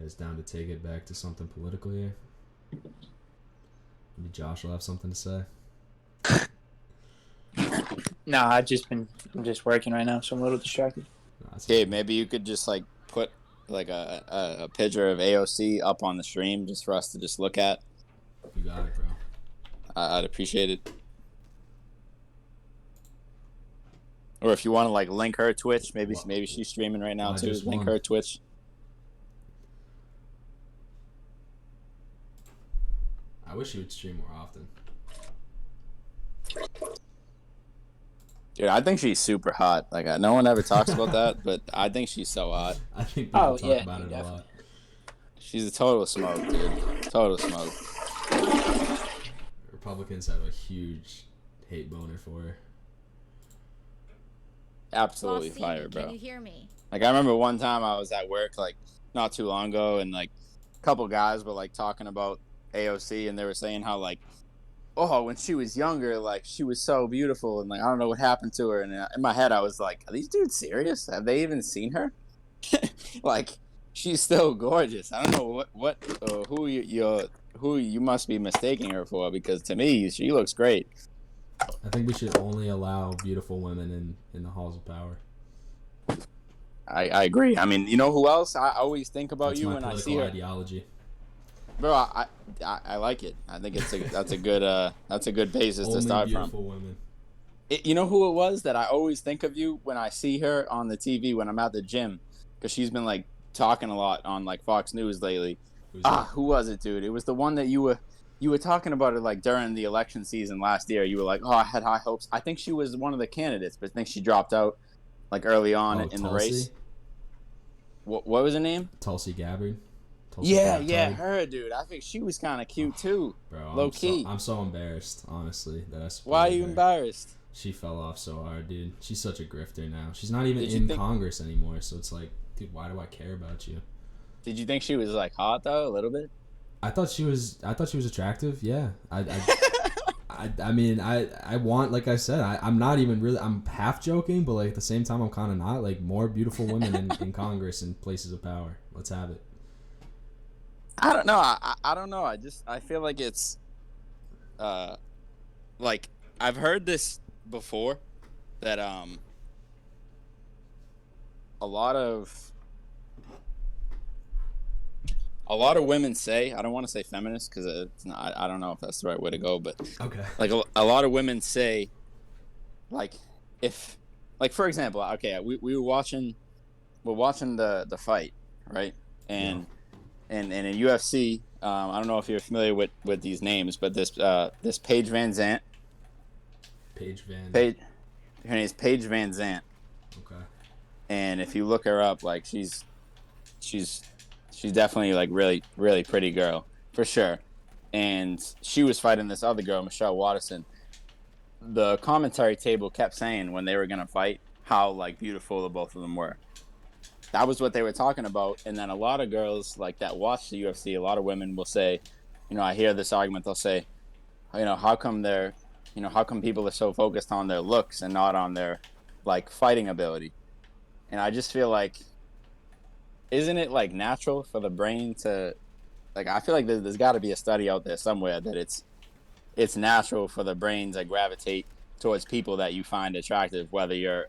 guys down to take it back to something political here? Maybe Josh will have something to say. No, I'm just working right now, so I'm a little distracted. Okay, maybe you could just like put like a picture of AOC up on the stream just for us to just look at. You got it, bro. I'd appreciate it. Or if you want to like link her Twitch, maybe she's streaming right now too. Link her Twitch. I wish you would stream more often. Dude, I think she's super hot. Like, no one ever talks about that, but I think she's so hot. I think people talk about it a lot. She's a total smoke, dude. Total smoke. Republicans have a huge hate boner for her. Absolutely fire, bro. Can you hear me? Like, I remember one time I was at work, like, not too long ago, and, like, a couple guys were, like, talking about AOC, and they were saying how, like, oh, when she was younger, like, she was so beautiful, and, like, I don't know what happened to her. And in my head, I was like, are these dudes serious? Have they even seen her? Like, she's still gorgeous. I don't know who you must be mistaking her for, because to me, she looks great. I think we should only allow beautiful women in the halls of power. I agree. I mean, you know who else I always think about? That's you my when I see her. ideology. Bro, I like it. I think that's a good basis to start from. Beautiful women. You know who it was that I always think of you when I see her on the TV when I'm at the gym, because she's been like talking a lot on like Fox News lately. Who was it, dude? It was the one that you were talking about it like during the election season last year. You were like, oh, I had high hopes. I think she was one of the candidates, but I think she dropped out like early on in the race. What was her name? Tulsi Gabbard. Yeah, her, dude. I think she was kind of cute too. Bro, low key. I'm so embarrassed, honestly, that I supported Why are you her. Embarrassed? She fell off so hard, dude. She's such a grifter now. She's not even in Congress anymore, so it's like, dude, why do I care about you? Did you think she was like hot though, a little bit? I thought she was attractive. Yeah. I mean, I want, like I said, I'm not even really, I'm half joking, but like at the same time, I'm kind of not. Like, more beautiful women in Congress and places of power. Let's have it. I don't know. I don't know. I feel like it's, like I've heard this before, that a lot of women say, I don't want to say feminist because it's not, I don't know if that's the right way to go, but okay, like a lot of women say, like, if, like, for example, okay, we're watching the fight, right? And in UFC, I don't know if you're familiar with these names, but this Paige Van Zant. Her name is Paige Van Zant. Okay. And if you look her up, like, she's definitely like really, really pretty girl for sure. And she was fighting this other girl, Michelle Watterson. The commentary table kept saying when they were gonna fight how like beautiful the both of them were. That was what they were talking about. And then a lot of girls like that watch the UFC, a lot of women will say, you know, I hear this argument, they'll say, you know, how come people are so focused on their looks and not on their like fighting ability? And I just feel like, isn't it like natural for the brain to, like, I feel like there's got to be a study out there somewhere that it's natural for the brain to gravitate towards people that you find attractive, whether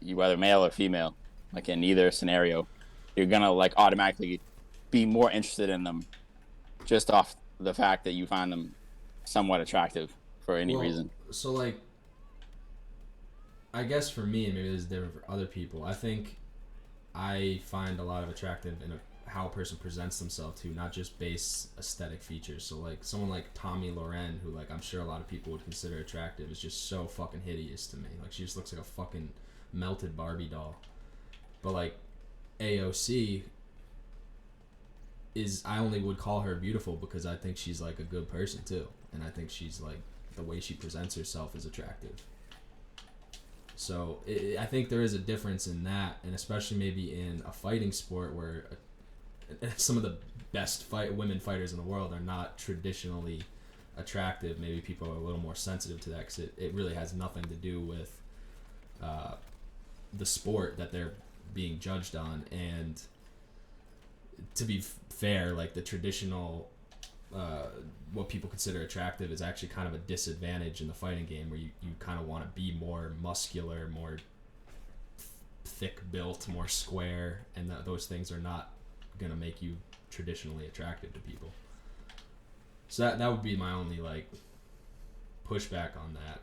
whether male or female. Like, in either scenario, you're gonna like automatically be more interested in them just off the fact that you find them somewhat attractive for any reason. So like, I guess for me, and maybe this is different for other people, I think I find a lot of attractive in how a person presents themselves too, not just base aesthetic features. So like someone like Tommy Loren, who like I'm sure a lot of people would consider attractive, is just so fucking hideous to me. Like, she just looks like a fucking melted Barbie doll. But like AOC I only would call her beautiful because I think she's like a good person too, and I think she's like, the way she presents herself is attractive. So I think there is a difference in that, and especially maybe in a fighting sport where some of the best women fighters in the world are not traditionally attractive. Maybe people are a little more sensitive to that because it really has nothing to do with the sport that they're being judged on. And to be fair, like the traditional what people consider attractive is actually kind of a disadvantage in the fighting game, where you kind of want to be more muscular, more thick built, more square, and those things are not going to make you traditionally attractive to people. So that would be my only like pushback on that,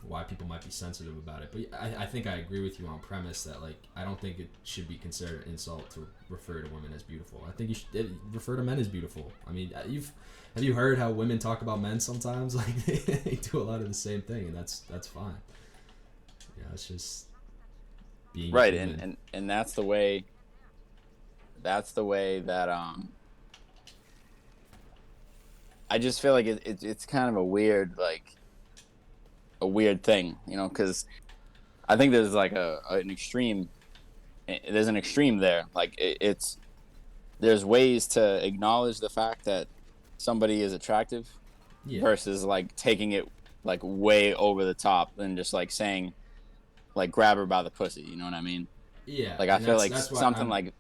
why people might be sensitive about it. But I think I agree with you on premise that like I don't think it should be considered an insult to refer to women as beautiful. I think you should refer to men as beautiful. I mean, have you heard how women talk about men sometimes? Like they do a lot of the same thing, and that's fine. You know, it's just being right, human. and that's the way that I just feel like it's kind of a weird thing, you know, because I think there's like an extreme. There's an extreme there. Like there's ways to acknowledge the fact that somebody is attractive, versus like taking it like way over the top and just like saying, like, grab her by the pussy. You know what I mean? Yeah. Like I feel like something like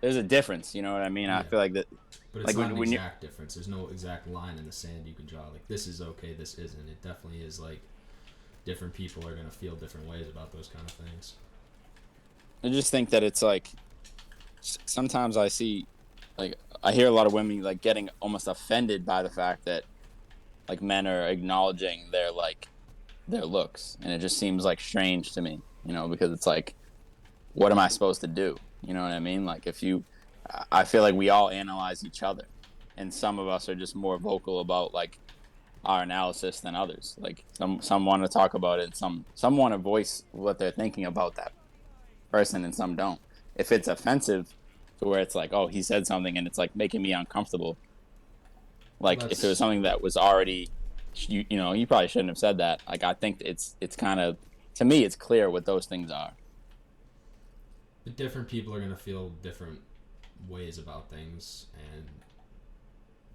there's a difference. You know what I mean? Yeah. I feel like that. But it's not an exact difference. There's no exact line in the sand you can draw. Like, this is okay, this isn't. It definitely is, like, different people are going to feel different ways about those kind of things. I just think that it's, like, sometimes I hear a lot of women, like, getting almost offended by the fact that, like, men are acknowledging their looks. And it just seems, like, strange to me, you know, because it's, like, what am I supposed to do? You know what I mean? Like, I feel like we all analyze each other, and some of us are just more vocal about like our analysis than others. Like some want to talk about it, some want to voice what they're thinking about that person, and some don't. If it's offensive to where it's like, oh, he said something and it's like making me uncomfortable, like if it was something that was already, you know, you probably shouldn't have said that. Like I think it's kind of, to me, it's clear what those things are. But different people are going to feel different ways about things, and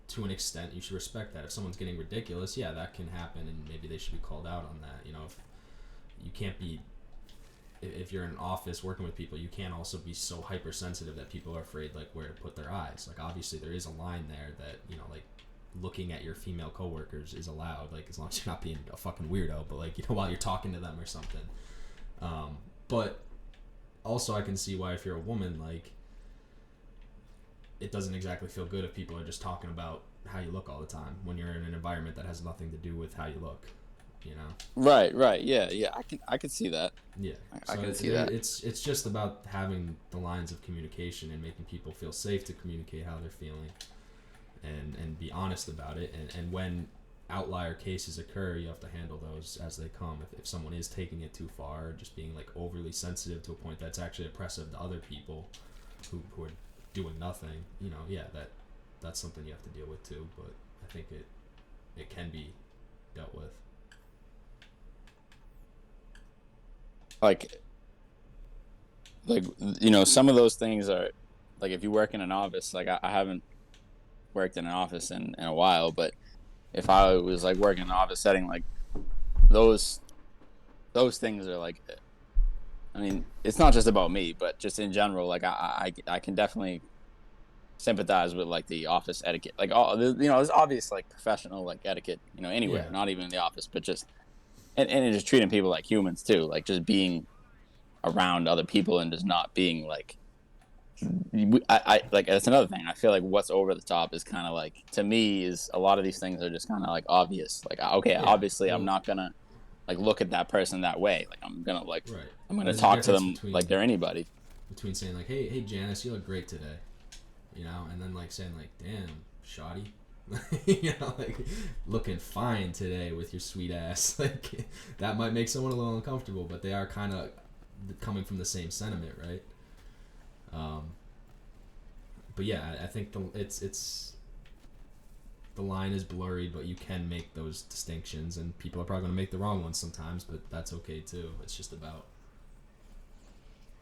to an extent you should respect that. If someone's getting ridiculous, yeah, that can happen, and maybe they should be called out on that. You know, if you can't be, if you're in an office working with people, you can't also be so hypersensitive that people are afraid like where to put their eyes. Like obviously there is a line there that, you know, like looking at your female coworkers is allowed, like as long as you're not being a fucking weirdo, but like, you know, while you're talking to them or something. But also I can see why if you're a woman, like it doesn't exactly feel good if people are just talking about how you look all the time when you're in an environment that has nothing to do with how you look, you know? Right, yeah, I can see that. Yeah, I can see that. It's just about having the lines of communication and making people feel safe to communicate how they're feeling, and be honest about it. And when outlier cases occur, you have to handle those as they come. If someone is taking it too far, just being like overly sensitive to a point that's actually oppressive to other people who are doing nothing, you know, yeah, that's something you have to deal with too. But I think it can be dealt with. Like, you know, some of those things are like, if you work in an office, like I haven't worked in an office in a while, but if I was like working in an office setting, like those things are like, I mean, it's not just about me, but just in general, like I can definitely sympathize with like the office etiquette, like all, you know, there's obvious like professional like etiquette, you know, anywhere, not even in the office, but just and just treating people like humans too, like just being around other people and just not being like, I like, that's another thing. I feel like what's over the top is kind of like, to me, is a lot of these things are just kind of like obvious, like okay, obviously I'm not gonna like look at that person that way, like I'm gonna like I'm gonna talk to them like they're anybody. Between saying like, hey Janice, you look great today, you know, and then like saying like, damn shoddy, you know, like looking fine today with your sweet ass, like that might make someone a little uncomfortable, but they are kind of coming from the same sentiment, right? But yeah, I think it's the line is blurry, but you can make those distinctions, and people are probably going to make the wrong ones sometimes, but that's okay too. It's just about,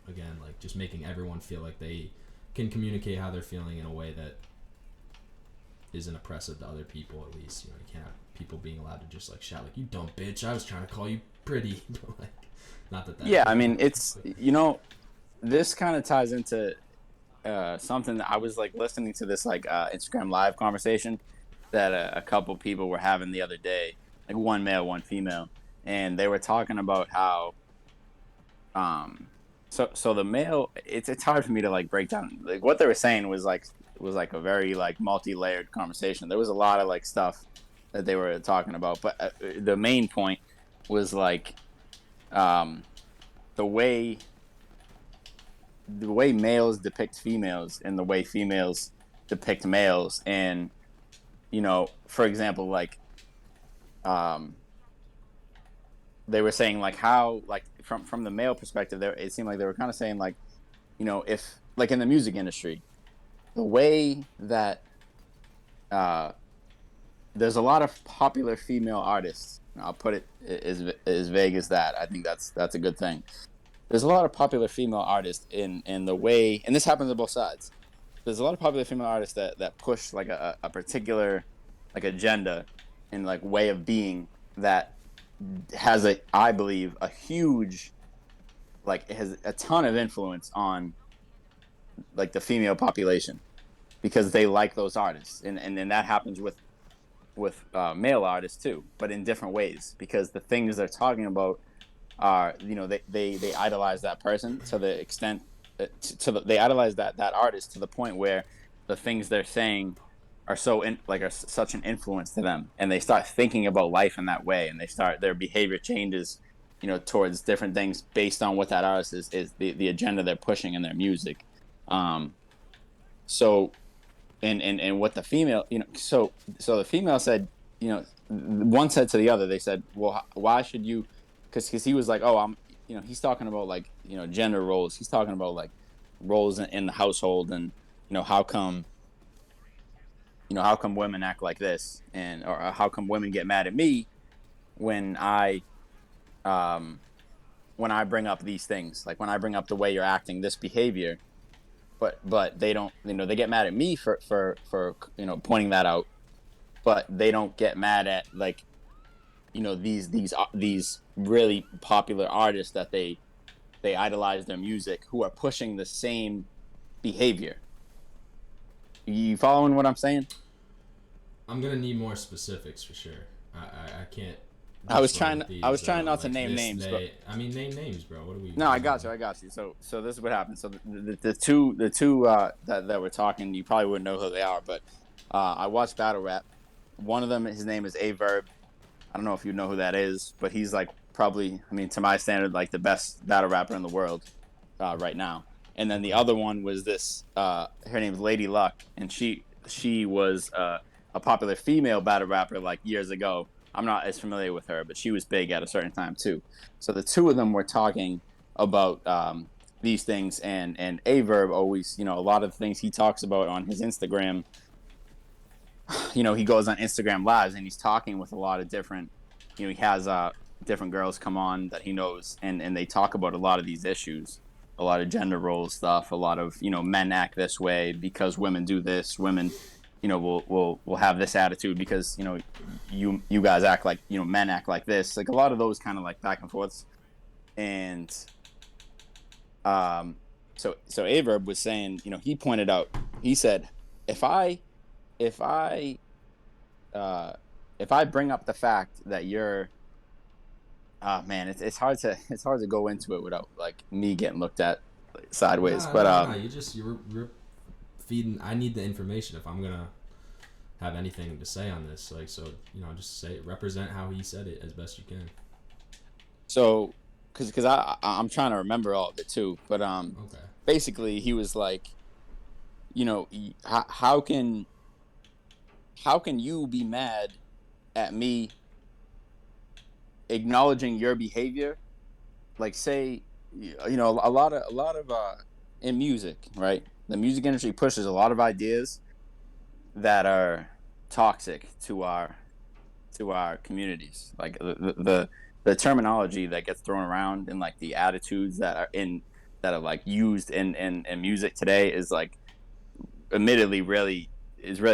again, like just making everyone feel like they can communicate how they're feeling in a way that isn't oppressive to other people. At least, you know, you can't have people being allowed to just like shout like, you dumb bitch, I was trying to call you pretty. But like, not that yeah, I mean, it's, you know, this kind of ties into something that I was like listening to this like Instagram live conversation that a couple people were having the other day, like one male, one female, and they were talking about how so the male, it's hard for me to like break down like what they were saying was like a very like multi-layered conversation. There was a lot of like stuff that they were talking about, but the main point was like the way males depict females and the way females depict males. And for example, like they were saying like how like from the male perspective there, it seemed like they were kind of saying like if like in the music industry, the way that there's a lot of popular female artists. I'll put it as vague as that. I think that's a good thing. There's a lot of popular female artists in the way, and this happens on both sides. There's a lot of popular female artists that push like a particular like agenda and like way of being that has I believe a huge, like it has a ton of influence on like the female population because they like those artists, and that happens with male artists too, but in different ways, because the things they're talking about are they idolize that person to the extent they idolize that artist to the point where the things they're saying are are such an influence to them, and they start thinking about life in that way, and their behavior changes towards different things based on what that artist is the agenda they're pushing in their music. So and what the female so the female said, one said to the other, they said, well, why should you, because he was like, oh, I'm he's talking about like gender roles, he's talking about like roles in the household, and how come women act like this, or how come women get mad at me when I bring up these things, like when I bring up the way you're acting, this behavior, but they don't, they get mad at me for pointing that out, but they don't get mad at like these really popular artists that they idolize their music, who are pushing the same behavior. You following what I'm saying? I'm gonna need more specifics for sure. I can't. I was trying not to name names. But I mean, name names, bro. What are we? No, I got you. So this is what happened. So the two that we're talking, you probably wouldn't know who they are, but I watched battle rap. One of them, his name is ayeverb. I don't know if you know who that is, but he's like probably, I mean, to my standard, like the best battle rapper in the world right now. And then the other one was this. Her name is Lady Luck, and she was a popular female battle rapper like years ago. I'm not as familiar with her, but she was big at a certain time too. So the two of them were talking about these things, and ayeverb always, a lot of the things he talks about on his Instagram. He goes on Instagram lives and he's talking with a lot of different, he has different girls come on that he knows, and they talk about a lot of these issues, a lot of gender role stuff, a lot of men act this way because women do this, women will have this attitude because you guys act like men act like this, like a lot of those kind of like back and forths. And so ayeverb was saying, he pointed out, he said, if I bring up the fact that you're it's hard to go into it without like me getting looked at sideways. You're feeding. I need the information if I'm gonna have anything to say on this. Like, so just represent how he said it as best you can. So, because I'm trying to remember all of it too, but okay. Basically he was like, how can you be mad at me acknowledging your behavior? Like, say, a lot of in music, right? The music industry pushes a lot of ideas that are toxic to our communities. Like the terminology that gets thrown around and like the attitudes that are like used in music today is like, admittedly, really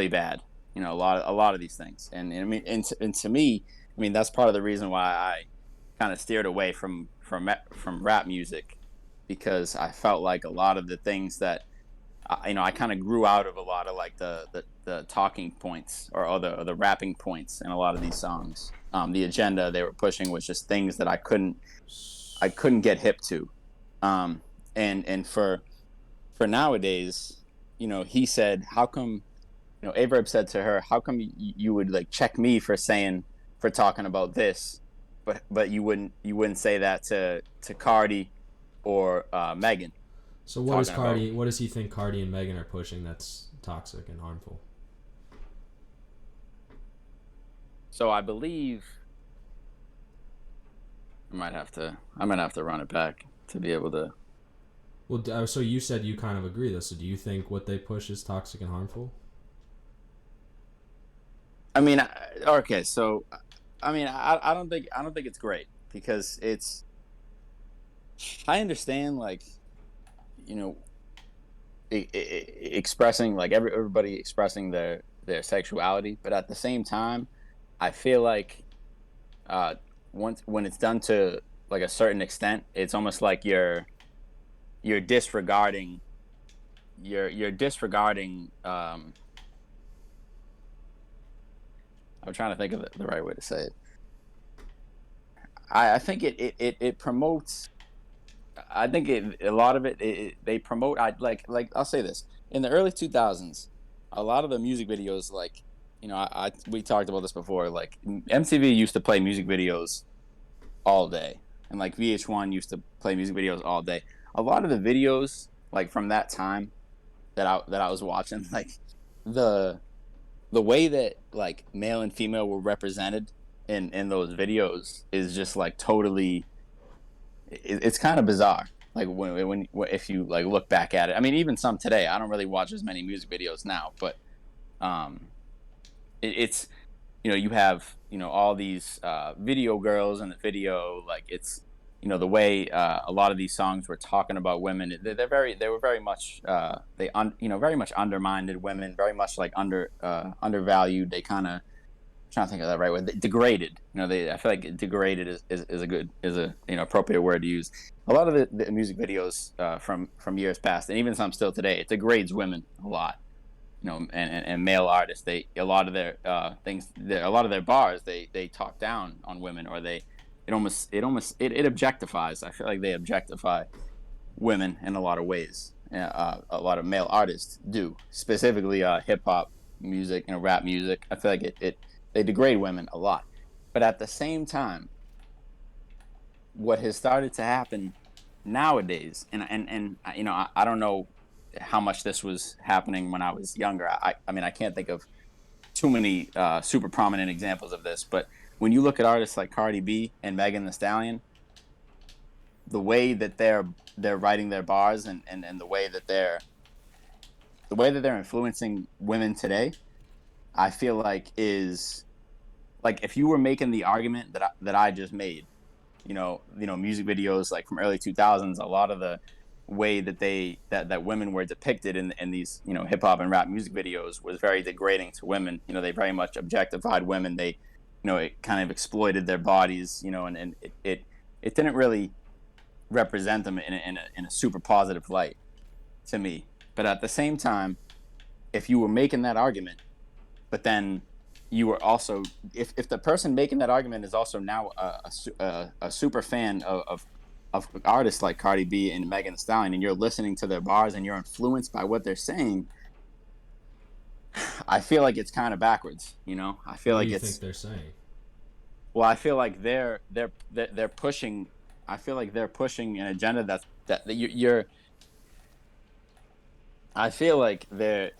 bad. A lot of these things, and I mean, and to me, I mean, that's part of the reason why I kind of steered away from rap music, because I felt like a lot of the things that I kind of grew out of a lot of like the talking points or the rapping points in a lot of these songs. The agenda they were pushing was just things that I couldn't get hip to. And for nowadays, he said, how come, Averb said to her, how come you would like check me for talking about this, but you wouldn't say that to Cardi or Megan. So what is Cardi? What does he think Cardi and Megan are pushing that's toxic and harmful? So I believe I'm gonna have to run it back to be able to. Well, so you said you kind of agree though. So do you think what they push is toxic and harmful? I mean, okay. So, I mean, I don't think it's great because it's. I understand, like, expressing like everybody expressing their sexuality, but at the same time, I feel like when it's done to like a certain extent, it's almost like you're disregarding I'm trying to think of the right way to say it. I think it promotes. I think a lot of it they promote. I'll say this, in the early 2000s, a lot of the music videos, like, we talked about this before, like MTV used to play music videos all day, and like VH1 used to play music videos all day. A lot of the videos like from that time that I was watching, like the way that like male and female were represented in those videos is just like totally. It's kind of bizarre. Like when if you like look back at it, I mean, even some today. I don't really watch as many music videos now, but it's you have all these video girls in the video. Like it's the way a lot of these songs were talking about women. They were very much very much undermined women, very much like undervalued. They kind of trying to think of that right word. Degraded. I feel like degraded is a appropriate word to use. A lot of the music videos from years past, and even some still today, it degrades women a lot. And male artists, a lot of their a lot of their bars, they talk down on women, or it objectifies. I feel like they objectify women in a lot of ways. A lot of male artists do, specifically hip hop music, rap music. I feel like they degrade women a lot. But at the same time, what has started to happen nowadays, and I don't know how much this was happening when I was younger. I mean, I can't think of too many super prominent examples of this, but when you look at artists like Cardi B and Megan Thee Stallion, the way that they're writing their bars and the way that they're influencing women today, I feel like is like if you were making the argument that I just made, music videos like from early 2000s, a lot of the way that that women were depicted in these hip hop and rap music videos was very degrading to women. They very much objectified women. They it kind of exploited their bodies, and it didn't really represent them in a super positive light to me. But at the same time, if you were making that argument, but then you were also, if the person making that argument is also now a super fan of artists like Cardi B and Megan Thee Stallion, and you're listening to their bars and you're influenced by what they're saying, I feel like it's kind of backwards. I feel What like do you it's. think they're saying? Well, I feel like they're pushing. I feel like they're pushing an agenda that you're. I feel like the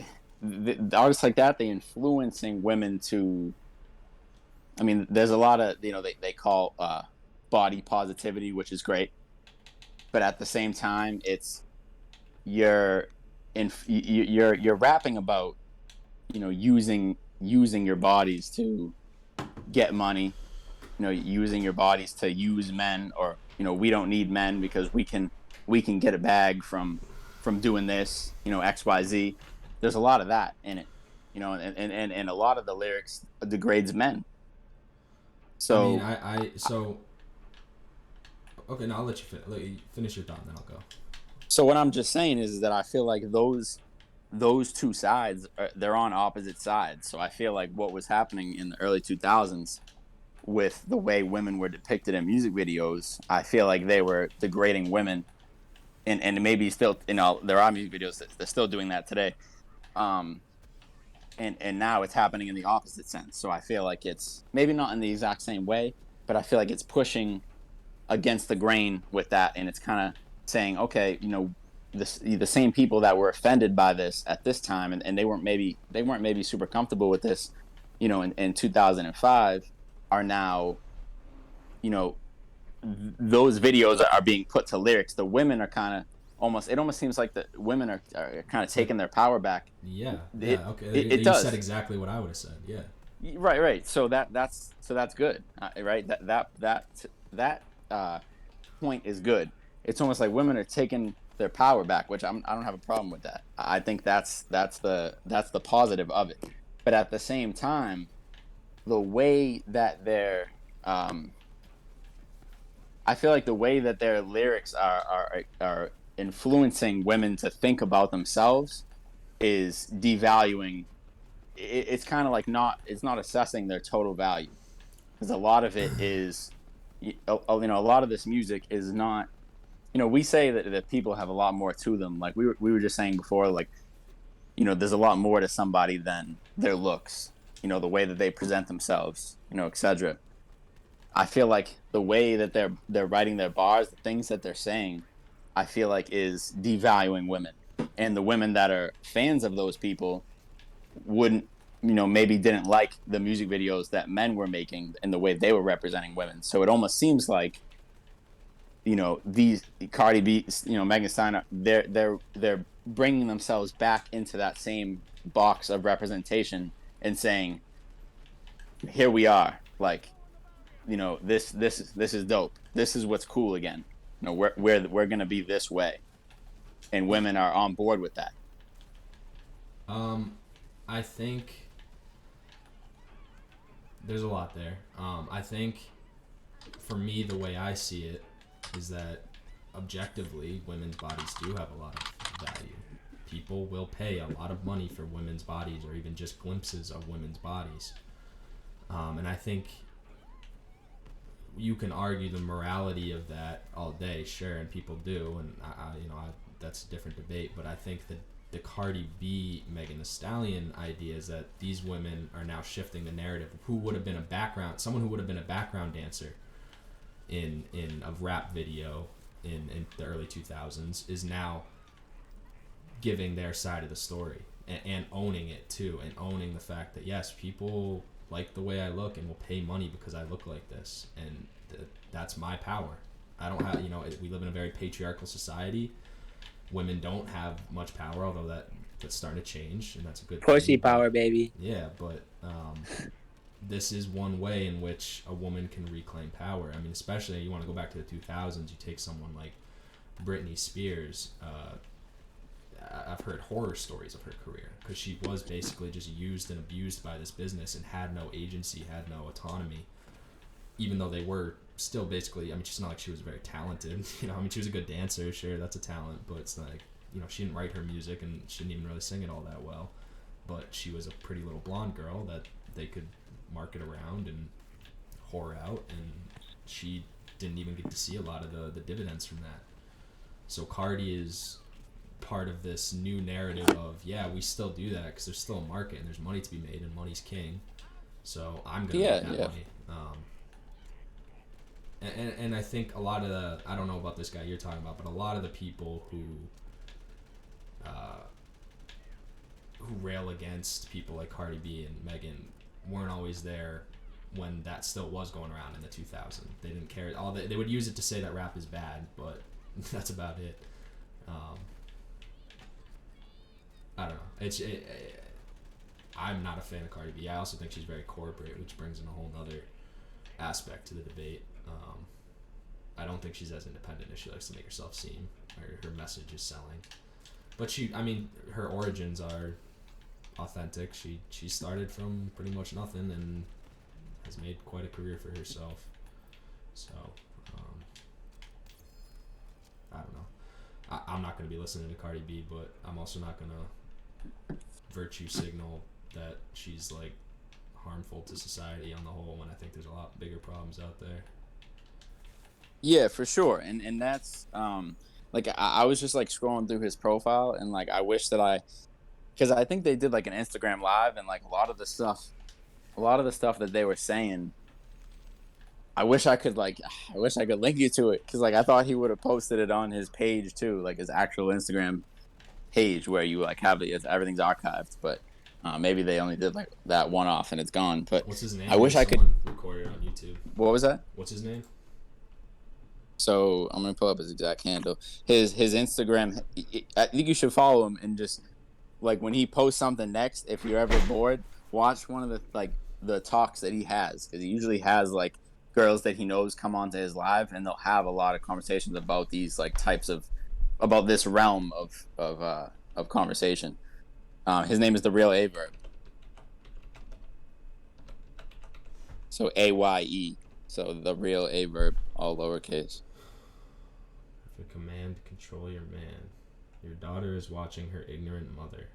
artists like that, they influencing women to. I mean, there's a lot of they call body positivity, which is great, but at the same time, it's you're rapping about using your bodies to get money, using your bodies to use men, or we don't need men because we can get a bag from doing this, XYZ. There's a lot of that in it, and a lot of the lyrics degrades men. So okay, now I'll let you finish your thought, and then I'll go. So what I'm just saying is that I feel like those those two sides they're on opposite sides. So I feel like what was happening in the early 2000s with the way women were depicted in music videos, I feel like they were degrading women, and maybe still, there are music videos that they're still doing that today. And now it's happening in the opposite sense. So I feel like it's maybe not in the exact same way, but I feel like it's pushing against the grain with that, and it's kind of saying, okay, the same people that were offended by this at this time, and they weren't maybe super comfortable with this, in 2005, are now, those videos are being put to lyrics. The women are kind of it almost seems like the women are kind of taking their power back. Yeah, okay. It You does. said exactly what I would have said. Yeah. Right. So that's good, right? That point is good. It's almost like women are taking their power back, which I don't have a problem with that. I think that's the positive of it. But at the same time, the way that I feel like the way that their lyrics are influencing women to think about themselves is devaluing. It's kind of like it's not assessing their total value, because a lot of it is, a lot of this music is not, we say that people have a lot more to them. Like we were just saying before, like, there's a lot more to somebody than their looks, the way that they present themselves, etc. I feel like the way that they're writing their bars, the things that they're saying, I feel like is devaluing women. And the women that are fans of those people wouldn't, maybe didn't like the music videos that men were making and the way they were representing women. So it almost seems like, these Cardi B, Megan Thee Stallion, they're bringing themselves back into that same box of representation and saying, here we are, like, this is dope. This is what's cool again. We're gonna be this way, and women are on board with that. I think there's a lot there. I think for me, the way I see it is that objectively, women's bodies do have a lot of value. People will pay a lot of money for women's bodies, or even just glimpses of women's bodies. And I think you can argue the morality of that all day, sure, and people do, and that's a different debate. But I think that the Cardi B, Megan Thee Stallion idea is that these women are now shifting the narrative. Someone who would have been a background dancer in a rap video in the early 2000s is now giving their side of the story and owning it too, and owning the fact that yes, people like the way I look and will pay money because I look like this, and that's my power. I don't have, we live in a very patriarchal society. Women don't have much power, although that's starting to change, and that's a good Pussy thing. power, baby. Yeah, but this is one way in which a woman can reclaim power. I mean, especially you want to go back to the 2000s, you take someone like Britney Spears. I've heard horror stories of her career because she was basically just used and abused by this business and had no agency, had no autonomy, even though they were still basically, it's not like she was very talented, she was a good dancer, sure, that's a talent, but it's like, she didn't write her music and she didn't even really sing it all that well, but she was a pretty little blonde girl that they could market around and whore out, and she didn't even get to see a lot of the dividends from that. So Cardi is part of this new narrative of, yeah, we still do that because there's still a market and there's money to be made and money's king, so I'm gonna make that money. And I think a lot of I don't know about this guy you're talking about, but a lot of the people who rail against people like Cardi B and Megan weren't always there when that still was going around in the 2000s. They didn't care. They would use it to say that rap is bad, but that's about it. I don't know. I'm not a fan of Cardi B. I also think she's very corporate, which brings in a whole other aspect to the debate. I don't think she's as independent as she likes to make herself seem, or her message is selling. But her origins are authentic. She started from pretty much nothing and has made quite a career for herself. So, I don't know. I'm not going to be listening to Cardi B, but I'm also not going to virtue signal that she's like harmful to society on the whole, when I think there's a lot bigger problems out there. Yeah, for sure. And that's like I was just like scrolling through his profile, and like I wish that because I think they did like an Instagram live, and like a lot of the stuff that they were saying, I wish I could link you to it, because like I thought he would have posted it on his page too, like his actual Instagram page where you like have everything's archived, but maybe they only did like that one off and it's gone. But What's his name? I wish I could record it on YouTube. What was that? What's his name? So I'm gonna pull up his exact handle. His Instagram. I think you should follow him, and just like when he posts something next, if you're ever bored, watch one of the talks that he has, because he usually has like girls that he knows come onto his live, and they'll have a lot of conversations about these like about this realm of conversation. His name is The Real Averb. So AYE. So The Real Averb, all lowercase. If a command, control your man. Your daughter is watching her ignorant mother.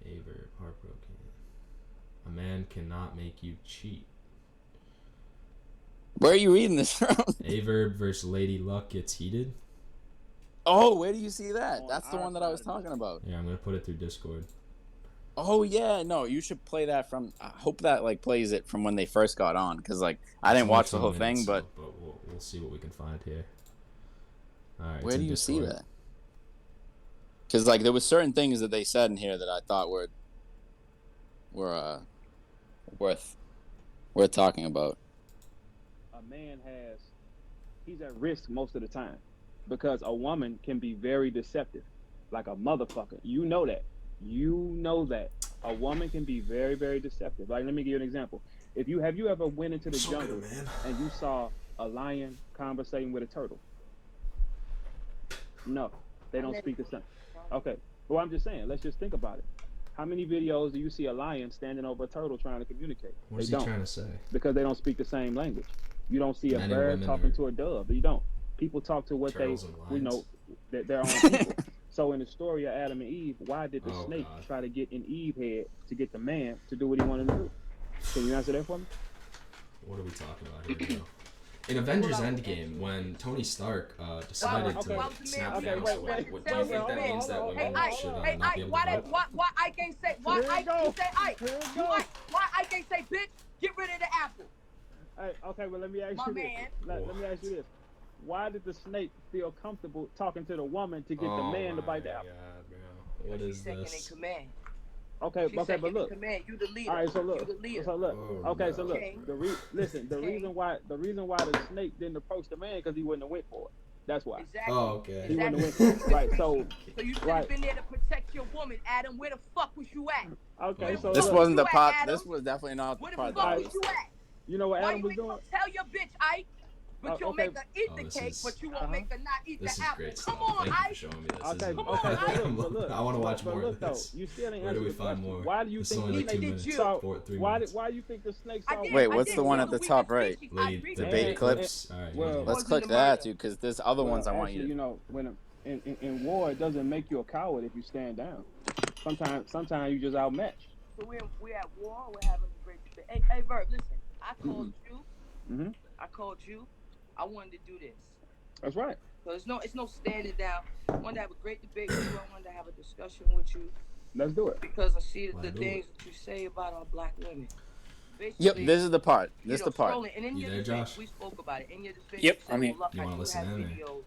Averb, heartbroken. A man cannot make you cheat. Where are you reading this from? Averb versus Lady Luck gets heated. Oh, where do you see that? That's the one that I was talking about. Yeah, I'm gonna put it through Discord. Oh yeah, no, you should play that from. I hope that like plays it from when they first got on, because like I didn't watch the whole thing, but we'll see what we can find here. All right. Where do you see that? Because like there was certain things that they said in here that I thought were worth talking about. A man he's at risk most of the time, because a woman can be very deceptive, like a motherfucker. You know that. A woman can be very, very deceptive. Like, let me give you an example. Have you ever went into the jungle and you saw a lion conversating with a turtle? No, they don't speak the same. Okay, well, I'm just saying, let's just think about it. How many videos do you see a lion standing over a turtle trying to communicate? What is he trying to say? Because they don't speak the same language. You don't see a bird talking to a dove. You don't. People talk to what their own people. So in the story of Adam and Eve, why did the snake try to get in Eve's head to get the man to do what he wanted to do? Can you answer that for me? What are we talking about here, bro? In Avengers Endgame, when Tony Stark decided to snap the house away, do you think that means that women should not be able to vote? Why I can't say, why I can't say, why I can't say, bitch, get rid of the apple? Hey, okay, well, let me ask you this. Let me ask you this. Why did the snake feel comfortable talking to the woman to get the man to bite the apple? God, what is this? She's second in command. Okay, but look. Command. You the leader. All right, so look. You the leader. So look. Okay, so look. Okay. The reason why the snake didn't approach the man, because he wouldn't have went for it. That's why. Exactly. Oh, okay. He wouldn't have went for it. Right. So you should have been there to protect your woman, Adam. Where the fuck was you at? Okay, so this look. wasn't the part. Adam? This was definitely not the Where the part. fuck was you at? You know what Why Adam you was doing? Tell your bitch, Ike. But you'll make her eat the cake, but you won't make her not eat the apple. Great Come stuff. on, Thank you Ike. for showing me this. Okay, This is look, I want to watch more of though, this. you still ain't Where do we answered the find question. more? Why do you It's think only the like 2 snake minutes. saw? 3 Why minutes. do you think the snake saw? Wait, what's the one at the top right? Lady Debate debate clips? All right. Well, Let's click that too, because there's other ones I want actually, you to. You know, when in war, it doesn't make you a coward if you stand down. Sometimes you just outmatched. So we're at war. We're having a great debate. Hey, Verb, listen. I called you. Mm-hmm. I called you. I wanted to do this. That's right. So it's no standing down. I wanted to have a great debate with you. I wanted to have a discussion with you. Let's do it. Because I see the things that you say about our black women. Yep, this is the part. This is the part. And in your defense, Josh? we spoke about it. In your defense, Yep, you said, I'm here. well, look, You wanna listen in, or? videos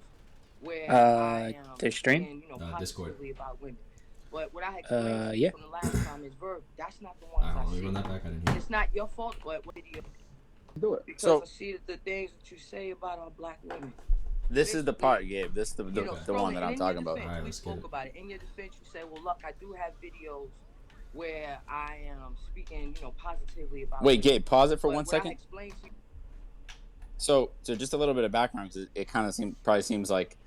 where I am the stream? speaking, Discord. positively about women. But what I had explained yeah. from the last time is, Verb, that's not the ones Alright, I let me see. run that back. I didn't hear. It's not your fault, but what video? Do it. Because So- I see the things that you say about our black women. This is the part, Gabe. This is the Scrolling, one that I'm and in talking your about. defense, Alright, we let's get spoke it. about it. In your defense, you say, well, look, I do have videos where I am speaking, positively about Wait, women. Gabe, pause it for But 1 what I second. explained to you, So just a little bit of background, because it kind of probably seems like,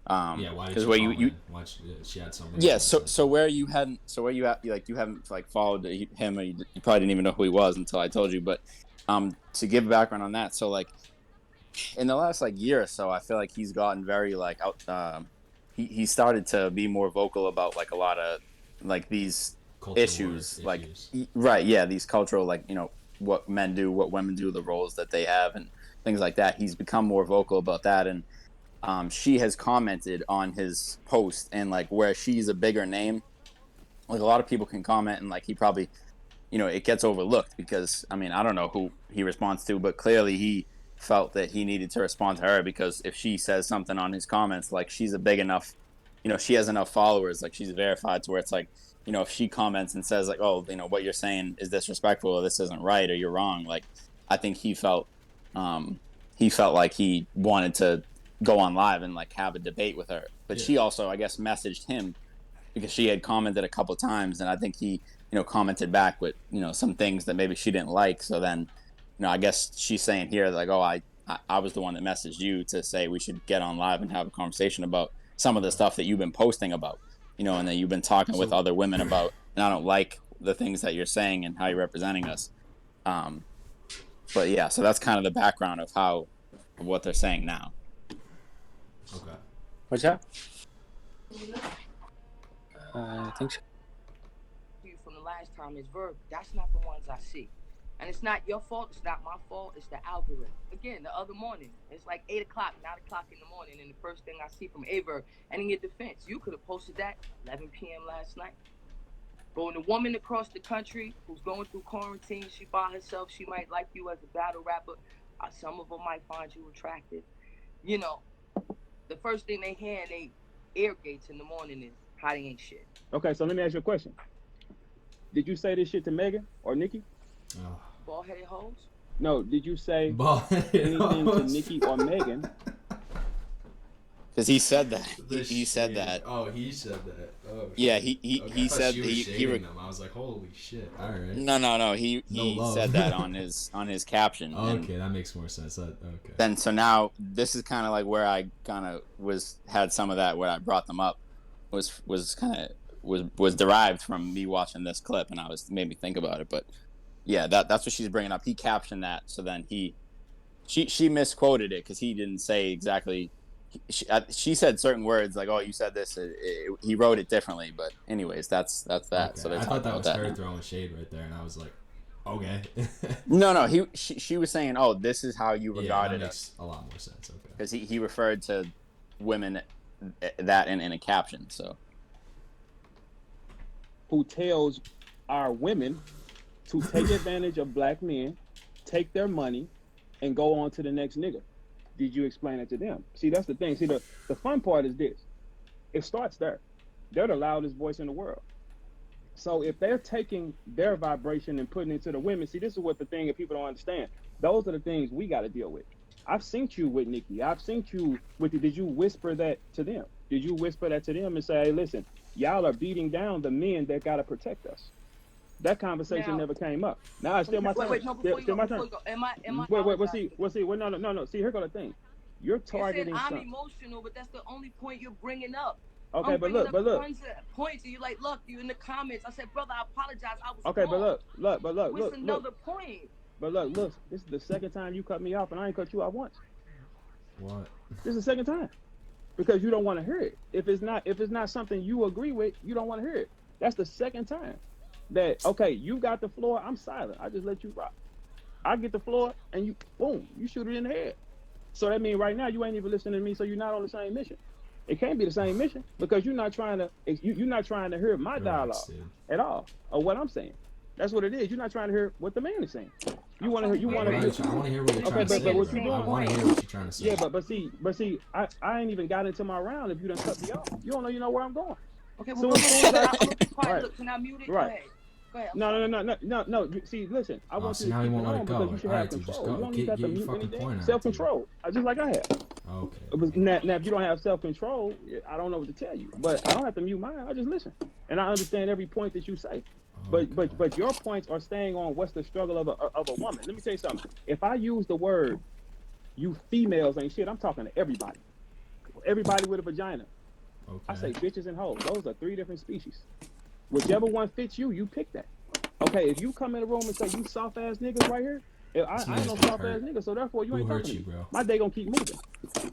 Yeah, why did because you where call you in? Why she had something. yeah, so where you haven't like followed him, or you probably didn't even know who he was until I told you. But to give background on that, so like in the last like year or so, I feel like he's gotten very like he started to be more vocal about like a lot of like these Cultural issues, like issues. right, yeah, these cultural, like, you know, what men do, what women do, the roles that they have, and things like that. He's become more vocal about that, and she has commented on his post, and like where she's a bigger name, like a lot of people can comment, and like he probably, you know, it gets overlooked because I mean I don't know who he responds to, but clearly he felt that he needed to respond to her because if she says something on his comments, like she's a big enough, you know, she has enough followers, like she's verified to where it's like, you know, if she comments and says like, oh, you know, what you're saying is disrespectful or this isn't right or you're wrong, like I think he felt like he wanted to go on live and like have a debate with her, but she also I guess messaged him because she had commented a couple times, and I think he, you know, commented back with, you know, some things that maybe she didn't like. So then, you know, I guess she's saying here like, oh, I was the one that messaged you to say we should get on live and have a conversation about some of the stuff that you've been posting about, you know, and that you've been talking with other women about, and I don't like the things that you're saying and how you're representing us. But yeah, so that's kind of the background of what they're saying now. Okay. What's that? I think so. From the last time is verb. That's not the ones I see. And it's not your fault. It's not my fault. It's the algorithm. Again, the other morning, it's like 8 o'clock, 9 o'clock in the morning, and the first thing I see from ayeverb, and in your defense, you could have posted that 11 p.m. last night. But when a woman across the country who's going through quarantine, she by herself, she might like you as a battle rapper. Some of them might find you attractive. You know, the first thing they hear in they ear gates in the morning is how they ain't shit. Okay, so let me ask you a question. Did you say this shit to Megan or Nikki? Oh. Bald-headed hoes? No, did you say Bald-headed anything to hoes. Nikki or Megan? Because he said that. He said that. Oh, he said that. Oh, yeah, okay, he said she was he shading them. I was like, holy shit! All right. No. He No said that on his caption. Okay, that makes more sense. Okay. Then so now this is kind of like where I kind of had some of that where I brought them up was derived from me watching this clip, and made me think about it. But yeah, that's what she's bringing up. He captioned that, so then she misquoted it because he didn't say exactly. She said certain words like, "Oh, you said this." He wrote it differently, but anyways, that's that. Okay. So I thought that was her throwing shade right there, and I was like, okay. No. She was saying, "Oh, this is how you regarded that us." makes a lot more sense. Okay. Because he referred to women that in a caption. So Who tells our women to take advantage of black men, take their money, and go on to the next nigga? Did you explain it to them? See, that's the thing. See, the fun part is this. It starts there. They're the loudest voice in the world. So if they're taking their vibration and putting it to the women, see, this is what the thing that people don't understand. Those are the things we got to deal with. I've seen you with Nikki. I've seen you with you. Did you whisper that to them? Did you whisper that to them and say, hey, listen, y'all are beating down the men that got to protect us? That conversation never came up. Now it's still my turn. Wait, no, before you go. Am I? No. See, here go the thing. You're targeting I'm something. emotional, but that's the only point you're bringing up. Okay, but look. Points, and you're like, look, you in the comments. I said, brother, I apologize. I was okay, wrong. but look. What's another point? But look, this is the second time you cut me off, and I ain't cut you off once. What? This is the second time, because you don't want to hear it. If it's not something you agree with, you don't want to hear it. That's the second time. That okay, you got the floor. I'm silent. I just let you rock. I get the floor, and you boom, you shoot it in the head. So that means right now you ain't even listening to me. So you're not on the same mission. It can't be the same mission because you're not trying to. You're not trying to hear my dialogue at all or what I'm saying. That's what it is. You're not trying to hear what the man is saying. You want to hear. You want to hear. I want to hear what you're trying to say. But what you doing? I want to hear what you're trying to say. Yeah, but see, I ain't even got into my round. If you done cut me off, you don't know. You know where I'm going. Okay, well, look, can I mute it? Right. Go ahead. No. See, listen. I want you to keep it on because you should have control. You don't need to have to mute anything. Self-control, just like I have. Okay. Now, if you don't have self-control, I don't know what to tell you. But I don't have to mute mine. I just listen, and I understand every point that you say. But your points are staying on what's the struggle of a woman. Let me tell you something. If I use the word, you females ain't shit, I'm talking to everybody. Everybody with a vagina. Okay. I say bitches and hoes. Those are 3 different species. Whichever one fits you, you pick that. Okay, if you come in the room and say you soft ass niggas right here, I ain't no soft ass nigga, so therefore you ain't talking to me. Bro? My day gonna keep moving.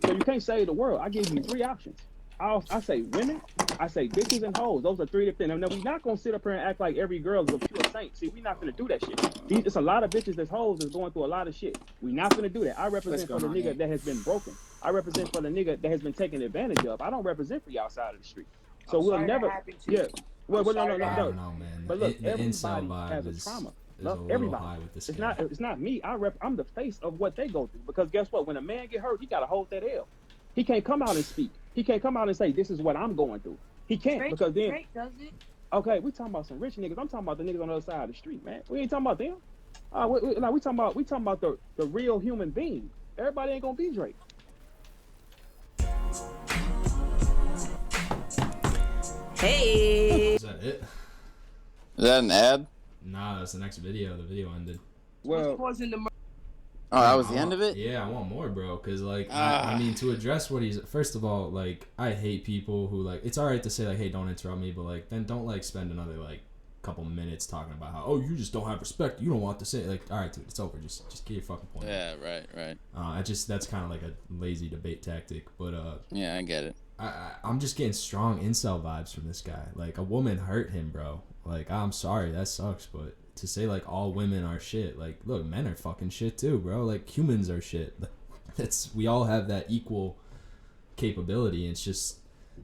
So you can't save the world. I give you 3 options. I say women, I say bitches and hoes. Those are three different. Now we're not gonna sit up here and act like every girl is a pure saint. See, we're not gonna do that shit. It's a lot of bitches that's hoes that's going through a lot of shit. We're not gonna do that. I represent for the nigga that has been broken. I represent for the nigga that has been taken advantage of. I don't represent for y'all side of the street. So we'll never. Yeah. Well, no. I don't know, man. But look, the everybody incel vibe has a is trauma. a Look, little everybody. high with this It's guy. not me. I'm the face of what they go through. Because guess what? When a man get hurt, he gotta hold that L. He can't come out and speak. He can't come out and say, this is what I'm going through. He can't because then. Drake does it. Okay, we talking about some rich niggas. I'm talking about the niggas on the other side of the street, man. We ain't talking about them. We talking about the real human being. Everybody ain't gonna be Drake. Hey. Is that it? Is that an ad? Nah, that's the next video. The video ended. Well, What's causing the Oh, that was I the end want- of it? Yeah, I want more, bro. Cause like, I mean, to address what he's first of all, like, I hate people who like. It's alright to say like, hey, don't interrupt me, but like, then don't like spend another like couple minutes talking about how you just don't have respect. You don't want to say like, all right, dude, it's over. Just get your fucking point. Yeah, right. That's kind of like a lazy debate tactic, but Yeah, I get it. I'm just getting strong incel vibes from this guy. Like, a woman hurt him, bro. Like, I'm sorry, that sucks, but to say like all women are shit, like, look, men are fucking shit too, bro. Like, humans are shit. We all have that equal capability. It's just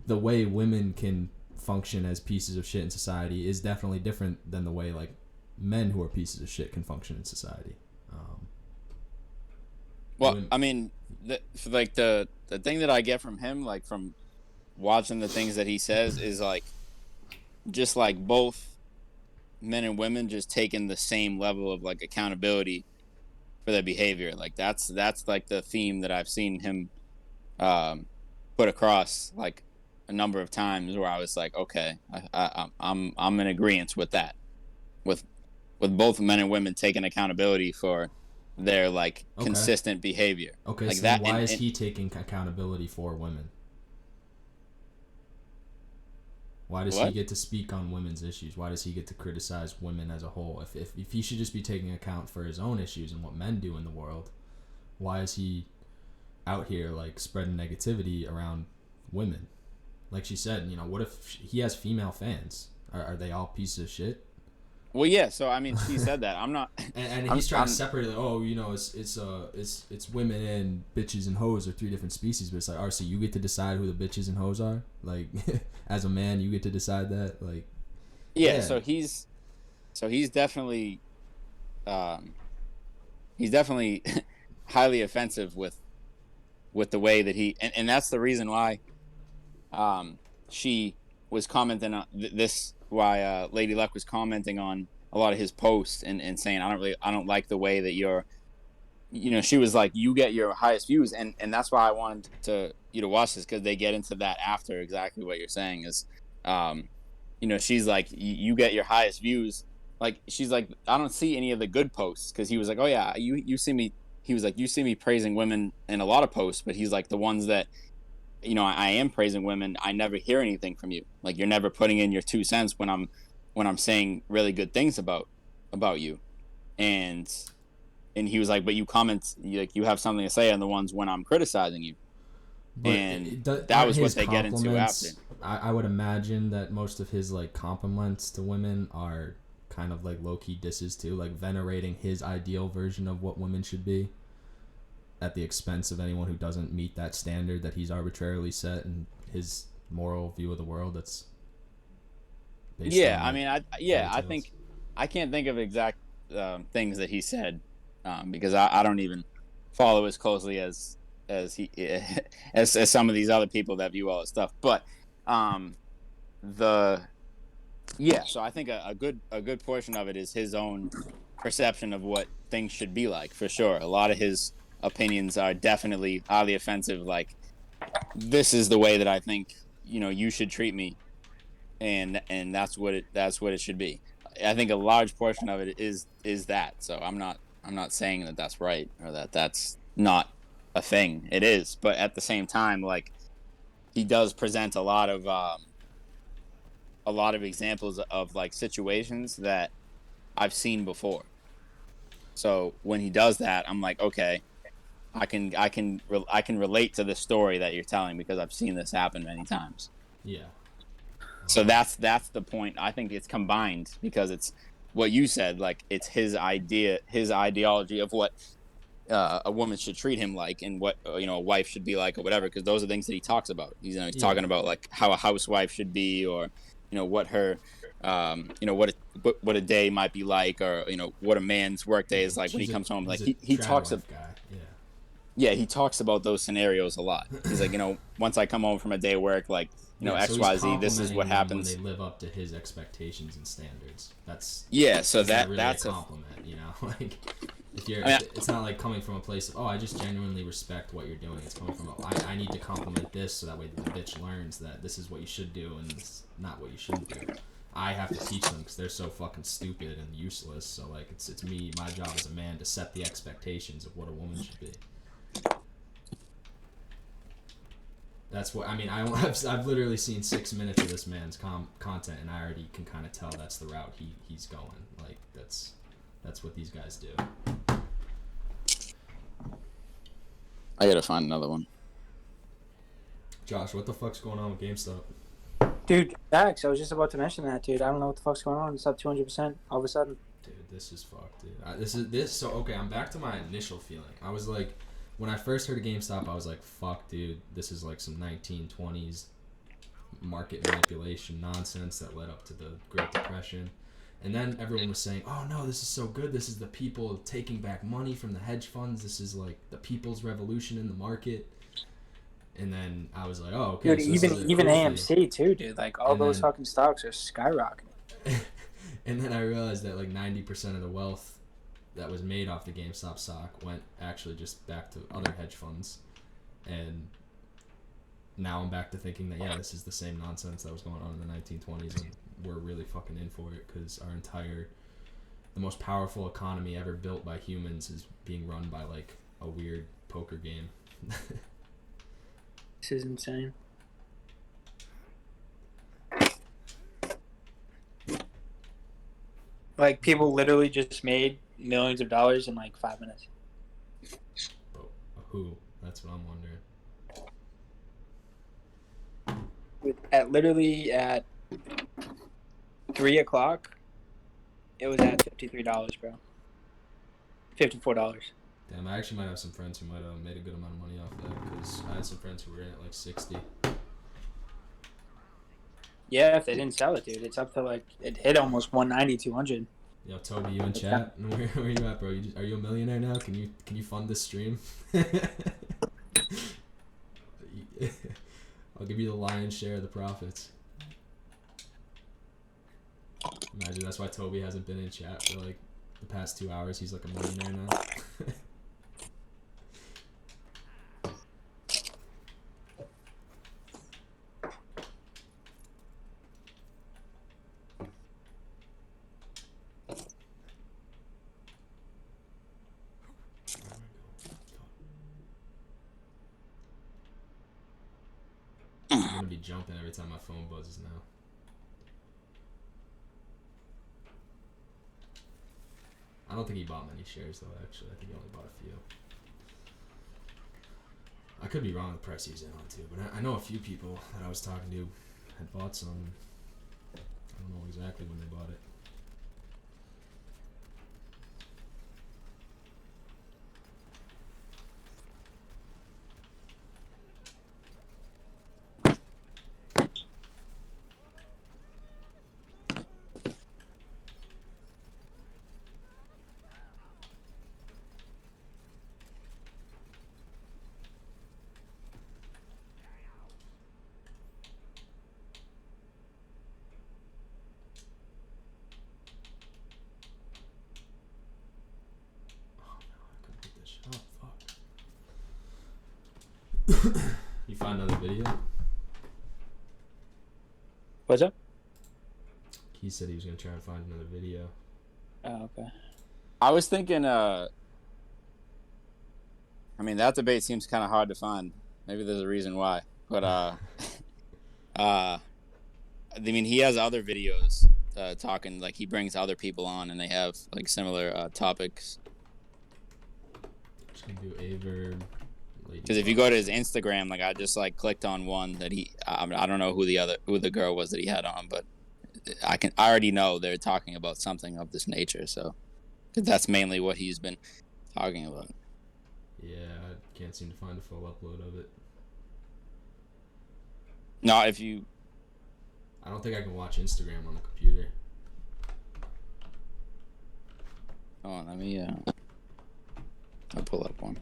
the way women can function as pieces of shit in society is definitely different than the way like men who are pieces of shit can function in society. Well, Women- I mean, the thing that I get from him, like from watching the things that he says, is like just like both men and women just taking the same level of like accountability for their behavior. Like that's like the theme that I've seen him put across like a number of times, where I was like, okay, I'm in agreement with that, with both men and women taking accountability for their like consistent behavior. Okay, like so that. why is he taking accountability for women? Why does he get to speak on women's issues? Why does he get to criticize women as a whole? If he should just be taking account for his own issues and what men do in the world, why is he out here like spreading negativity around women? Like she said, you know, what if he has female fans? Are they all pieces of shit? Well, yeah. So I mean, she said that. I'm not. And he's trying to separate it. Oh, you know, it's women and bitches and hoes are three different species. But it's like, RC, you get to decide who the bitches and hoes are. Like, as a man, you get to decide that. Like, yeah. So he's definitely, highly offensive with the way that he, and that's the reason why, she was commenting on this. Why Lady Luck was commenting on a lot of his posts and saying I don't like the way that you're, you know, she was like, you get your highest views, and that's why I wanted you to watch this, because they get into that after exactly what you're saying is, you know, she's like, you get your highest views, like she's like, I don't see any of the good posts, because he was like, oh yeah, you see me, he was like, you see me praising women in a lot of posts, but he's like, the ones that, you know, I am praising women, I never hear anything from you. Like, you're never putting in your 2 cents when I'm saying really good things about you. And he was like, but you comment, like, you have something to say on the ones when I'm criticizing you. but And that was what they get into after. I would imagine that most of his like compliments to women are kind of like low-key disses too, like venerating his ideal version of what women should be, at the expense of anyone who doesn't meet that standard that he's arbitrarily set in his moral view of the world. That's based on, I mean, I think I can't think of exact things that he said, because I don't even follow as closely as he as some of these other people that view all this stuff. But so I think a good portion of it is his own perception of what things should be like, for sure. A lot of his opinions are definitely highly offensive, like, this is the way that I think, you know, you should treat me, and that's what it should be. I think a large portion of it is that. So I'm not saying that that's right or that that's not a thing. It is, but at the same time, like, he does present a lot of examples of like situations that I've seen before. So when he does that, I'm like, okay, I can relate to the story that you're telling because I've seen this happen many times. Yeah. So that's the point. I think it's combined because it's what you said, like it's his ideology of what a woman should treat him like, and what a wife should be like, or whatever. Because those are things that he talks about. He's talking about like how a housewife should be, or what her, what a day might be like, or what a man's work day is like when he comes home. Like he talks about. Yeah, he talks about those scenarios a lot. He's like, once I come home from a day of work, like, XYZ, this is what happens. When they live up to his expectations and standards. That's so really that's a compliment, like if you're, it's not like coming from a place of, I just genuinely respect what you're doing. It's coming from, I need to compliment this so that way the bitch learns that this is what you should do and it's not what you shouldn't do. I have to teach them because they're so fucking stupid and useless. So like, it's me, my job as a man to set the expectations of what a woman should be. That's what I mean. I've literally seen 6 minutes of this man's content, and I already can kind of tell that's the route he's going. Like that's what these guys do. I gotta find another one. Josh, what the fuck's going on with GameStop? Dude, facts. I was just about to mention that, dude. I don't know what the fuck's going on. It's up 200% all of a sudden. Dude, this is fucked, dude. So okay, I'm back to my initial feeling. I was like, when I first heard of GameStop, I was like, fuck, dude, this is like some 1920s market manipulation nonsense that led up to the Great Depression. And then everyone was saying, oh no, this is so good. This is the people taking back money from the hedge funds. This is like the people's revolution in the market. And then I was like, oh, okay. Dude, so even AMC too, dude. Like all those fucking stocks are skyrocketing. And then I realized that like 90% of the wealth that was made off the GameStop stock went actually just back to other hedge funds. And now I'm back to thinking that, this is the same nonsense that was going on in the 1920s, and we're really fucking in for it because the most powerful economy ever built by humans is being run by like a weird poker game. This is insane. Like people literally just made millions of dollars in like 5 minutes. But who? That's what I'm wondering. Literally at 3 o'clock, it was at $53, bro. $54. Damn, I actually might have some friends who might have made a good amount of money off that because I had some friends who were in at like 60. Yeah, if they didn't sell it, dude, it's up to like it hit almost 190, 200. Yo, Toby, you in chat? Where are you at, bro? Are you a millionaire now? Can you fund this stream? I'll give you the lion's share of the profits. Imagine that's why Toby hasn't been in chat for like the past 2 hours. He's like a millionaire now. I'm gonna be jumping every time my phone buzzes now. I don't think he bought many shares though, actually. I think he only bought a few. I could be wrong with the price he's in on too, but I know a few people that I was talking to had bought some. I don't know exactly when they bought it. You find another video? What's up? He said he was gonna try and find another video. Oh, okay. I was thinking, I mean, that debate seems kind of hard to find. Maybe there's a reason why. But, I mean, he has other videos talking, like, he brings other people on, and they have, like, similar topics. Just gonna do averb. Because if you go to his Instagram, like I just like clicked on one that I don't know who the girl was that he had on, but I already know they're talking about something of this nature. So, because that's mainly what he's been talking about. Yeah, I can't seem to find a full upload of it. No, if you. I don't think I can watch Instagram on the computer. Oh, let me. I'll pull up one.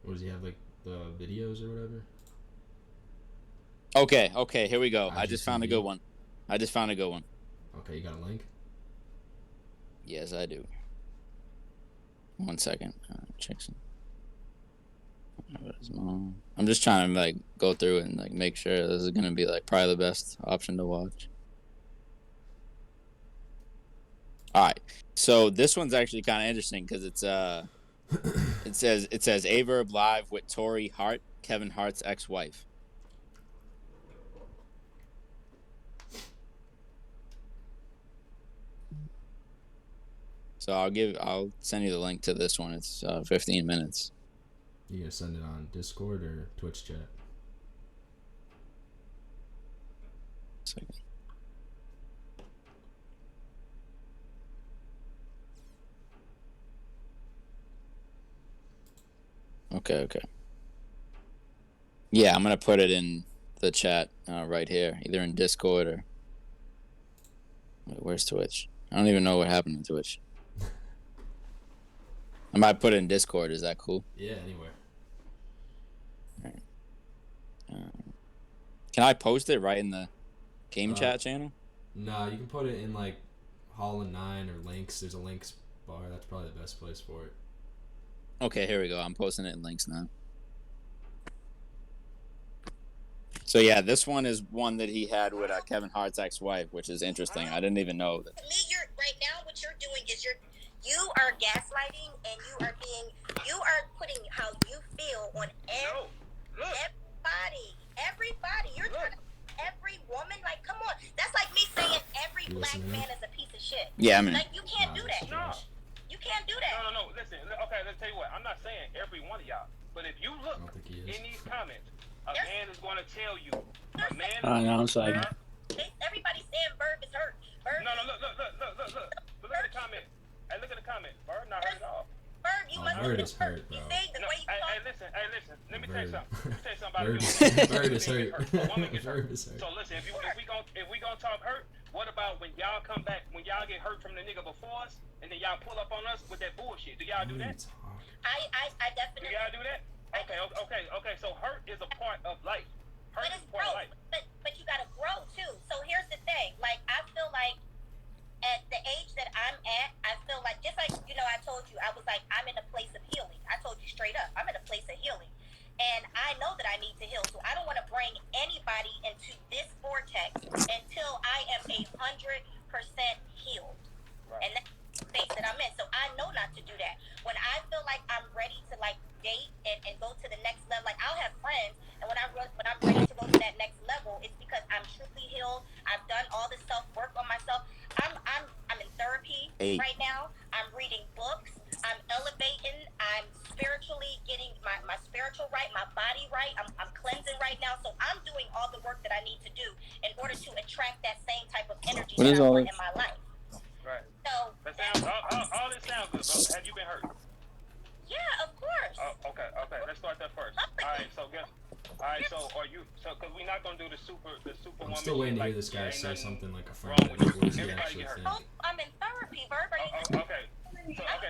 What does he have, like the videos or whatever? Okay, here we go. I just found a good one. Okay, you got a link? Yes, I do. 1 second. Check some. I'm just trying to like go through and like make sure this is gonna be like probably the best option to watch. All right, so this one's actually kind of interesting because it's it says averb live with Tori Hart, Kevin Hart's ex-wife. So I'll send you the link to this one. It's 15 minutes. You gonna send it on Discord or Twitch chat? Second. Okay. Yeah, I'm gonna put it in the chat right here, either in Discord or. Wait, where's Twitch? I don't even know what happened to Twitch. I might put it in Discord. Is that cool? Yeah, anywhere. All right. Can I post it right in the game chat channel? No, you can put it in like Hall and 9 or links. There's a links bar. That's probably the best place for it. Okay, here we go. I'm posting it in links now. So yeah, this one is one that he had with Kevin Hart's ex-wife, which is interesting. I didn't even know that. To me, right now what you're doing is you are gaslighting, and you are putting how you feel on everybody. You're trying to every woman, like, come on. That's like me saying every black man is a piece of shit. Yeah, I mean, like you can't do that. No. You can't do that. No. Listen. Okay, let's tell you what. I'm not saying every one of y'all, but if you look in these comments, a man is going to tell you. A man. I know. It's like Everybody's saying Verb is hurt. Verb. No. Look. Look at the comment. Hey, look at the comment. Verb not hurt at all. Verb, you must Bird is hurt, bro. You see the way you talk. Hey, listen. Let me tell you something. Bird is hurt. A woman gets hurt. Bird is hurt. So listen, if we gonna talk hurt, what about when y'all come back, when y'all get hurt from the nigga before us, and then y'all pull up on us with that bullshit? Do y'all do that? I definitely. Do y'all do that? Okay. So hurt is a part of life. Hurt But is it's a part of growth. life. But you gotta grow too. So here's the thing. Like I feel like at the age that I'm at, I feel like just like I told you, I was like I'm in a place of healing. I told you straight up, I'm in a place of healing, and I know that I need to heal. So I don't want to bring anybody into this vortex until I am 100% healed. Right. And that's the space that I'm in. So I know not to do that. When I feel like I'm ready to like date and go to the next level, like I'll have friends, and when I'm ready to go to that next level, it's because I'm truly healed. I've done all the self work on myself. I'm in therapy right now. I'm reading books. I'm elevating. I'm spiritually getting my spiritual right, my body right. I'm cleansing right now. So I'm doing all the work that I need to do in order to attract that same type of energy that I want in my life. Right. So all this sounds good, bro. Have you been hurt? Yeah, of course. Okay. Let's start that first. So are you? So because we're not gonna do the super I'm woman. still waiting to hear like, this guy say nothing something like a friend. wrong with Like, what does he everybody actually get hurt. think? I'm in therapy, Verb. Are you Okay.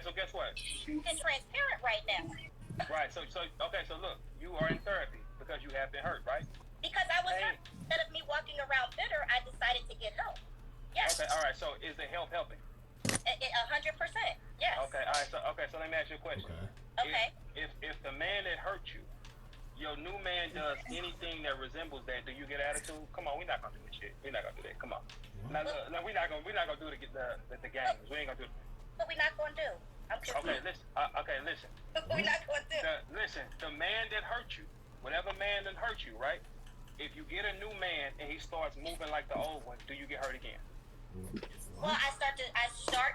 So guess what? being transparent right now? Right. So look, you are in therapy because you have been hurt, right? Because I was hurt. Instead of me walking around bitter, I decided to get help. Yes. Okay. All right. So is the help helping? 100%. Yes. Okay. All right. So let me ask you a question. Okay. If the man that hurt you, your new man does anything that resembles that, do you get attitude? Come on, we're not gonna do this shit. We're not gonna do that. Come on. No, we're not gonna do the games. We ain't gonna do it. What we not gonna do? I'm confused. Okay, listen. What we not gonna do? Listen, the man that hurt you, whatever man that hurt you, right? if you get a new man and he starts moving like the old one, do you get hurt again? Well, I start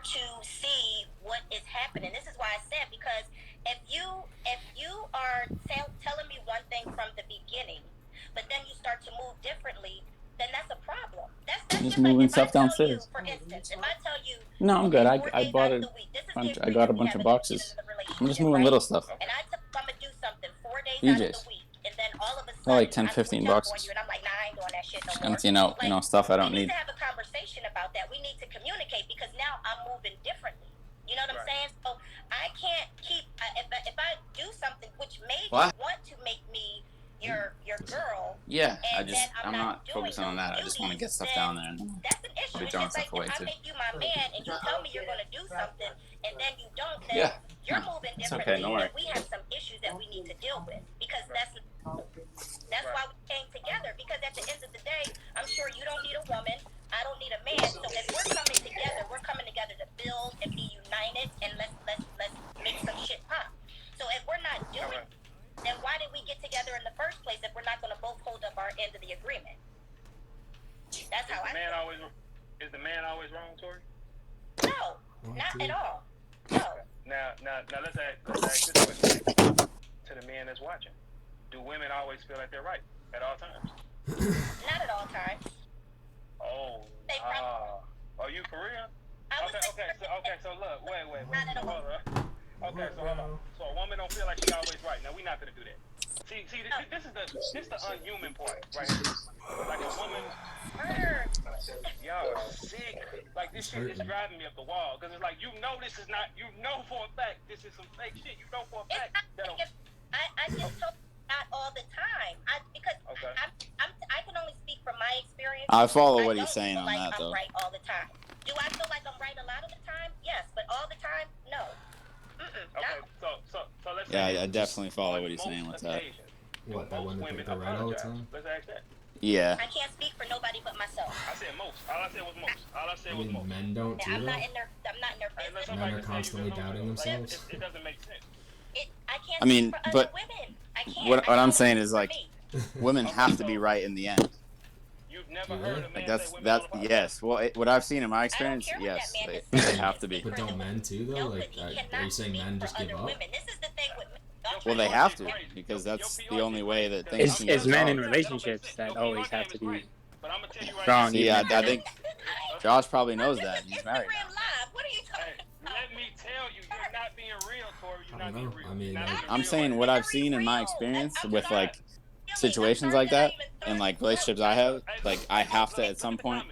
to see what is happening. This is why I said, because if you are telling me one thing from the beginning, but then you start to move differently, then that's a problem. That's Just just moving like if stuff I tell you, downstairs. for instance, if I tell you, No, I'm good. okay, I 4 days bought out of it. the week, this is I the got a agreement we bunch have of at the boxes. beginning of the I'm just relationship, moving right? little stuff. And I tell you I'm gonna do something 4 days out BJ's. of the week, and then all of a They're sudden like 10, I 15 switch up bucks. on you, and I'm like, nah, I ain't doing that shit no more. Emptying out, Like, stuff I don't we need need. to have a conversation about that. We need to communicate, because now I'm moving differently. You know what I'm saying? So I can't keep if I do something which made you want to make me your girl. Yeah, and I'm not focusing on that. I just want to get stuff down there. That's an issue. I'll be It's throwing just like stuff away if I too. make you my man and you tell me you're gonna do something and then you don't, then Yeah. you're moving It's differently. okay, don't worry. And we have some issues that we need to deal with, because that's why we came together. Because at the end of the day, I'm sure you don't need a woman. I don't need a man. So if we're coming together to build and be united, and let's make some shit pop. So if we're not doing, then why did we get together in the first place if we're not going to both hold up our end of the agreement? That's how I feel. Is the man always wrong, Tori? No, not at all. No. Now let's ask this question to the men that's watching. Do women always feel like they're right at all times? Not at all times. Oh, are you for real? Okay, so look, wait. Not at all. Hold on. Okay, so hold on. So a woman don't feel like she's always right. Now we're not gonna do that. See, this is the unhuman part, right here. Like a woman, y'all are sick. Like this shit is driving me up the wall, because it's like this is not. You know for a fact this is some fake shit. You know for a fact that. I just told you not all the time. I can only speak from my experience. I follow what don't he's saying feel on like that, I'm though. right all the time. Do I feel like I'm right a lot of the time? Yes, but all the time, no. Okay, so let's. Yeah, I definitely follow what he's saying with that. What, that women think they're right all the time? Let's ask that. Yeah. I can't speak for nobody but myself. I said most. All I said was most. I mean, men don't do I'm that. not in their business. Men are constantly doubting themselves. It doesn't make sense. I can't I mean, speak for but other women. I can't. what I'm saying is, like, me. women have to be right in the end. You've never heard a man Like say women that's all about yes. Well, what I've seen in my experience, care what yes, that man they is saying. have to be. But don't men too, though? No, Like, but he are cannot you saying speak men for just give other up? women. This is the thing with men. Well, they have to, because that's the only way that things can It's get men in resolved. relationships that always have to be But I'm gonna tell you right strong. See, I think Josh probably knows that. He's Instagram married. Live. What are you talking about? Let me tell you, you're not being real, Tori. You're I not don't being know. real. I mean, You're not like- being I'm real. saying what I've seen in my experience with like situations like that and like relationships I have, like I have to at some point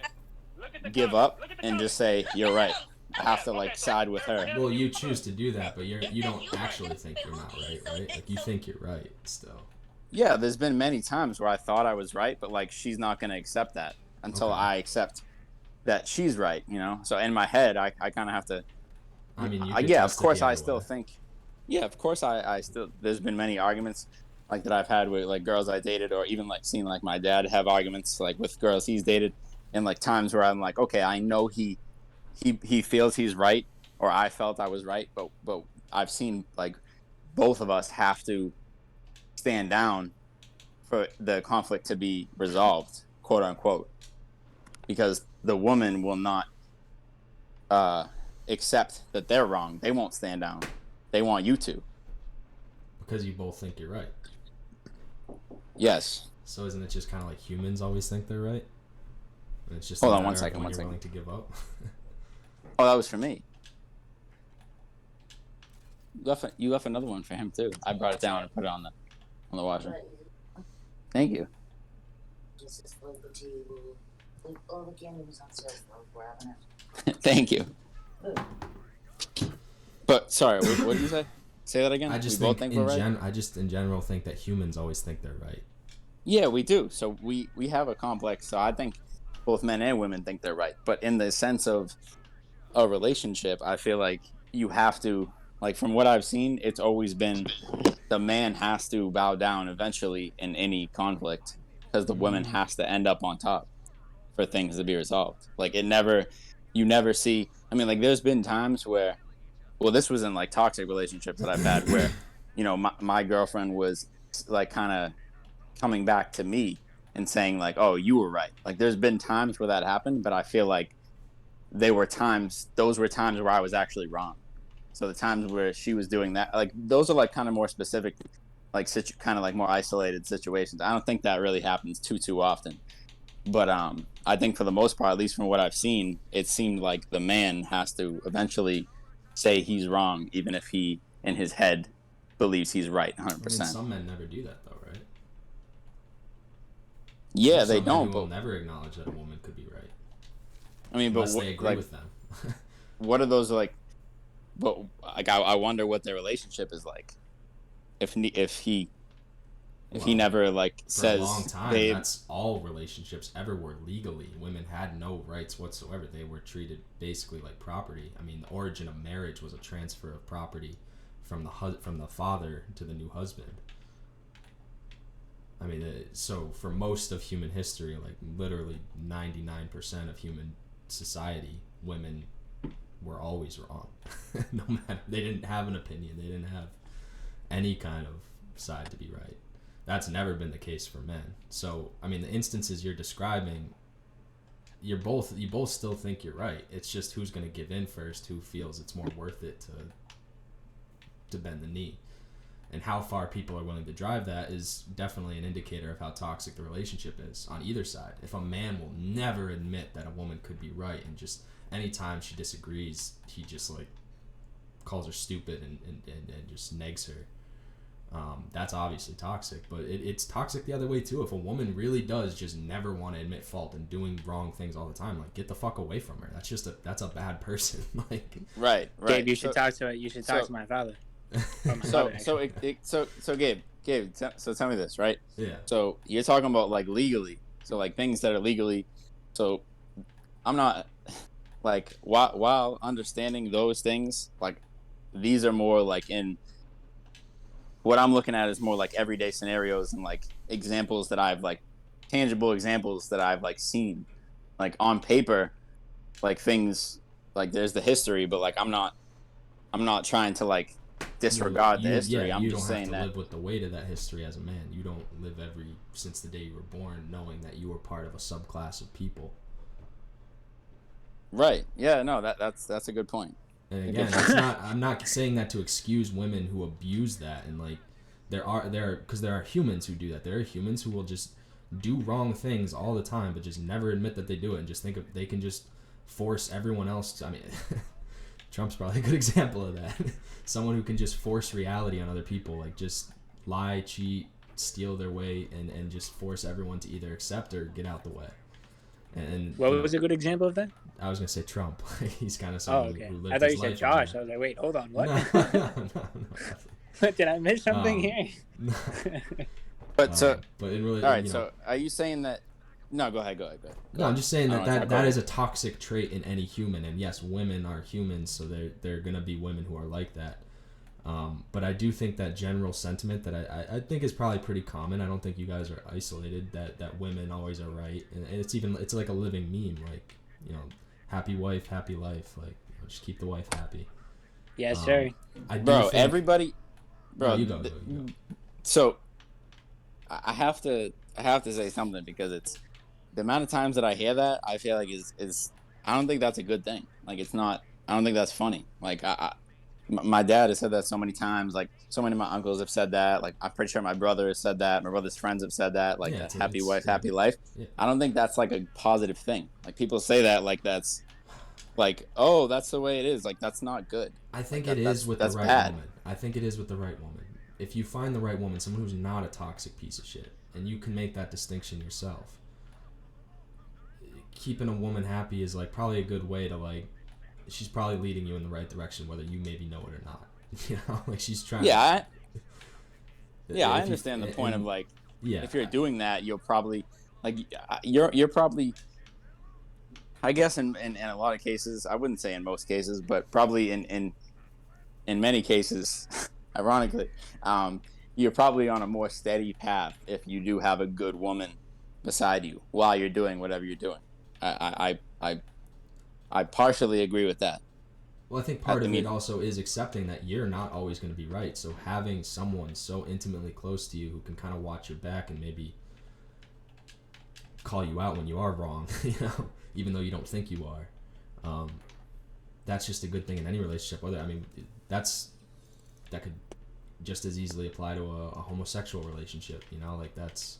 give up and just say you're right. I have to like side with her. Well, you choose to do that, but you don't actually think you're not right, right? Like, you think you're right still. Yeah, there's been many times where I thought I was right, but like she's not gonna accept that until Okay. I accept that she's right, you know. So in my head, I kind of have to. I mean, you could Yeah, of twist it course the I other still way. think. Yeah, of course I still. There's been many arguments like that I've had with like girls I dated, or even like seeing like my dad have arguments like with girls he's dated, and like times where I'm like, okay, I know he feels he's right, or I felt I was right, but I've seen like both of us have to stand down for the conflict to be resolved, quote unquote, because the woman will not accept that they're wrong. They won't stand down. They want you to. Because you both think you're right. Yes. So isn't it just kind of like humans always think they're right? And it's just Hold a on one matter of second, when one you're second. willing to give up. Oh, that was for me. You left another one for him too. I brought it down and put it on the washer. Thank you. Thank you. But sorry, what did you say? Say that again. I just we both think we're right. I just in general think that humans always think they're right. Yeah, we do. So we have a complex. So I think both men and women think they're right. But in the sense of a relationship, I feel like you have to, like from what I've seen, it's always been the man has to bow down eventually in any conflict because the woman has to end up on top for things to be resolved. Like you never see, I mean, like there's been times where, well, this was in like toxic relationships that I've had where, you know, my girlfriend was like kind of coming back to me and saying like, "Oh, you were right." Like, there's been times where that happened, but I feel like those were times where I was actually wrong. So the times where she was doing that, like, those are like kind of more specific, like kind of like more isolated situations. I don't think that really happens too often. But I think for the most part, at least from what I've seen, it seemed like the man has to eventually say he's wrong, even if he in his head believes he's right 100%. I mean, some men never do that though, right? Yeah, There's they some men don't. who will But never acknowledge that a woman could be right. I mean, Unless but they agree like, with them. what are those like? But like, I wonder what their relationship is like. If he never like For says, a long time, babe, that's all relationships ever were legally. Women had no rights whatsoever. They were treated basically like property. I mean, the origin of marriage was a transfer of property from the father to the new husband. I mean, so for most of human history, like literally 99% of human society, women were always wrong. No matter, they didn't have an opinion. They didn't have any kind of side to be right. That's never been the case for men. So, I mean, the instances you're describing, you both still think you're right. It's just who's going to give in first, who feels it's more worth it to bend the knee. And how far people are willing to drive that is definitely an indicator of how toxic the relationship is on either side. If a man will never admit that a woman could be right, and just anytime she disagrees, he just like calls her stupid and just negs her, that's obviously toxic. But it's toxic the other way too. If a woman really does just never want to admit fault and doing wrong things all the time, like, get the fuck away from her. That's a bad person. Like, right. Gabe, you should talk to my father. So Gabe, so tell me this, right? Yeah. So you're talking about like legally, so like things that are legally. So I'm not like, while understanding those things, like these are more like in what I'm looking at is more like everyday scenarios and like examples that I've like tangible examples that I've like seen, like on paper, like things like there's the history, but like I'm not trying to like disregard the history. I'm just saying that you don't have to live with the weight of that history as a man. You don't live since the day you were born knowing that you were part of a subclass of people. Right. Yeah, no, that's a good point. And again, I'm not saying that to excuse women who abuse that, and like there are humans who do that. There are humans who will just do wrong things all the time but just never admit that they do it, and just think they can just force everyone else to, I mean Trump's probably a good example of that. Someone who can just force reality on other people, like just lie, cheat, steal their way, and just force everyone to either accept or get out the way. And what was a good example of that? I was gonna say Trump. He's kind of someone who lived I thought his you said life Josh. I was like, wait, hold on, what? No. Did I miss something here? But but in really, all right. So are you saying that? No, go ahead. No, I'm just saying that is a toxic trait in any human, and yes, women are humans, so they're gonna be women who are like that. But I do think that general sentiment that I think is probably pretty common. I don't think you guys are isolated. That women always are right, and it's like a living meme. Like, happy wife, happy life. Like, just keep the wife happy. Yes, sir. Everybody. Bro, you go. So I have to say something, because it's the amount of times that I hear that, I feel like is I don't think that's a good thing. Like, it's not. I don't think that's funny. Like, my dad has said that so many times. Like, so many of my uncles have said that. Like, I'm pretty sure my brother has said that. My brother's friends have said that. Like, happy wife, happy life. Yeah. I don't think that's like a positive thing. Like, people say that like that's like, oh, that's the way it is. Like, that's not good. I think like, it is with the right bad. woman. I think it is with the right woman. If you find the right woman, someone who's not a toxic piece of shit, and you can make that distinction yourself, keeping a woman happy is like probably a good way to, like, she's probably leading you in the right direction, whether you maybe know it or not. Like, she's trying. Yeah. I understand the point of, like, yeah, if you're doing that, you'll probably like you're probably, I guess in a lot of cases, I wouldn't say in most cases, but probably in many cases, ironically, you're probably on a more steady path if you do have a good woman beside you while you're doing whatever you're doing. I partially agree with that. Well, I think part of it also is accepting that you're not always going to be right. So having someone so intimately close to you who can kind of watch your back and maybe call you out when you are wrong, you know, even though you don't think you are. That's just a good thing in any relationship. Whether, I mean, that could just as easily apply to a homosexual relationship, you know, like that's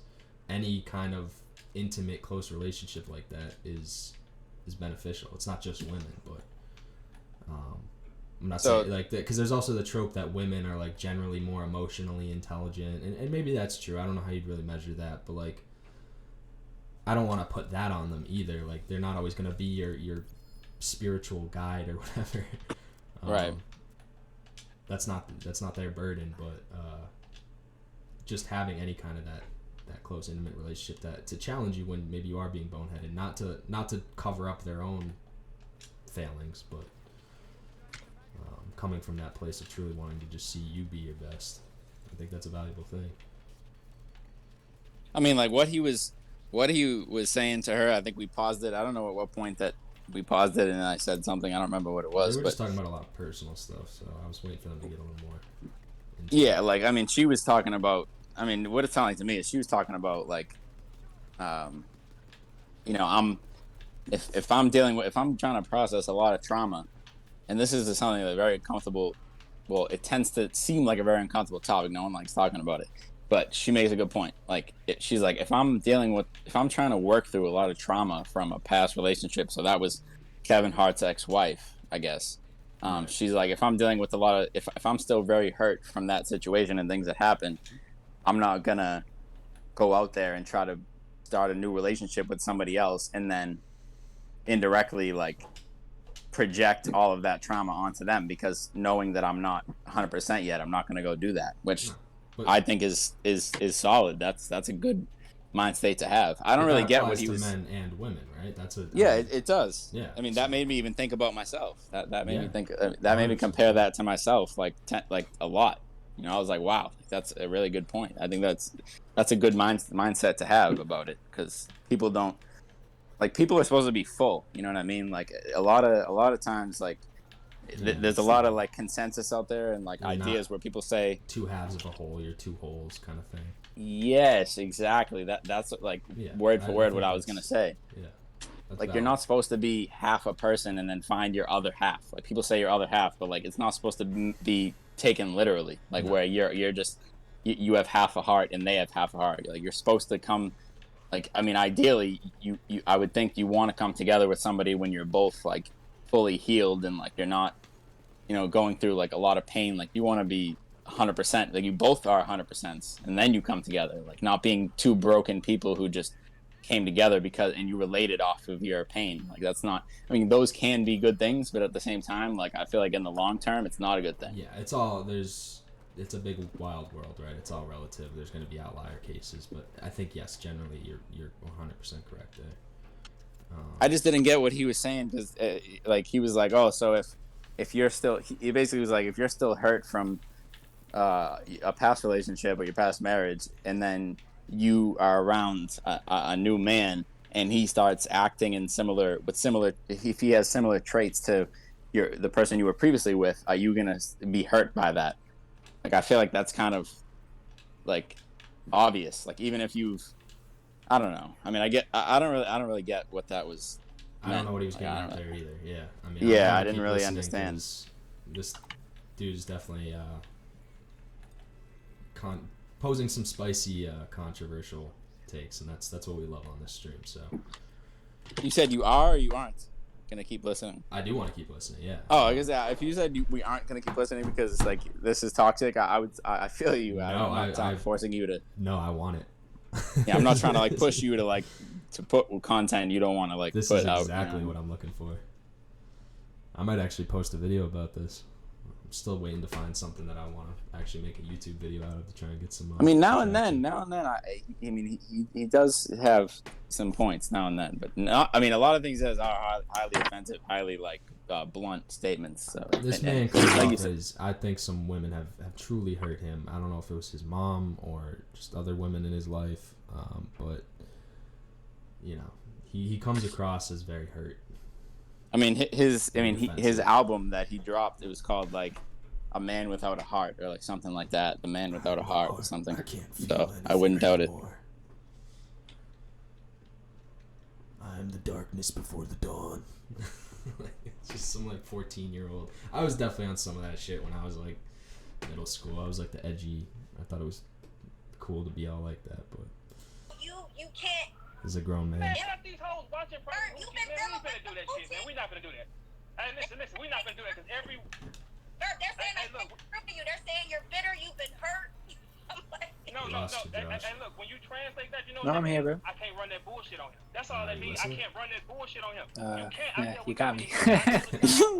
any kind of intimate, close relationship like that is beneficial. It's not just women, but I'm not saying like that, because there's also the trope that women are like generally more emotionally intelligent, and maybe that's true. I don't know how you'd really measure that, but like I don't want to put that on them either. Like they're not always going to be your spiritual guide or whatever. Right. That's not their burden, but just having any kind of that close, intimate relationship that to challenge you when maybe you are being boneheaded, not to cover up their own failings, but coming from that place of truly wanting to just see you be your best. I think that's a valuable thing. I mean, like what he was saying to her, I think we paused it. I don't know at what point that we paused it and I said something. I don't remember what it was. We were but just talking about a lot of personal stuff, so I was waiting for them to get a little more into yeah, like I mean, she was talking about. I mean, what it's sounding to me is she was talking about like, you know, if I'm trying to process a lot of trauma, and this is something that's very uncomfortable. Well, it tends to seem like a very uncomfortable topic. No one likes talking about it. But she makes a good point. Like, she's like, if I'm trying to work through a lot of trauma from a past relationship, so that was Kevin Hart's ex-wife, I guess. She's like, if I'm dealing with a lot of, if I'm still very hurt from that situation and things that happened, I'm not gonna go out there and try to start a new relationship with somebody else and then indirectly like project all of that trauma onto them, because knowing that I'm not 100% yet, I'm not gonna go do that, which I think is solid. That's a good mind state to have. I don't really get what he was. Men and women, right? That's what. Yeah, it does. Yeah. I mean, that made me even think about myself. That made me think. That made me compare that to myself, like a lot. You know, I was like, wow, that's a really good point. I think that's a good mindset to have about it, because people don't like, people are supposed to be full. You know what I mean? Like a lot of times, like. There's a lot of like consensus out there and like ideas where people say two halves of a whole, you're two wholes kind of thing. Yes, exactly. That's like word for word what I was gonna say. Yeah. Like valid. You're not supposed to be half a person and then find your other half. Like people say your other half, but like it's not supposed to be taken literally. Like where you're just you have half a heart and they have half a heart. Like you're supposed to come. Like I mean, ideally, you I would think you want to come together with somebody when you're both like fully healed and like you're not, you know, going through like a lot of pain. Like you want to be 100%, like you both are 100%, and then you come together, like not being two broken people who just came together and you related off of your pain. Like that's not, I mean, those can be good things, but at the same time, like I feel like in the long term it's not a good thing. Yeah, it's a big wild world, right? It's all relative. There's going to be outlier cases, but I think yes, generally you're 100% correct there. I just didn't get what he was saying, because like he was like, oh, so if you're still, he basically was like, if you're still hurt from a past relationship or your past marriage, and then you are around a new man and he starts acting in similar, if he has similar traits to the person you were previously with, are you gonna be hurt by that? Like I feel like that's kind of like obvious. Like even if you've, I don't know. I mean, I don't really get what that was. I don't know what he was getting at there either. Yeah, I mean, yeah, I didn't really understand. This dude's definitely posing some spicy, controversial takes, and that's what we love on this stream. So, you said you are or you aren't gonna keep listening? I do want to keep listening. Yeah. Oh, I guess if you said we aren't gonna keep listening because it's like this is toxic, I feel you. I'm forcing you to. No, I want it. Yeah, I'm not trying to like push you to put content you don't want to like this put is out. Exactly what I'm looking for. I might actually post a video about this. I'm still waiting to find something that I want to actually make a YouTube video out of to try and get some. I mean, now and then, I mean, he does have some points now and then, but not. I mean, a lot of things are highly offensive, highly like blunt statements. So this man comes off as, I think some women have truly hurt him. I don't know if it was his mom or just other women in his life, but you know, he comes across as very hurt. I mean, his album that he dropped, it was called like A Man Without a Heart or like something like that. The Man Without a Heart or something. So I wouldn't doubt it. I'm the darkness before the dawn. Like, it's just some like 14-year-old. I was definitely on some of that shit when I was like middle school. I was like the edgy. I thought it was cool to be all like that, but you can't. as a grown man. Man, fuck these hoes watching Bert, you've been man, we dealing finna do with that the shit, man. We not finna do that. Hey, listen, we not finna do that because every. Bert, they're saying Hey, I'm look. tripping you. They're saying you're bitter. You've been hurt. I'm like, No. Lost you, Josh. Hey, look, when you translate that, you know. No, what I'm that here, means? bro. I can't run that bullshit on him. That's all that You means. I listen? can't run that bullshit on him. You can't. Yeah, you what got you me.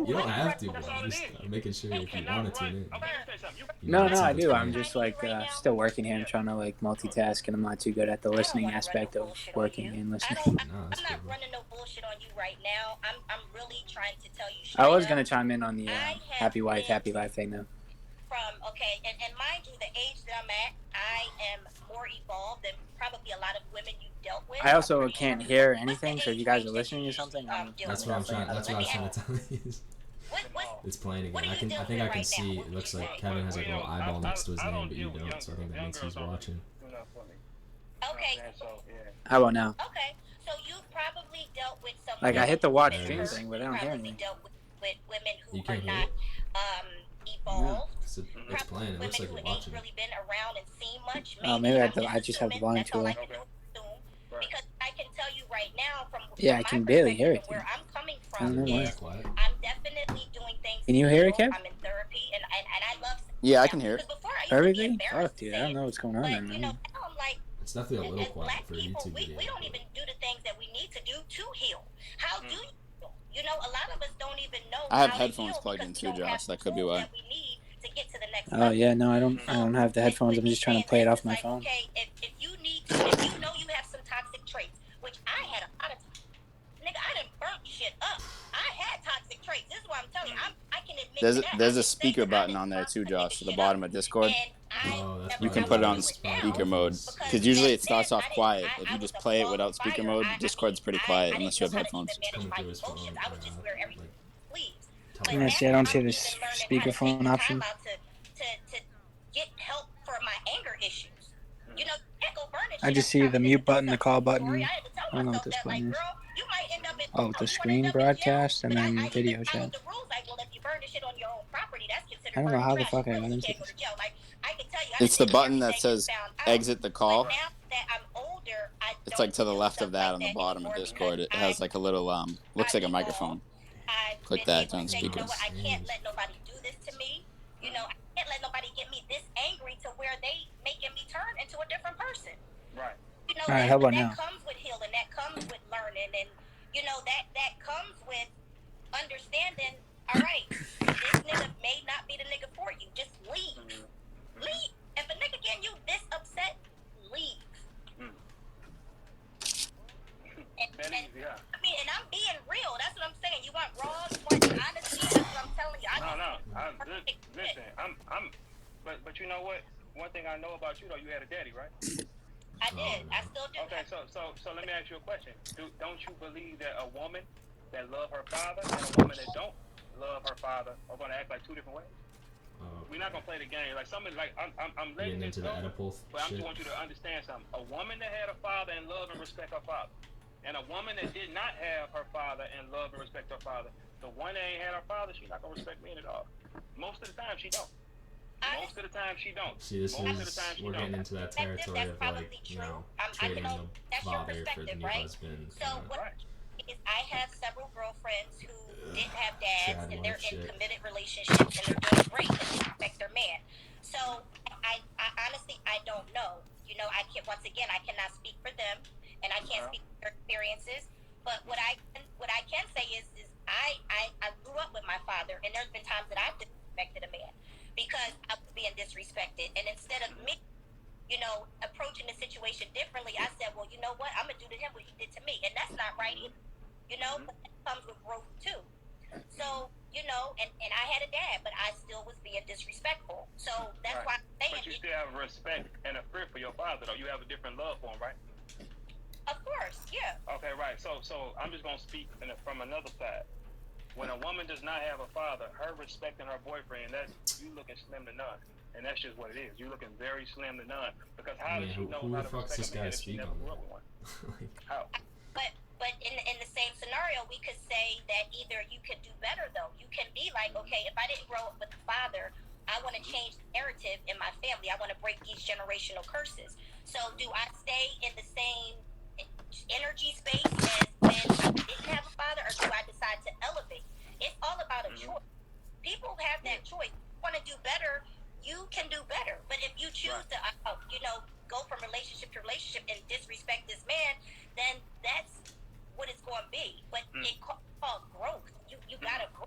You don't have to, That's bro. all I'm it just is. making sure You if you cannot want to run. tune in. Okay, let me say something. You No, know, no, it's I in do. I'm between. just like still working here. I'm trying to like multitask, and I'm not too good at the listening aspect of working and listening. No, I'm that's not good, bro. running no bullshit on you right now. I'm really trying to tell you. I was straight gonna up, chime in on the happy wife, happy life thing though. and mind you, the age that I'm at, I am more evolved than probably a lot of women you dealt with. I also can't hear anything, so if you guys are listening or something, I'm That's what I'm trying. That's what I was trying to tell you. What It's playing What again. are you I think dealing I with can right now? see. What It looks would you like say? Kevin has like a little eyeball next to his I name, don't but you deal with don't. So I think that young means he's girls don't watching. do enough for me. Okay. So yeah. How about now? Okay, so you probably dealt with some. Like, I women hit the who've watch been stream hurt. thing, but I don't You hear probably anything. dealt with women who You are can't hear not it? evolved. It's playing. It looks like Women you're who ain't watching. really been around and seen much. Oh, maybe I I'm just have the volume assuming. That's too all low. I can assume. Because I can tell you right now from Yeah, I my can barely hear perspective it. and where I'm coming I don't from know why. is I'm definitely doing things. Can you hear it, Kev? I'm in therapy and I love. Yeah, I can hear it. Because before I used to be Everything? embarrassed Fuck, to dude. say I don't it, know what's going on but there, you know man. now I'm like. It's definitely a little As quiet black for a people, YouTube video. we don't even do the things that we need to do to heal. How do you heal? You know, a lot of us don't even know. I have how to headphones heal plugged in because too, we don't have Josh. That could be tools why. that we need to get to the next Oh level. yeah, no, I don't have the headphones. I'm just trying to play it off my phone. Okay, if you need to, if you know you have some toxic traits, which I had a lot of. Nigga, I done burnt shit up. I had toxic traits. This is what I'm telling you. I can admit to that. There's I a can say speaker that I button done on there burnt too, some Josh, nigga at the shit bottom up. of Discord. And Oh, that's You can probably put it why on it's probably speaker off mode his- because usually it starts off I didn't- quiet. I- If I you was just a play it ball without of speaker fire. mode, I Discord's pretty I quiet didn't unless you know have how to headphones. even manage Coming my through his phone. emotions. I would just wear every Like, sleeves. tell Yeah, me. see, I don't see I'm this even learning how to speakerphone take option. time out to get help for my anger issues. You know, echo burning I shit just every see time the I mute listen to button, the call something. button. Sorry, I had to tell I don't know what myself this that, like, button is. girl, you might end up in Oh, the you wanna screen end up in jail. broadcast and But then I video even followed chat. the rules. Like, well, if you burn the shit on your own property, that's considered I don't know burning how the trash. fuck I You got really into can't go this. to jail. Like, I can tell you, I It's the done did button that everything and says found out. exit the call. But now that I'm older, I It's don't like to the do left stuff of that like on the that bottom of anymore Discord. It because has like a little looks like a I've microphone. I've Click been that, able it's on to say, you know speakers. what, I can't let nobody do this to me. You know, I can't let nobody get me this angry to where they making me turn into a different person. Right. You know, All right, how about that now? comes with healing, that comes with learning, and you know that comes with understanding. All right, this nigga may not be the nigga for you. Just leave. Leave. If a nigga getting you this upset, leave. That easy, yeah. I mean, and I'm being real. That's what I'm saying. You want raw, you want honesty. That's what I'm telling you. I'm but you know what? One thing I know about you though, you had a daddy, right? I did. I still do. Okay, so let me ask you a question. Don't you believe that a woman that love her father and a woman that don't love her father are gonna act like two different ways? We're not gonna play the game. Like somebody like I'm letting Getting this into the go, Oedipal but I shit. just want you to understand something. A woman that had a father and love and respect her father, and a woman that did not have her father and love and respect her father, the one that ain't had her father, she's not gonna respect me at all. Most of the time, she don't. Most of the time, she don't. See, this Most of the is time, she we're don't. getting into that territory of like, you know, trading the father for the new husband. So what is I have several girlfriends who didn't have dads and they're in committed relationships and they're doing great and they respect their man. So I honestly I don't know. You know, I can't once again I cannot speak for them and I can't speak for their experiences. But what I can say is I grew up with my father and there's been times that I've disrespected a man because I was being disrespected. And instead of me, you know, approaching the situation differently, I said, well, you know what? I'm going to do to him what he did to me. And that's not right either. You know, but that comes with growth too. So, you know, and I had a dad, but I still was being disrespectful. So that's why I'm saying. But you still have respect and a fear for your father, though. You have a different love for him, right? Of course, yeah. Okay, right. So I'm just going to speak from another side. When a woman does not have a father, her respecting her boyfriend, that's you looking slim to none. And that's just what it is. You're looking very slim to none. Because how does she know how to respect a man if she never grew up with one? How? But But in the same scenario, we could say that either you could do better, though. You can be like, okay, if I didn't grow up with a father, I want to change the narrative in my family. I want to break these generational curses. So do I stay in the same energy space as when I didn't have a father, or do I decide to elevate? It's all about a choice. People have that choice. If you want to do better, you can do better. But if you choose to, go from relationship to relationship and disrespect this man, then that's what it's going to be. But it's called growth. You gotta grow.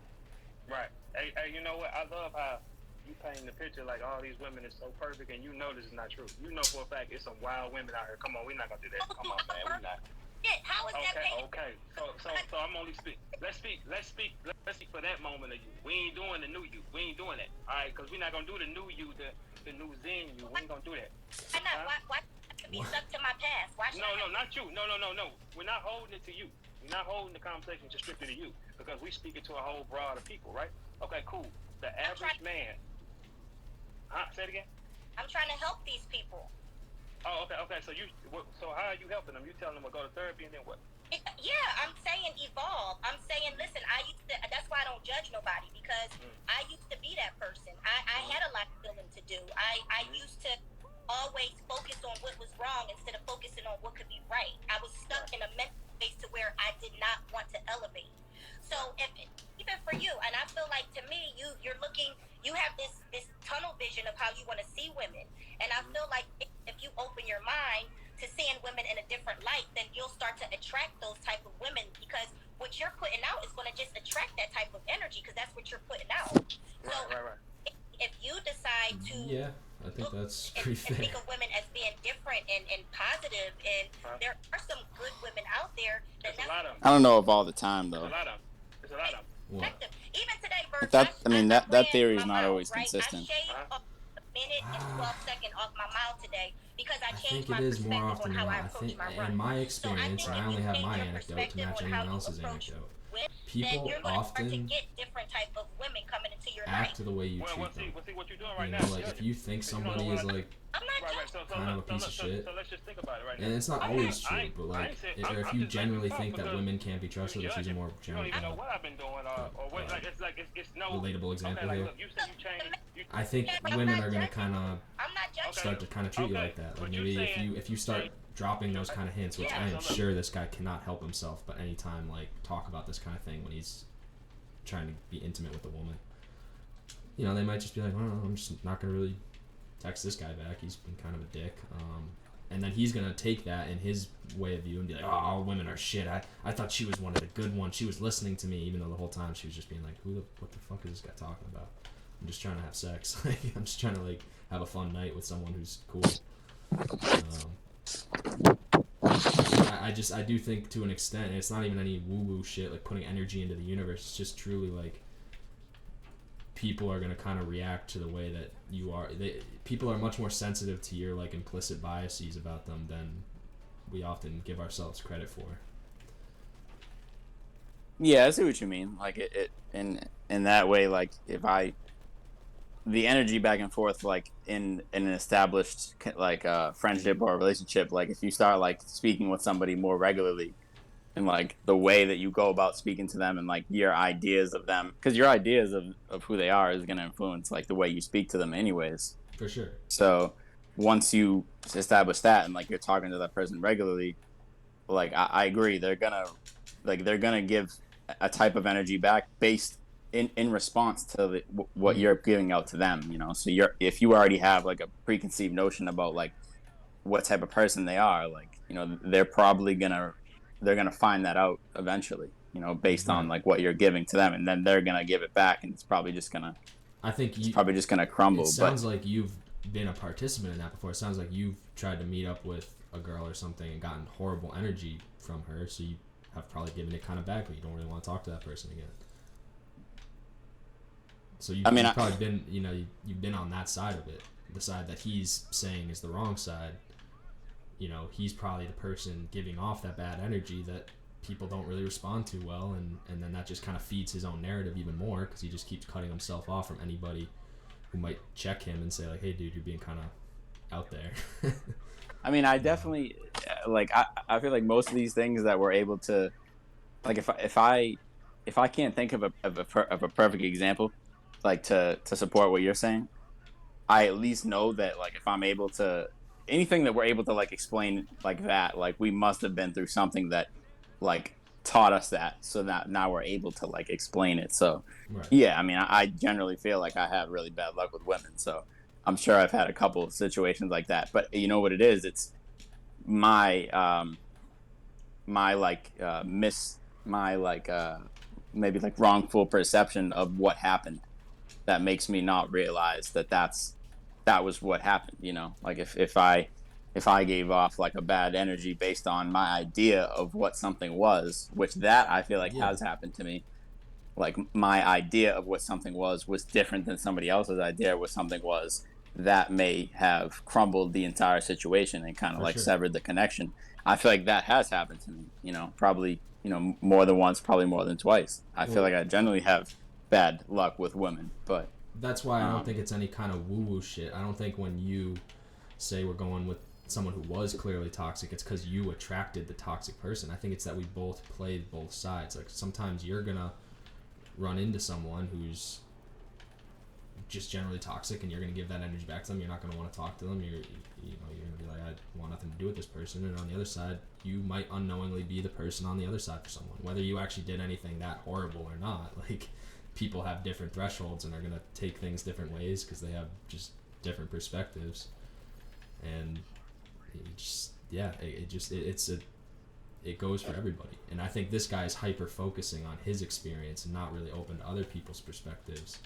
Right. Hey, you know what? I love how you paint the picture like all these women is so perfect, and you know this is not true. You know for a fact it's some wild women out here. Come on, we're not gonna do that. Come on, man, we're not. How is that painted? Okay. So I'm only speak. Let's speak for that moment of you. We ain't doing the new you. We ain't doing that. All right, because we're not gonna do the new you, the new Zen you. We ain't gonna do that. Why not? Why have to be stuck to my past? Why should No, not you. No. We're not holding it to you. We're not holding the conversation just strictly to you, because we speaking to a whole broad of people, right? Okay, cool. The average man. Say it again. I'm trying to help these people. Oh, okay. So how are you helping them? You telling them to go to therapy, and then what? Yeah, I'm saying evolve. I'm saying, listen, that's why I don't judge nobody, because I used to be that person. I had a lot of healing to do. I used to always focus on what was wrong instead of focusing on what could be right. I was stuck in a mental space to where I did not want to elevate. So even for you, and I feel like, to me, you have this tunnel vision of how you want to see women. And I feel like if you open your mind to seeing women in a different light, then you'll start to attract those type of women, because what you're putting out is going to just attract that type of energy, because that's what you're putting out. So Right. if you decide to I think that's pretty fair. think of women as being different and positive, and there are some good women out there. There's a lot of them. I don't know if all the time though. There's a lot of them. What? Even today, Bert, That theory is not miles, always right? consistent. I shaved off a minute and 12 seconds off my mile today because I I changed think my it is perspective more often on than how not. I I approach think, my in run. my So I experience, think and I if only you have change my your anecdote to perspective match on anyone how you else's approach anecdote. then People you're going to start to often get different type of women coming into your act life. the way you Well, treat them. see what you're doing right You now. know, like if you think somebody is like I'm not Right. judging. kind of a piece of shit, So let's just think about it right now. and it's not I'm always not- true, I- but I like ain't said- if I'm you just generally letting you think that talk women can't be trusted, you let's use a more You don't even know general, what I've been doing, or what. Like it's no relatable example okay, like, here. look, you said you changed. I think Yeah, but I'm women not are gonna judging kind you. of I'm not judging. start to kind of treat you like that. Like But you maybe saying- if you start dropping those kind of hints, which Yeah, I am so look. sure this guy cannot help himself, but anytime like talk about this kind of thing when he's trying to be intimate with a woman, you know, they might just be like, well, I'm just not gonna really text this guy back. He's been kind of a dick. And then he's gonna take that in his way of view and be like, oh, all women are shit. I thought she was one of the good ones. She was listening to me, even though the whole time she was just being like, what the fuck is this guy talking about? I'm just trying to have sex. Like, I'm just trying to like have a fun night with someone who's cool. I do think to an extent, it's not even any woo-woo shit like putting energy into the universe. It's just truly like people are gonna kind of react to the way that you are. People are much more sensitive to your like implicit biases about them than we often give ourselves credit for. Yeah, I see what you mean. Like it in that way, like the energy back and forth, like in an established like friendship or a relationship, like if you start like speaking with somebody more regularly, and like the way that you go about speaking to them and like your ideas of them, because your ideas of who they are is going to influence like the way you speak to them anyways. For sure. So once you establish that and like you're talking to that person regularly, like I agree, they're gonna give a type of energy back based in response to what you're giving out to them, you know. So if you already have like a preconceived notion about like what type of person they are, like, you know, they're gonna find that out eventually, you know, based on like what you're giving to them, and then they're gonna give it back, and it's probably just gonna crumble. It sounds like you've been a participant in that before. It sounds like you've tried to meet up with a girl or something and gotten horrible energy from her, so you have probably given it kind of back, but you don't really want to talk to that person again. So you've probably been, you know, you've been on that side of it, the side that he's saying is the wrong side. You know, he's probably the person giving off that bad energy that people don't really respond to well, and then that just kind of feeds his own narrative even more, because he just keeps cutting himself off from anybody who might check him and say like, hey dude, you're being kind of out there. I mean, I definitely like. I feel like most of these things that we're able to, like, if I can't think of a perfect example, like to support what you're saying, I at least know that like if I'm able to anything that we're able to like explain like that, like we must have been through something that like taught us that, so that now we're able to like explain it. So Right. yeah, I mean, I generally feel like I have really bad luck with women. So I'm sure I've had a couple of situations like that. But you know what it is? It's my my like my like maybe like wrongful perception of what happened that makes me not realize that that was what happened. You know, like if I gave off like a bad energy based on my idea of what something was, which that I feel like has happened to me. Like my idea of what something was different than somebody else's idea of what something was. That may have crumbled the entire situation and kind of like severed the connection. I feel like that has happened to me. You know, probably more than once, probably more than twice. I feel like I generally have bad luck with women, but that's why I don't think it's any kind of woo-woo shit. I don't think when you say we're going with someone who was clearly toxic, it's because you attracted the toxic person. I think it's that we both played both sides. Like sometimes you're gonna run into someone who's just generally toxic, and you're gonna give that energy back to them. You're not gonna want to talk to them. You're gonna be like, I want nothing to do with this person. And on the other side, you might unknowingly be the person on the other side for someone, whether you actually did anything that horrible or not. Like people have different thresholds and are gonna take things different ways because they have just different perspectives. And it goes for everybody. And I think this guy's hyper focusing on his experience and not really open to other people's perspectives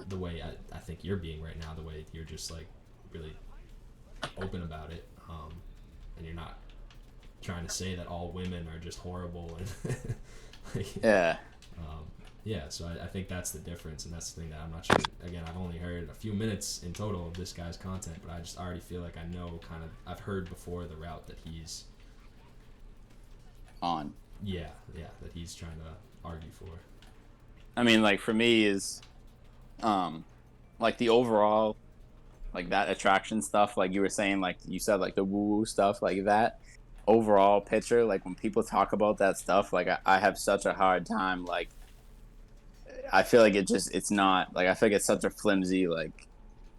the way I think you're being right now, the way you're just like really open about it, and you're not trying to say that all women are just horrible and like, so I think that's the difference, and that's the thing that I'm not sure. Again, I've only heard a few minutes in total of this guy's content, but I just already feel like I know kind of, I've heard before the route that he's on. That he's trying to argue for. I mean, like for me is like the overall like that attraction stuff, like you were saying, like you said, like the woo-woo stuff, like that overall picture, like when people talk about that stuff, like I have such a hard time, like I feel like it's not, like I feel like it's such a flimsy like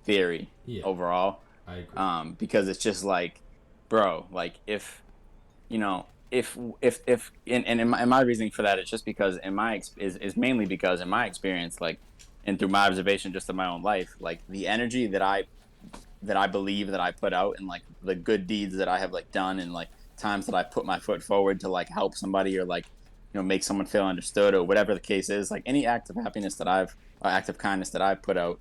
theory overall. I agree. Because it's just like, bro, like if and my reasoning for that is just because is mainly because in my experience, like, and through my observation just of my own life, like the energy that I believe that I put out, and like the good deeds that I have like done, and like times that I put my foot forward to like help somebody, or like make someone feel understood, or whatever the case is, like any act of happiness that act of kindness that I've put out,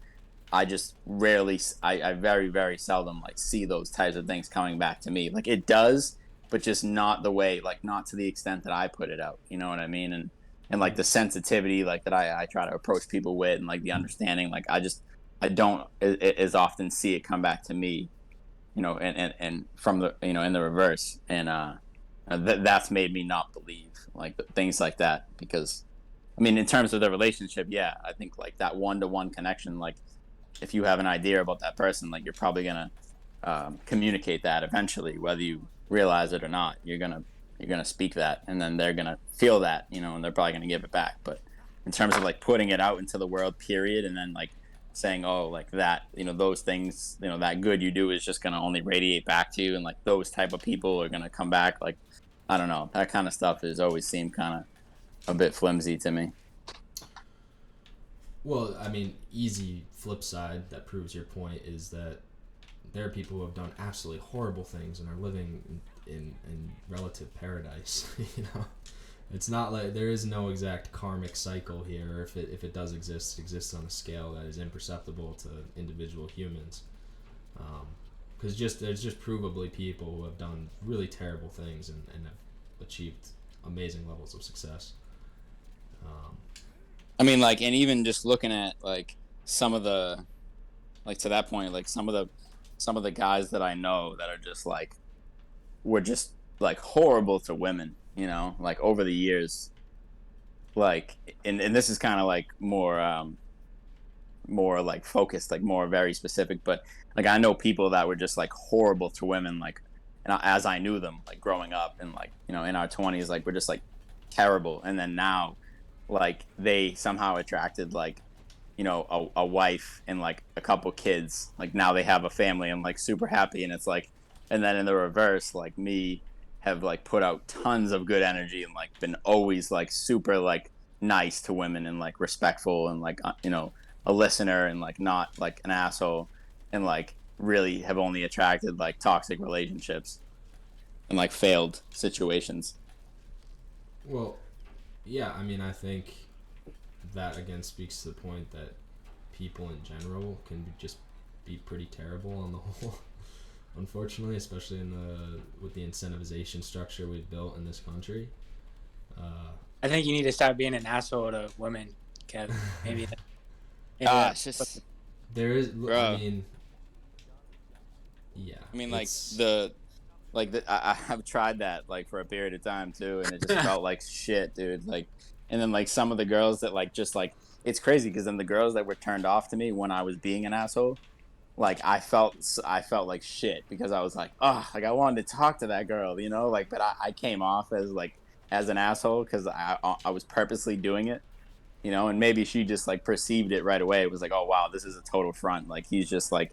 I just rarely, I very, very seldom like see those types of things coming back to me. Like it does, but just not the way, like not to the extent that I put it out. You know what I mean? And like the sensitivity, like that I try to approach people with, and like the understanding, like I don't as often see it come back to me, and from the, in the reverse. And that's made me not believe like things like that, because I mean, in terms of the relationship, yeah, I think like that one-to-one connection, like if you have an idea about that person, like you're probably gonna communicate that eventually, whether you realize it or not. You're gonna speak that, and then they're gonna feel that, and they're probably gonna give it back. But in terms of like putting it out into the world, period, and then like saying, oh, like that, those things, that good you do is just gonna only radiate back to you, and like those type of people are gonna come back, like I don't know, that kind of stuff has always seemed kind of a bit flimsy to me. Well, I mean, easy flip side that proves your point is that there are people who have done absolutely horrible things and are living in relative paradise. It's not like there is no exact karmic cycle here. If it does exist, it exists on a scale that is imperceptible to individual humans. Because there's just provably people who have done really terrible things and have achieved amazing levels of success. I mean, like, and even just looking at like some of the, like to that point, like some of the guys that I know that are just like, were just like horrible to women, like over the years, like, and this is kind of like more more like focused, like more very specific. But like I know people that were just like horrible to women, like, and as I knew them, like growing up and like, you know, in our 20s, like we're just like terrible. And then now, like they somehow attracted like, you know, a wife and like a couple kids. Like now they have a family and like super happy. And it's like, and then in the reverse, like me have like put out tons of good energy and like been always like super like nice to women and like respectful and like, you know, a listener and like not like an asshole, and like really have only attracted like toxic relationships and like failed situations. Well, yeah, I mean, I think that again speaks to the point that people in general can just be pretty terrible on the whole. Unfortunately, especially with the incentivization structure we've built in this country. I think you need to stop being an asshole to women, Kev. Maybe. It's just there is. Bro. I mean, yeah. I mean, I've tried that like for a period of time too, and it just felt like shit, dude. Like, and then like some of the girls that like just like it's crazy because then the girls that were turned off to me when I was being an asshole, like I felt like shit because I was like, oh, like I wanted to talk to that girl, you know, like, but I came off as an asshole because I was purposely doing it, you know, and maybe she just like perceived it right away. It was like, oh wow, this is a total front. Like he's just like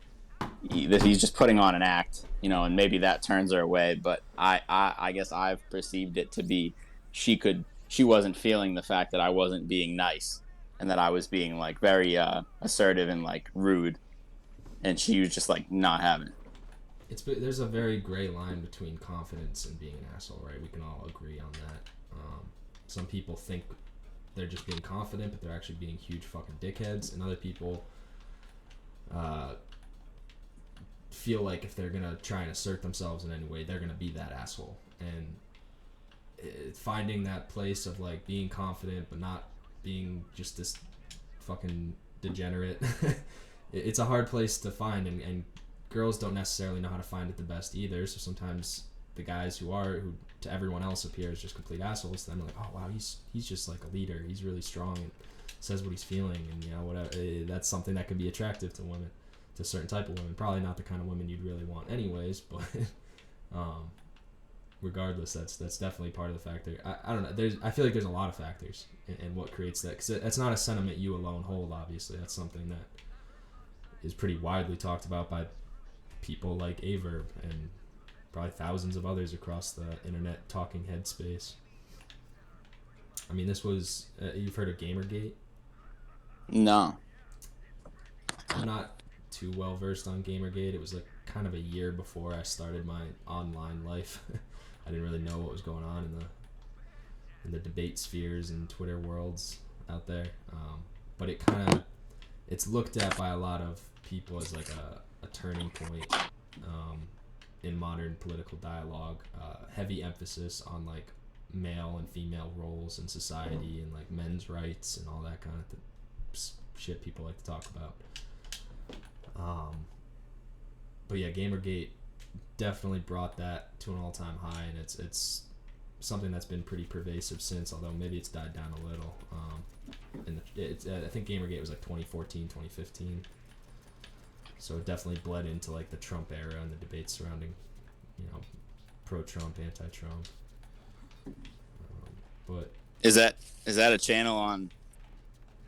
he's just putting on an act, you know, and maybe that turns her away. But I guess I've perceived it to be she wasn't feeling the fact that I wasn't being nice and that I was being like very assertive and like rude, and she was just like not having it. There's a very gray line between confidence and being an asshole, right? We can all agree on that. Some people think they're just being confident, but they're actually being huge fucking dickheads, and other people feel like if they're gonna try and assert themselves in any way, they're gonna be that asshole. And finding that place of like being confident but not being just this fucking degenerate, it's a hard place to find, and girls don't necessarily know how to find it the best either. So sometimes the guys who to everyone else appear as just complete assholes, then they're like, oh wow, he's just like a leader, he's really strong and says what he's feeling, and you know, whatever. That's something that can be attractive to women, to a certain type of women. Probably not the kind of women you'd really want anyways, but regardless, that's definitely part of the factor. I don't know, I feel like there's a lot of factors in what creates that, because that's not a sentiment you alone hold. Obviously that's something that is pretty widely talked about by people like ayeverb and probably thousands of others across the internet talking head space. I mean, this was you've heard of Gamergate? No. I'm not too well versed on Gamergate. It was like kind of a year before I started my online life. I didn't really know what was going on in the debate spheres and Twitter worlds out there. But it's looked at by a lot of people as like a turning point in modern political dialogue. Heavy emphasis on like male and female roles in society and like men's rights and all that kind of shit people like to talk about. But yeah, Gamergate definitely brought that to an all-time high, and it's something that's been pretty pervasive since, although maybe it's died down a little. I think Gamergate was like 2014, 2015. So it definitely bled into like the Trump era and the debates surrounding, you know, pro-Trump, anti-Trump. But Is that a channel on?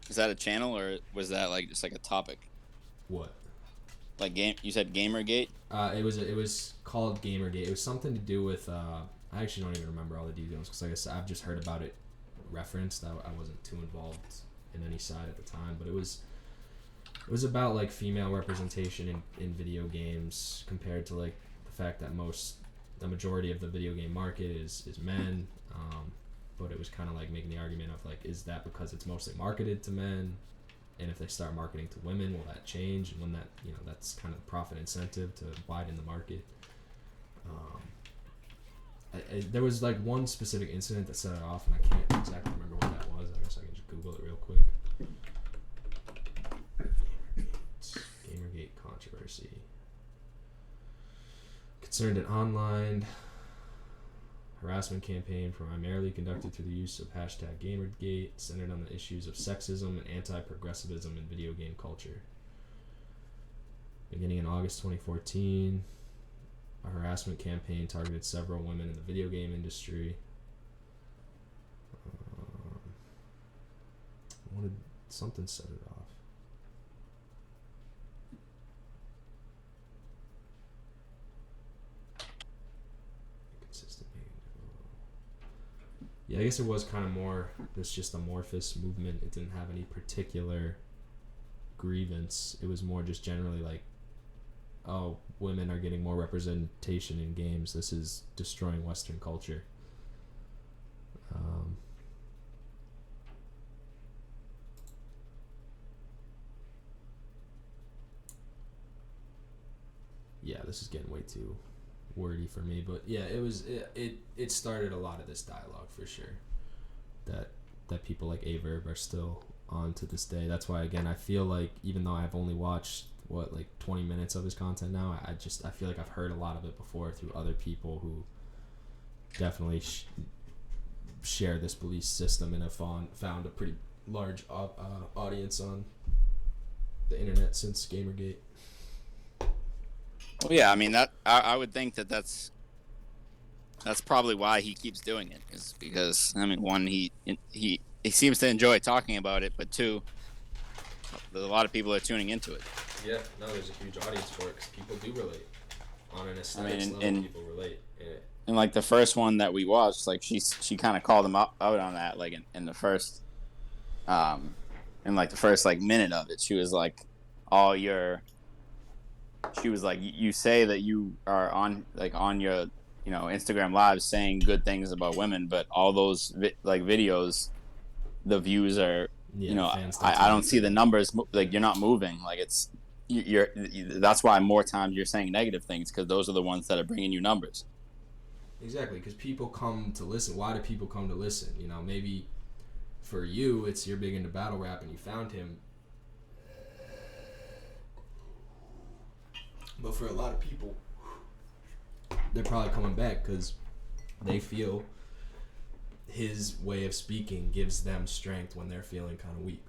Is that a channel, or was that like just like a topic? what? Like you said Gamergate? It was called Gamergate. It was something to do with I actually don't even remember all the details, because like I said, I've just heard about it referenced. I wasn't too involved in any side at the time, but it was about like female representation in video games compared to like the fact that the majority of the video game market is men. But it was kind of like making the argument of like, is that because it's mostly marketed to men, and if they start marketing to women, will that change? And when that, you know, that's kind of the profit incentive to widen the market. There was like one specific incident that set it off, and I can't exactly remember what that was. I guess I can just Google it real quick. Gamergate controversy. Concerned an online harassment campaign primarily conducted through the use of hashtag Gamergate, centered on the issues of sexism and anti-progressivism in video game culture. Beginning in August 2014, a harassment campaign targeted several women in the video game industry. Wanted something set it off. Consistent. Yeah, I guess it was kind of more this just amorphous movement. It didn't have any particular grievance. It was more just generally like, oh, women are getting more representation in games. This is destroying Western culture. Yeah, this is getting way too wordy for me, but yeah, it started a lot of this dialogue for sure. That people like ayeverb are still on to this day. That's why, again, I feel like even though I've only watched 20 minutes of his content now, I feel like I've heard a lot of it before through other people who definitely share this belief system and have found a pretty large audience on the internet since Gamergate. Well, yeah, I mean that I would think that's probably why he keeps doing it, is because, I mean, one, he seems to enjoy talking about it, but two, a lot of people are tuning into it. Yeah, no, there's a huge audience for it because people do relate on an aesthetic level. People relate. Yeah. And like the first one that we watched, like she kind of called him out on that, like in the first, in like the first like minute of it, she was like, she was like, you say that you are on your, you know, Instagram live saying good things about women, but all those videos, the views are, you know, I don't see the numbers, like you're not moving, like it's that's why more times you're saying negative things, because those are the ones that are bringing you numbers. Exactly, because people come to listen. Why do people come to listen? You know, maybe for you, it's you're big into battle rap and you found him. But for a lot of people, they're probably coming back because they feel his way of speaking gives them strength when they're feeling kind of weak.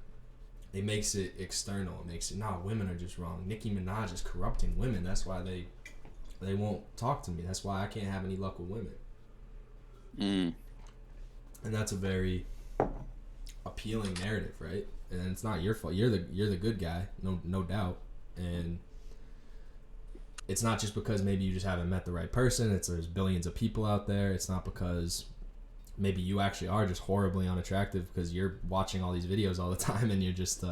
It makes it external. It makes it, women are just wrong. Nicki Minaj is corrupting women. That's why they won't talk to me. That's why I can't have any luck with women. And that's a very appealing narrative, right? And it's not your fault. You're the good guy, no doubt. And it's not just because maybe you just haven't met the right person. There's billions of people out there. It's not because maybe you actually are just horribly unattractive because you're watching all these videos all the time and you're just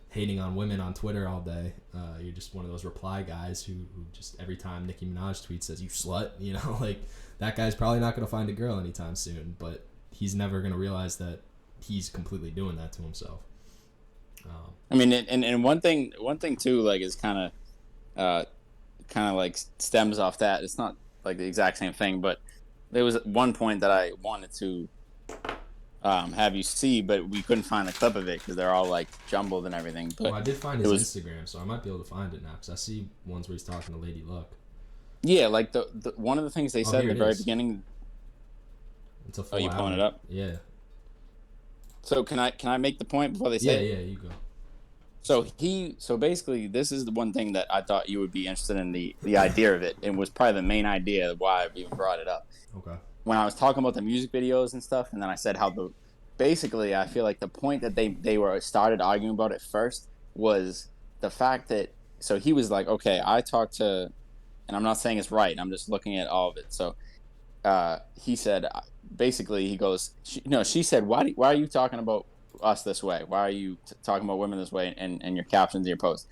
hating on women on Twitter all day. You're just one of those reply guys who just every time Nicki Minaj tweets says, "You slut," you know, like that guy's probably not going to find a girl anytime soon, but he's never going to realize that he's completely doing that to himself. I mean, and one thing too, like, is kind of like stems off that. It's not like the exact same thing, but there was one point that I wanted to have you see, but we couldn't find a clip of it because they're all like jumbled and everything. But I did find his Instagram, so I might be able to find it now because I see ones where he's talking to Lady Luck. Yeah, like the one of the things they said at the very beginning. It's a full you pulling it up? Yeah. So can I make the point before they say? Yeah, you go. So basically, this is the one thing that I thought you would be interested in, the idea of it, and was probably the main idea of why I even brought it up. Okay. When I was talking about the music videos and stuff, and then I said how basically I feel like the point that they were started arguing about it first was the fact that, so he was like, okay, I talked to, and I'm not saying it's right, I'm just looking at all of it. So he said, basically, he goes, she said, why are you talking about us this way? Why are you talking about women this way and your captions in your post?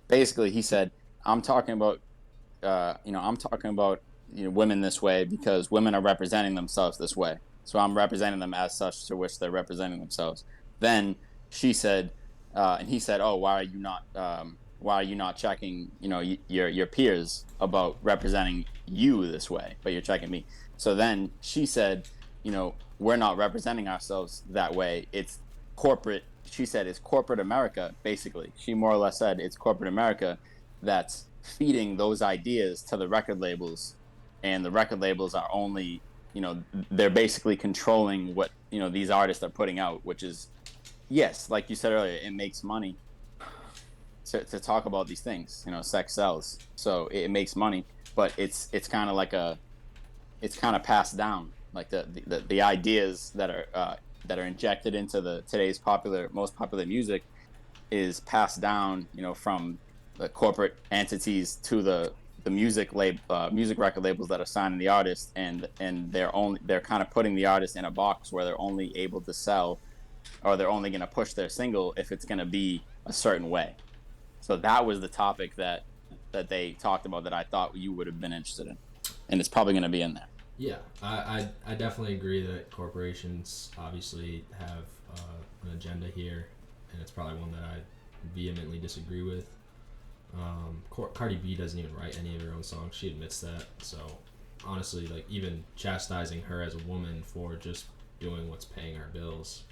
Basically, he said, I'm talking about women this way because women are representing themselves this way. So I'm representing them as such to which they're representing themselves. Then she said, and he said, oh, why are you not checking, your peers about representing you this way, but you're checking me? So then she said, we're not representing ourselves that way. It's corporate. She said it's corporate America, basically. She more or less said it's corporate America that's feeding those ideas to the record labels, and the record labels are only, they're basically controlling what these artists are putting out, which is, yes, like you said earlier, it makes money to talk about these things. Sex sells, so it makes money, but it's kind of like it's kind of passed down, like the ideas that are injected into today's most popular music is passed down, from the corporate entities to the music record labels that are signing the artist, and they're kind of putting the artist in a box where they're only able to sell, or they're only going to push their single if it's going to be a certain way. So that was the topic that they talked about that I thought you would have been interested in, and it's probably going to be in there. Yeah, I definitely agree that corporations obviously have an agenda here, and it's probably one that I vehemently disagree with. Cardi B doesn't even write any of her own songs. She admits that. So honestly, like, even chastising her as a woman for just doing what's paying her bills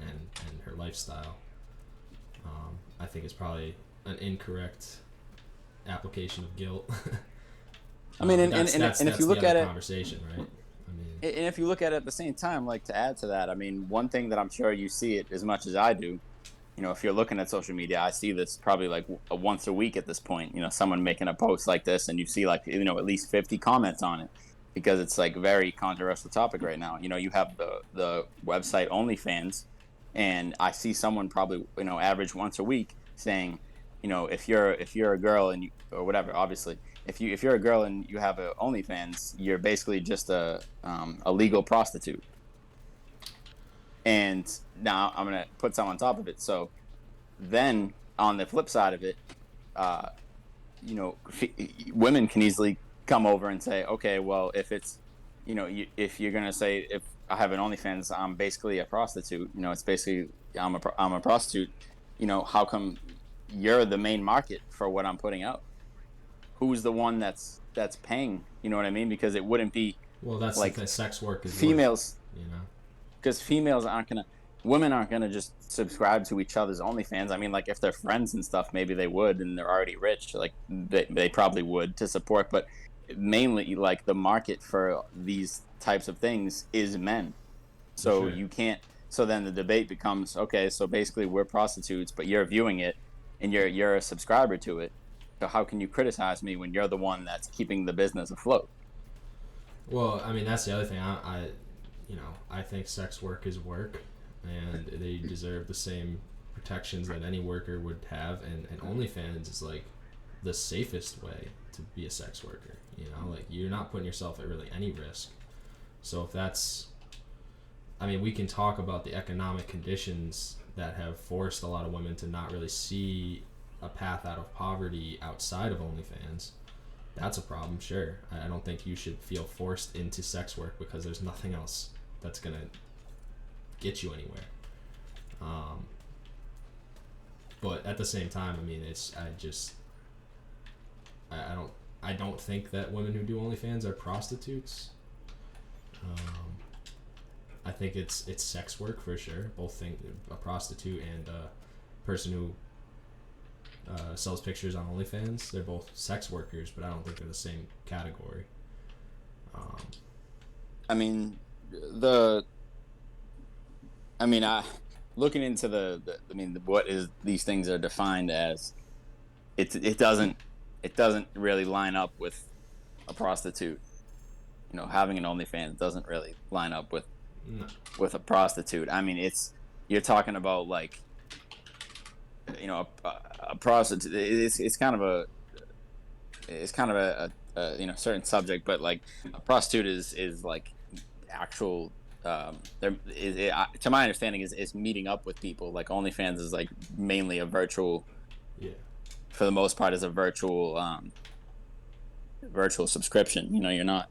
and her lifestyle, I think is probably an incorrect application of guilt. I mean, and that's if you look at it, conversation, right? I mean, and if you look at it at the same time, like, to add to that, I mean, one thing that I'm sure you see it as much as I do, if you're looking at social media, I see this probably like once a week at this point, someone making a post like this, and you see like, at least 50 comments on it, because it's like a very controversial topic right now. You have the website OnlyFans, and I see someone probably, average once a week saying, if you're a girl and or whatever, obviously, if you're a girl and you have a OnlyFans, you're basically just a legal prostitute. And now I'm going to put some on top of it. So then on the flip side of it, women can easily come over and say, okay, well, if it's, if you're going to say, if I have an OnlyFans, I'm basically a prostitute, it's basically, I'm a prostitute, how come you're the main market for what I'm putting out? Who's the one that's paying? You know what I mean? Because it wouldn't be, well, that's like, the sex work is females, worth, because women aren't gonna just subscribe to each other's OnlyFans. I mean, like, if they're friends and stuff, maybe they would, and they're already rich, like they probably would to support. But mainly, like, the market for these types of things is men. So Sure. you can't. So then the debate becomes, okay, so basically we're prostitutes, but you're viewing it, and you're a subscriber to it. So how can you criticize me when you're the one that's keeping the business afloat? Well, I mean, that's the other thing. I think sex work is work, and they deserve the same protections that any worker would have. And OnlyFans is like the safest way to be a sex worker. Like, you're not putting yourself at really any risk. So if that's, I mean, we can talk about the economic conditions that have forced a lot of women to not really see a path out of poverty outside of OnlyFans. That's a problem, sure. I don't think you should feel forced into sex work because there's nothing else that's gonna get you anywhere. But at the same time, I mean, I don't think that women who do OnlyFans are prostitutes. I think it's sex work for sure. Both think a prostitute and a person who sells pictures on OnlyFans, they're both sex workers, but I don't think they're the same category. Looking into what is these things are defined as, it doesn't really line up with a prostitute. Having an OnlyFans doesn't really line up with a prostitute. I mean, you're talking about, like, a prostitute. It's kind of a certain subject, but, like, a prostitute is like actual. To my understanding, is meeting up with people. Like, OnlyFans is like mainly a virtual. Yeah. For the most part, is a virtual subscription. You're not.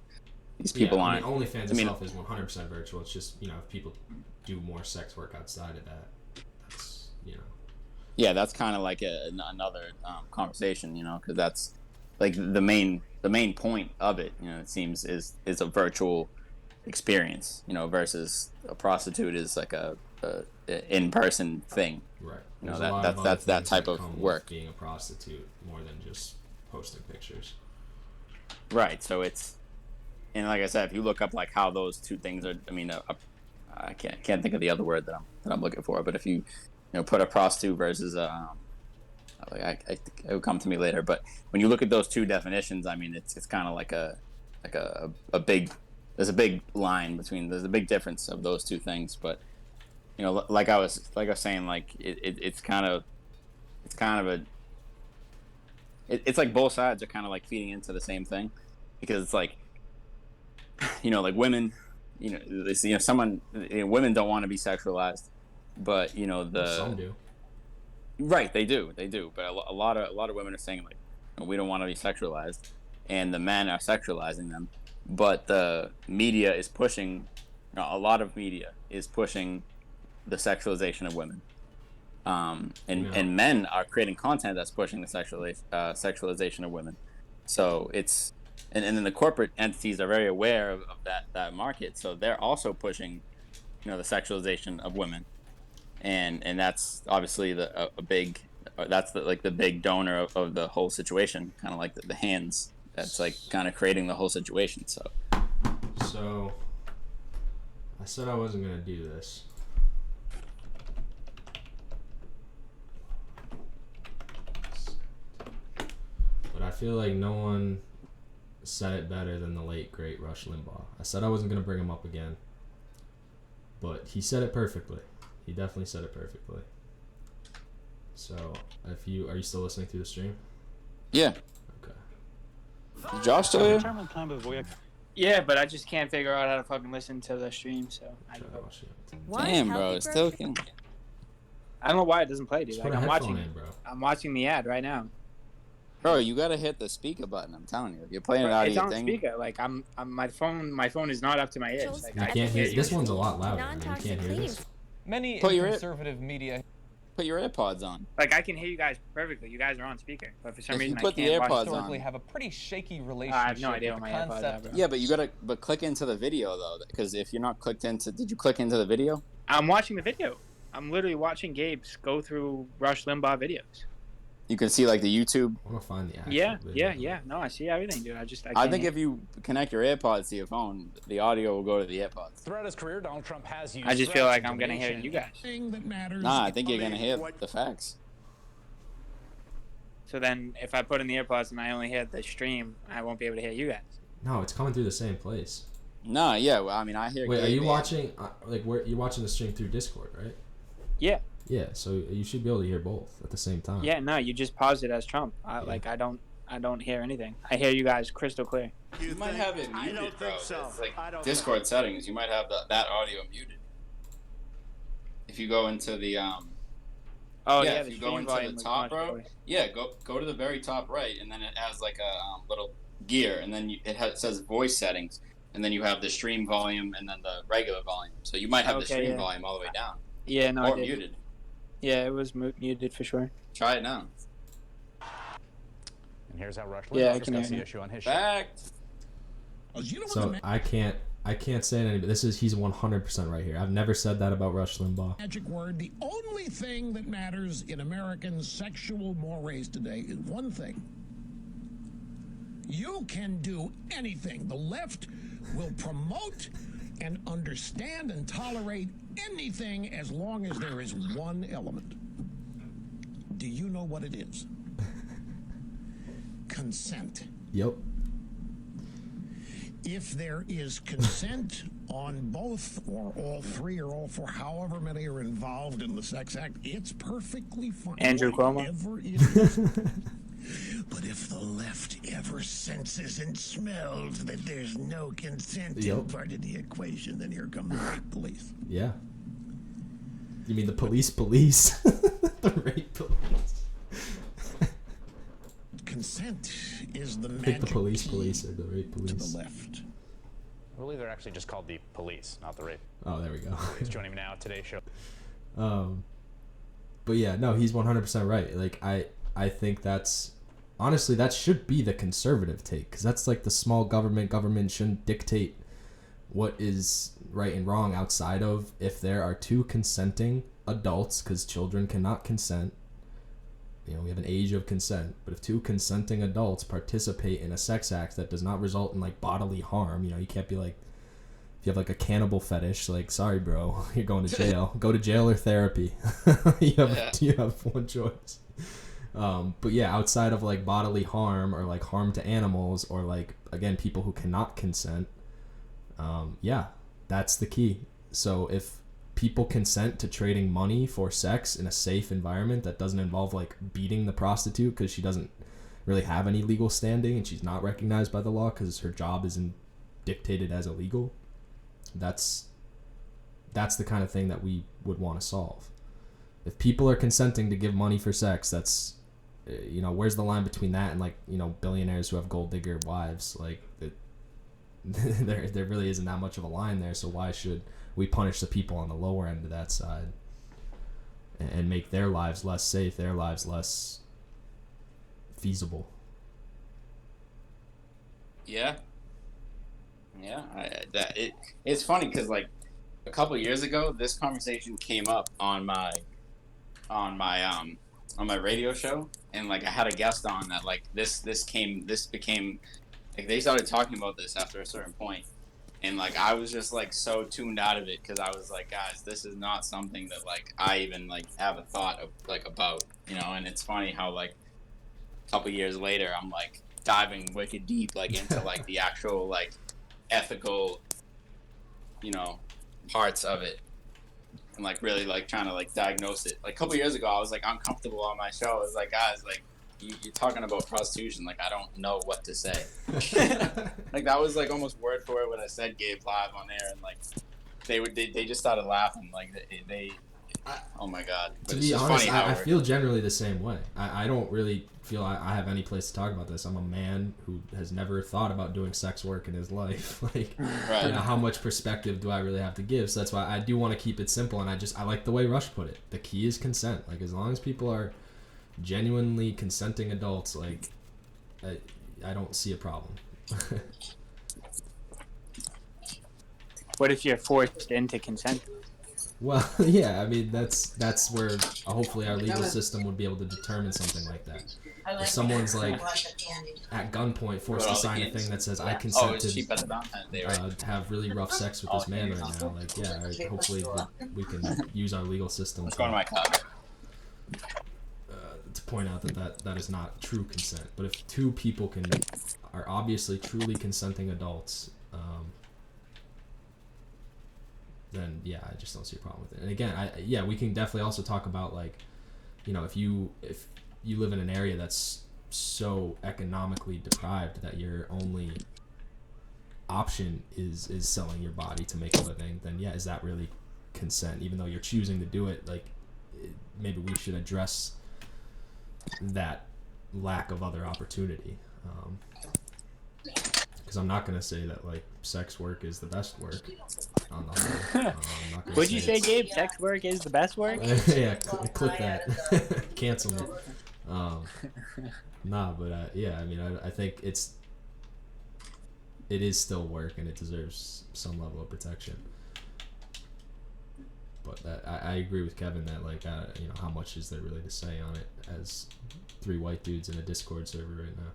These people aren't. OnlyFans itself is 100% virtual. It's just, if people do more sex work outside of that, that's, Yeah, that's kind of like another conversation, because that's like the main point of it. It seems is a virtual experience, versus a prostitute is like a in-person thing. Right. That's that type of work. Being a prostitute more than just posting pictures. Right. So it's and like I said, if you look up like how those two things are, I mean, I can't think of the other word that I'm looking for, but if you put a prostitute versus I think it will come to me later, but when you look at those two definitions, I mean, it's kind of like a big, there's a big line between, there's a big difference of those two things, but like I was saying, like it's like both sides are kind of like feeding into the same thing, because it's like, like women, women don't want to be sexualized, but some do. Right, they do, but a lot of women are saying like, we don't want to be sexualized, and the men are sexualizing them, but the media is pushing, a lot of media is pushing the sexualization of women, and men are creating content that's pushing the sexualization of women. So it's and then the corporate entities are very aware of that market, so they're also pushing the sexualization of women, and that's obviously the big donor of the whole situation, kind of like the hands that's like kind of creating the whole situation. So I said I wasn't gonna do this. But I feel like no one said it better than the late great Rush Limbaugh. I said I wasn't gonna bring him up again, but he said it perfectly. He definitely said it perfectly. So, are you still listening through the stream? Yeah. Okay. Is Josh still here? Yeah, but I just can't figure out how to fucking listen to the stream, so I don't know. Damn, bro, it's still can. I don't know why it doesn't play, dude. Just put Like, a I'm headphone watching in, bro. I'm watching the ad right now. Bro, you gotta hit the speaker button. I'm telling you, you're playing it out of It's your on thing. speaker. Like my phone is not up to my ears. Like, You I can't hear. you. This one's a lot louder. Man. You can't hear this. Many Put your conservative media. Put your AirPods on. Like, I can hear you guys perfectly. You guys are on speaker, but for some If you reason put I the can't AirPods watch. Historically on. have a pretty shaky relationship I have no idea with what the my AirPods concept. are, bro. Yeah, but you gotta click into the video though, because if you're not clicked into, did you click into the video? I'm watching the video. I'm literally watching Gabe's go through Rush Limbaugh videos. You can see like the YouTube. I'm gonna find the actual Yeah, video. yeah. No, I see everything, dude. I I think if you connect your AirPods to your phone, the audio will go to the AirPods. Throughout his career, Donald Trump has used. I just feel like I'm gonna hear you guys. Nah, I think you're gonna hear the facts. So then, if I put in the AirPods and I only hear the stream, I won't be able to hear you guys. No, it's coming through the same place. Nah, yeah. Well, I mean, I hear. Wait, are Gabe you and- watching? You're watching the stream through Discord, right? Yeah. Yeah, so you should be able to hear both at the same time. Yeah, no, you just paused it as Trump. Like I don't hear anything. I hear you guys crystal clear. You might have it muted, I don't bro. think so. It's like I don't Discord settings. You might have that audio muted. If you go into the Oh yeah, yeah, if the you go stream into volume the was top, much bro. worse. Yeah, go to the very top right, and then it has like a little gear, and then it says voice settings, and then you have the stream volume and then the regular volume. So you might have the Okay, stream yeah. volume all the way down Yeah, no, or I did. muted. Yeah, it was muted for sure. Try it now. And here's how Rush Yeah, I Limbaugh can discussed hear the you. issue on his show. Fact. So I can't say it any. But he's 100% right here. I've never said that about Rush Limbaugh. Magic word. The only thing that matters in American sexual mores today is one thing. You can do anything. The left will promote and understand and tolerate anything as long as there is one element. Do you know what it is? Consent. Yep. If there is consent on both or all three or all four, however many are involved in the sex act, it's perfectly fine. Andrew Cuomo. Whatever it is. But if the left ever senses and smells that there's no consent in Yep. part of the equation, then here come the rape police. Yeah. You mean the police? The rape police. Consent is the I think magic the police key or the rape to police. the left. I believe they're actually just called the police, not the rape. Oh, there we go. He's joining me now at today's show. But yeah, no, he's 100% right. Like I think that's honestly that should be the conservative take, because that's like the small government. Government shouldn't dictate what is right and wrong outside of if there are two consenting adults, because children cannot consent. we have an age of consent. But if two consenting adults participate in a sex act that does not result in like bodily harm, you can't be like, if you have like a cannibal fetish, like, sorry, bro, you're going to jail. Go to jail or therapy. you have one choice. But yeah, outside of like bodily harm or like harm to animals or like, again, people who cannot consent, that's the key. So if people consent to trading money for sex in a safe environment that doesn't involve like beating the prostitute because she doesn't really have any legal standing and she's not recognized by the law because her job isn't dictated as illegal, that's the kind of thing that we would want to solve. If people are consenting to give money for sex, that's, where's the line between that and like, billionaires who have gold digger wives? Like, there really isn't that much of a line there. So why should we punish the people on the lower end of that side and make their lives less safe, their lives less feasible? Yeah. It's funny because like a couple years ago, this conversation came up on my radio show, and like I had a guest on that like this became like they started talking about this after a certain point, and like I was just like so tuned out of it because I was like, guys, this is not something that like I even like have a thought of like about, and it's funny how like a couple years later I'm like diving wicked deep like into like the actual like ethical parts of it and like really like trying to like diagnose it. Like a couple years ago I was like uncomfortable on my show. I was like, guys, like you're talking about prostitution, like I don't know what to say. Like that was like almost word for word what I said Gabe live on air, and like they just started laughing like they oh my god. But to be honest, I feel generally the same way. I don't really feel I have any place to talk about this. I'm a man who has never thought about doing sex work in his life. Like, right. How much perspective do I really have to give? So that's why I do want to keep it simple, and I like the way Rush put it. The key is consent. Like, as long as people are genuinely consenting adults, like, I don't see a problem. What if you're forced into consent? Well, yeah, I mean, that's where hopefully our legal system would be able to determine something like that. If someone's like at gunpoint forced to sign a thing that says I consent to have really rough sex with this man right now, like, yeah, hopefully we can use our legal system to point out that is not true consent. But if two people are obviously truly consenting adults, then yeah, I just don't see a problem with it. And again, we can definitely also talk about like, if you live in an area that's so economically deprived that your only option is selling your body to make a living, then yeah, is that really consent? Even though you're choosing to do it, like maybe we should address that lack of other opportunity. Because I'm not gonna say that like sex work is the best work. On the whole. What'd you say, Gabe? Sex work is the best work? Yeah, click that. Cancel me. Nah, but yeah, I mean, I think it is still work and it deserves some level of protection. But I agree with Kevin that like how much is there really to say on it as 3 white dudes in a Discord server right now.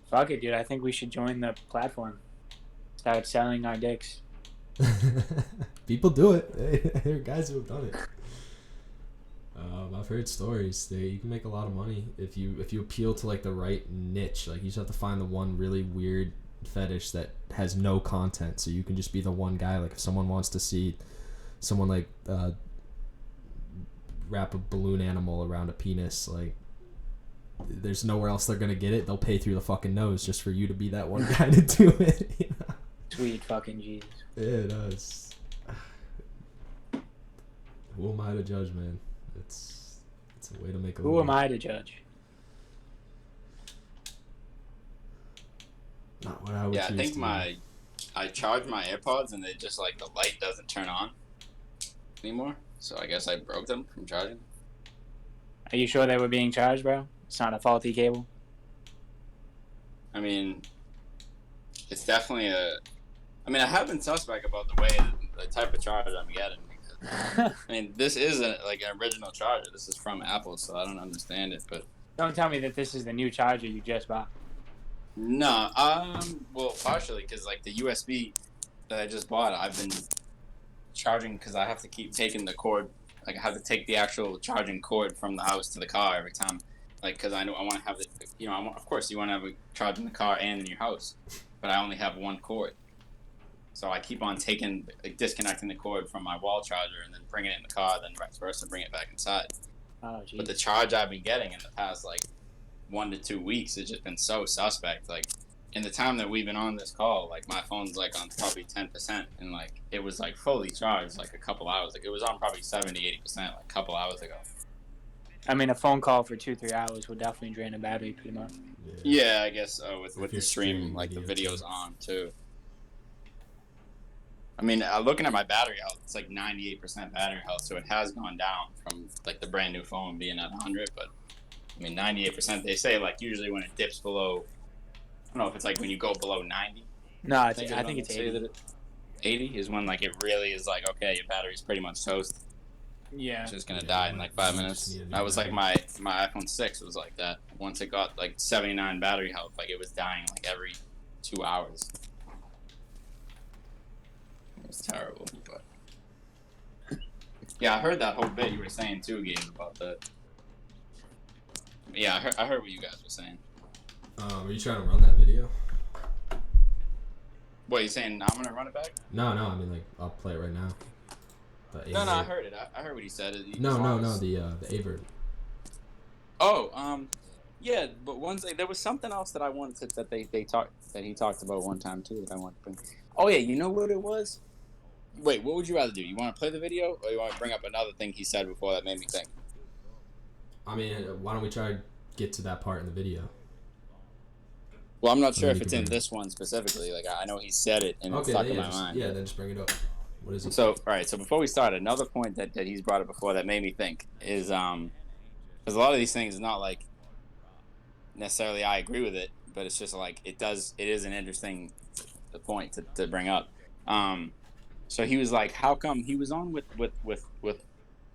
Fuck it, dude. I think we should join the platform. Start selling our dicks. People do it. There are guys who have done it. I've heard stories. You can make a lot of money if you appeal to like the right niche. Like you just have to find the one really weird fetish that has no content, so you can just be the one guy. Like if someone wants to see someone like wrap a balloon animal around a penis, like there's nowhere else they're gonna get it. They'll pay through the fucking nose just for you to be that one guy to do it. You know? Sweet fucking Jesus. Yeah, it does. Who am I to judge, man? It's a way to make a living. Who am I to judge? Not what I would choose. Yeah, I think I charge my AirPods and they just like the light doesn't turn on anymore. So I guess I broke them from charging. Are you sure they were being charged, bro? It's not a faulty cable? I mean, it's definitely I have been suspect about the type of charge I'm getting because I mean, this isn't like an original charger. This is from Apple, so I don't understand it. But Don't tell me that this is the new charger you just bought. no, well, partially because like the USB that I just bought, I've been charging because I have to keep taking the cord. Like I have to take the actual charging cord from the house to the car every time. Like because I know I want to have it. You know, of course you want to have a charge in the car and in your house, but I only have one cord. So I keep on disconnecting the cord from my wall charger and then bringing it in the car, then vice versa, bring it back inside. Oh, geez. But the charge I've been getting in the past like 1 to 2 weeks has just been so suspect. Like in the time that we've been on this call, like my phone's like on probably 10%, and like it was like fully charged like a couple hours. Like it was on probably 70-80% like a couple hours ago. I mean, a phone call for 2-3 hours would definitely drain a battery pretty much. Yeah, I guess with the you're stream, streaming like the video, video's on too. I mean, looking at my battery health, it's like 98% battery health, so it has gone down from like the brand new phone being at 100. But I mean, 98%. They say like usually when it dips below, I don't know if it's like when you go below 90. No, I think it's 80. 80 is when like it really is like okay, your battery's pretty much toast. Yeah. It's just gonna die in like 5 minutes. That was like my iPhone 6 was like that. Once it got like 79 battery health, like it was dying like every 2 hours. It was terrible, but yeah, I heard that whole bit you were saying too, Gabe, about that. Yeah, I heard what you guys were saying. Are you trying to run that video? What, you saying I'm gonna run it back? No, I mean like I'll play it right now. No, I heard it. I heard what he said. No, the ayeverb. Oh, yeah, but there was something else that I wanted that he talked about one time too that I wanted to bring. Oh yeah, you know what it was? Wait, what would you rather do? You want to play the video, or you want to bring up another thing he said before that made me think? I mean, why don't we try to get to that part in the video? Well, I'm not sure if it's in this one specifically. Like, I know he said it, and it's stuck in my mind. Yeah, then just bring it up. What is it? So, all right. So before we start, another point that he's brought up before that made me think is, because a lot of these things is not like necessarily I agree with it, but it's just like it is an interesting point to bring up. So he was like, how come he was on with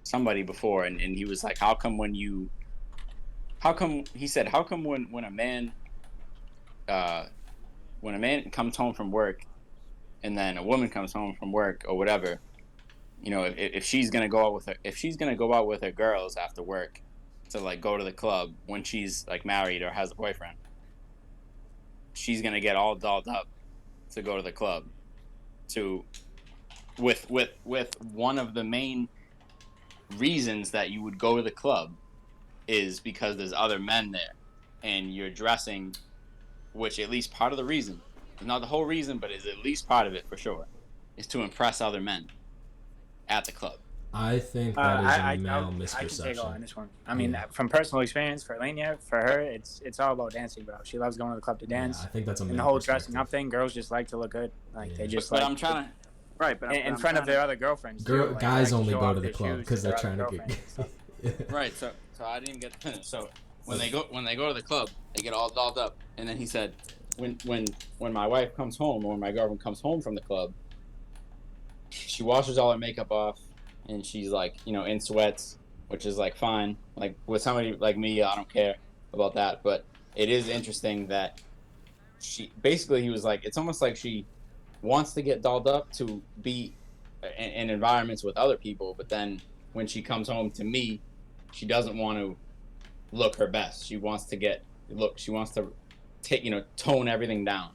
somebody before, and he was like, how come when a man comes home from work and then a woman comes home from work or whatever, you know, if she's gonna go out with her girls after work to like go to the club when she's like married or has a boyfriend, she's gonna get all dolled up to go to the club with one of the main reasons that you would go to the club is because there's other men there and you're dressing, which at least part of the reason, not the whole reason, but is at least part of it for sure, is to impress other men at the club. I think that is a male misperception. I can take on this one. I mean, from personal experience, for Lania, for her, it's all about dancing, bro. She loves going to the club to dance. Yeah, I think that's a male and the whole dressing up thing, girls just like to look good. Like they just but I'm trying to. Right, but in front of their other girlfriends. Guys only go to the club because they're trying to get. Right, so I didn't get to finish. So when they go to the club, they get all dolled up, and then he said, when my wife comes home or when my girlfriend comes home from the club, she washes all her makeup off, and she's like, you know, in sweats, which is like fine. Like with somebody like me, I don't care about that, but it is interesting that he was like, it's almost like she wants to get dolled up to be in environments with other people, but then when she comes home to me, she doesn't want to look her best. She wants to she wants to tone everything down.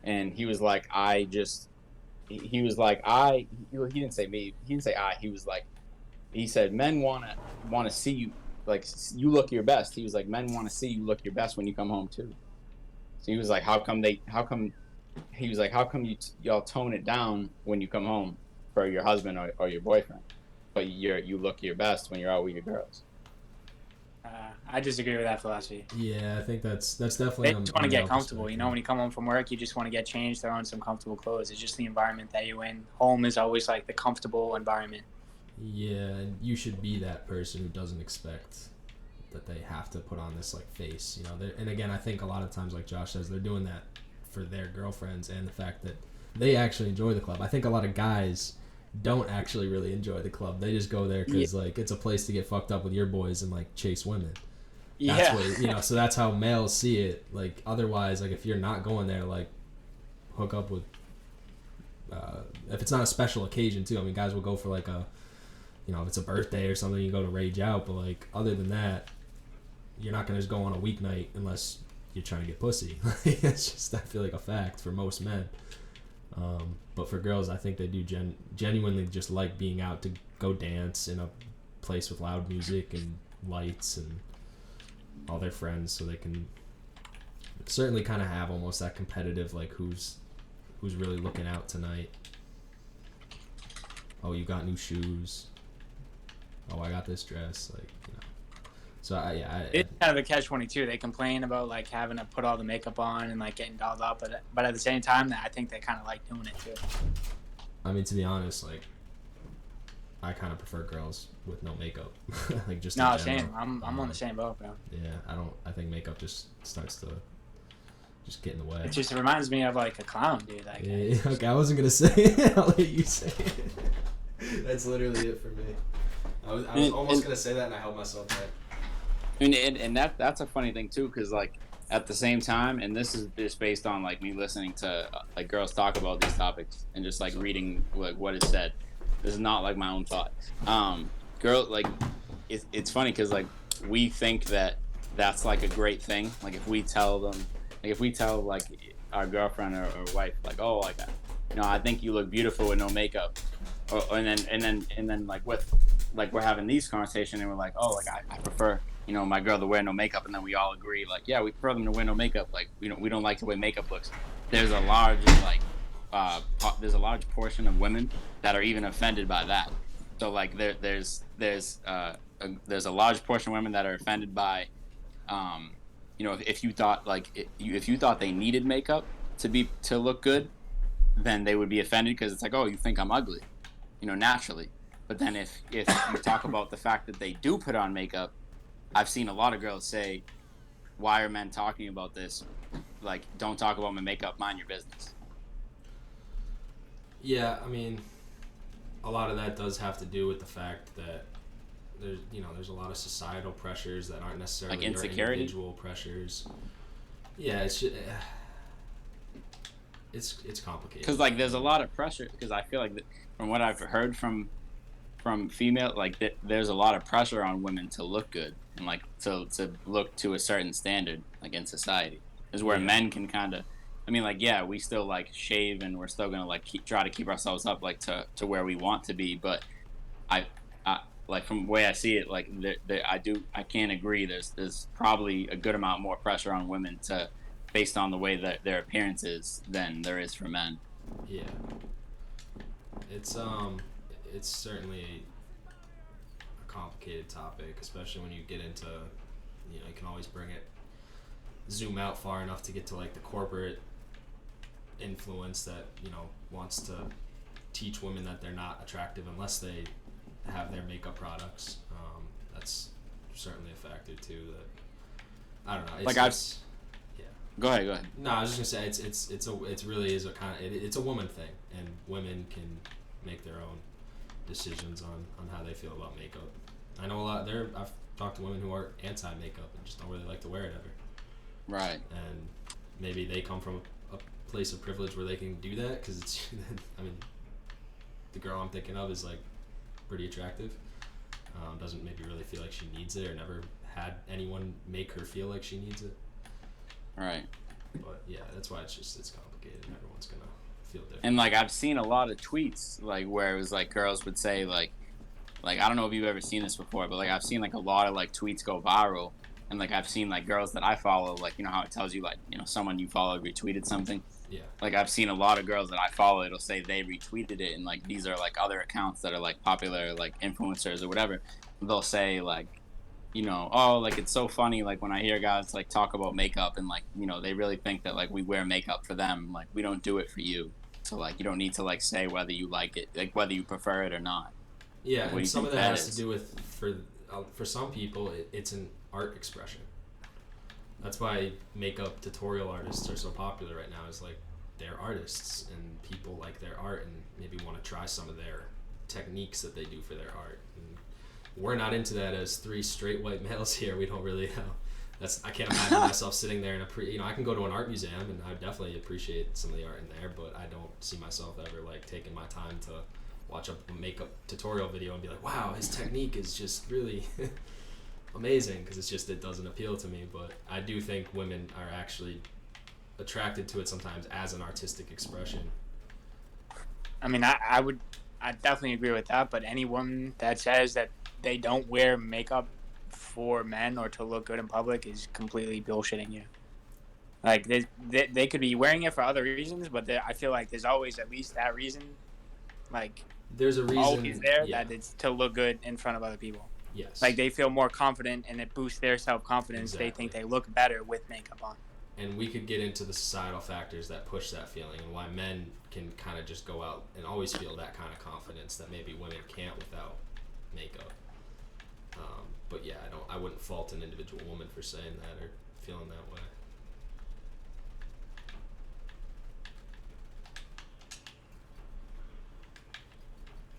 And he was like, he didn't say me, he didn't say I, he said men want to see you, like, you look your best. He was like, men want to see you look your best when you come home too. So he was like, how come y'all tone it down when you come home for your husband or your boyfriend, but you look your best when you're out with your girls? I disagree with that philosophy. Yeah, I think that's definitely. They just want to get comfortable. You know, when you come home from work, you just want to get changed, throw on some comfortable clothes. It's just the environment that you're in. Home is always like the comfortable environment. Yeah, and you should be that person who doesn't expect that they have to put on this like face. You know, and again, I think a lot of times, like Josh says, they're doing that for their girlfriends and the fact that they actually enjoy the club. I think a lot of guys don't actually really enjoy the club. They just go there because like it's a place to get fucked up with your boys and like chase women. That's what, you know, so that's how males see it. Like otherwise, like if you're not going there, like hook up with if it's not a special occasion too. I mean, guys will go for like a, you know, if it's a birthday or something, you go to rage out. But like other than that, you're not gonna just go on a weeknight unless you're trying to get pussy. It's just, I feel like, a fact for most men. But for girls, I think they do genuinely just like being out to go dance in a place with loud music and lights and all their friends, so they can certainly kind of have almost that competitive, like who's really looking out tonight. Oh, you got new shoes. Oh, I got this dress. Like, you know. So it's kind of a catch-22. They complain about like having to put all the makeup on and like getting dolled up, but at the same time, I think they kind of like doing it too. I mean, to be honest, like I kind of prefer girls with no makeup. Like just no, same. I'm on the same boat, bro. Yeah, I think makeup just starts to just get in the way. It just reminds me of like a clown, dude. Like, yeah, okay, I wasn't gonna say it. I'll let you say it. That's literally it for me. I was almost gonna say that, and I held myself back. I mean, and that's a funny thing too, because like at the same time, and this is just based on like me listening to like girls talk about these topics and just like reading like what is said. This is not like my own thought. Girl, like it's funny because like we think that that's like a great thing. Like if we tell them, like if we tell like our girlfriend or wife, like, oh, like, you know, I think you look beautiful with no makeup, and then like with like we're having these conversations and we're like, oh, like I prefer, you know, my girl to wear no makeup, and then we all agree like, yeah, we prefer them to wear no makeup. Like we don't like the way makeup looks. There's a large like there's a large portion of women that are even offended by that. So like there's a large portion of women that are offended by, you know, if you thought like if you thought they needed makeup to look good, then they would be offended because it's like, oh, you think I'm ugly, you know, naturally. But then if you talk about the fact that they do put on makeup, I've seen a lot of girls say, why are men talking about this? Like, don't talk about my makeup, mind your business. Yeah, I mean, a lot of that does have to do with the fact that there's a lot of societal pressures that aren't necessarily like insecurity, your individual pressures. Yeah, it's complicated. Because like there's a lot of pressure. Because I feel like from what I've heard from female, like there's a lot of pressure on women to look good and like to look to a certain standard like in society. Is where men can kind of. I mean, like, yeah, we still like shave and we're still gonna like try to keep ourselves up like to where we want to be. But I like from the way I see it, like I can't agree. There's probably a good amount more pressure on women based on the way that their appearance is than there is for men. Yeah, it's certainly a complicated topic, especially when you get into, you know, you can always zoom out far enough to get to like the corporate influence that, you know, wants to teach women that they're not attractive unless they have their makeup products. That's certainly a factor too. That I don't know. It's Go ahead. No, I was just gonna say it really is a kind of it's a woman thing, and women can make their own decisions on how they feel about makeup. I know a lot there. I've talked to women who are anti-makeup and just don't really like to wear it ever. Right. And maybe they come from a place of privilege where they can do that because it's. I mean, the girl I'm thinking of is like pretty attractive. Doesn't maybe really feel like she needs it or never had anyone make her feel like she needs it. Right. But yeah, that's why it's complicated and everyone's gonna feel different. And like I've seen a lot of tweets like where it was like girls would say like I don't know if you've ever seen this before, but like I've seen like a lot of like tweets go viral, and like I've seen like girls that I follow, like, you know how it tells you like, you know, someone you follow retweeted something. Yeah. Like I've seen a lot of girls that I follow, it'll say they retweeted it, and like these are like other accounts that are like popular like influencers or whatever. They'll say like, you know, oh, like it's so funny like when I hear guys like talk about makeup and like, you know, they really think that like we wear makeup for them, like we don't do it for you. So like you don't need to like say whether you like it, like whether you prefer it or not. Yeah, like, and some of that has to do with for some people it's an art expression. That's why makeup tutorial artists are so popular right now. Is like they're artists and people like their art and maybe want to try some of their techniques that they do for their art. And we're not into that as 3 straight white males here. We don't really know. I can't imagine myself sitting there in I can go to an art museum and I definitely appreciate some of the art in there, but I don't see myself ever like taking my time to watch a makeup tutorial video and be like, wow, his technique is just really amazing, because it doesn't appeal to me. But I do think women are actually attracted to it sometimes as an artistic expression. I mean, I definitely agree with that, but any woman that says that they don't wear makeup for men or to look good in public is completely bullshitting you. Like, they could be wearing it for other reasons, but I feel like there's always at least that reason. Like, there's a reason always there that it's to look good in front of other people. Yes. Like, they feel more confident and it boosts their self-confidence. Exactly. They think they look better with makeup on. And we could get into the societal factors that push that feeling, and why men can kind of just go out and always feel that kind of confidence that maybe women can't without makeup. But yeah, I wouldn't fault an individual woman for saying that or feeling that way.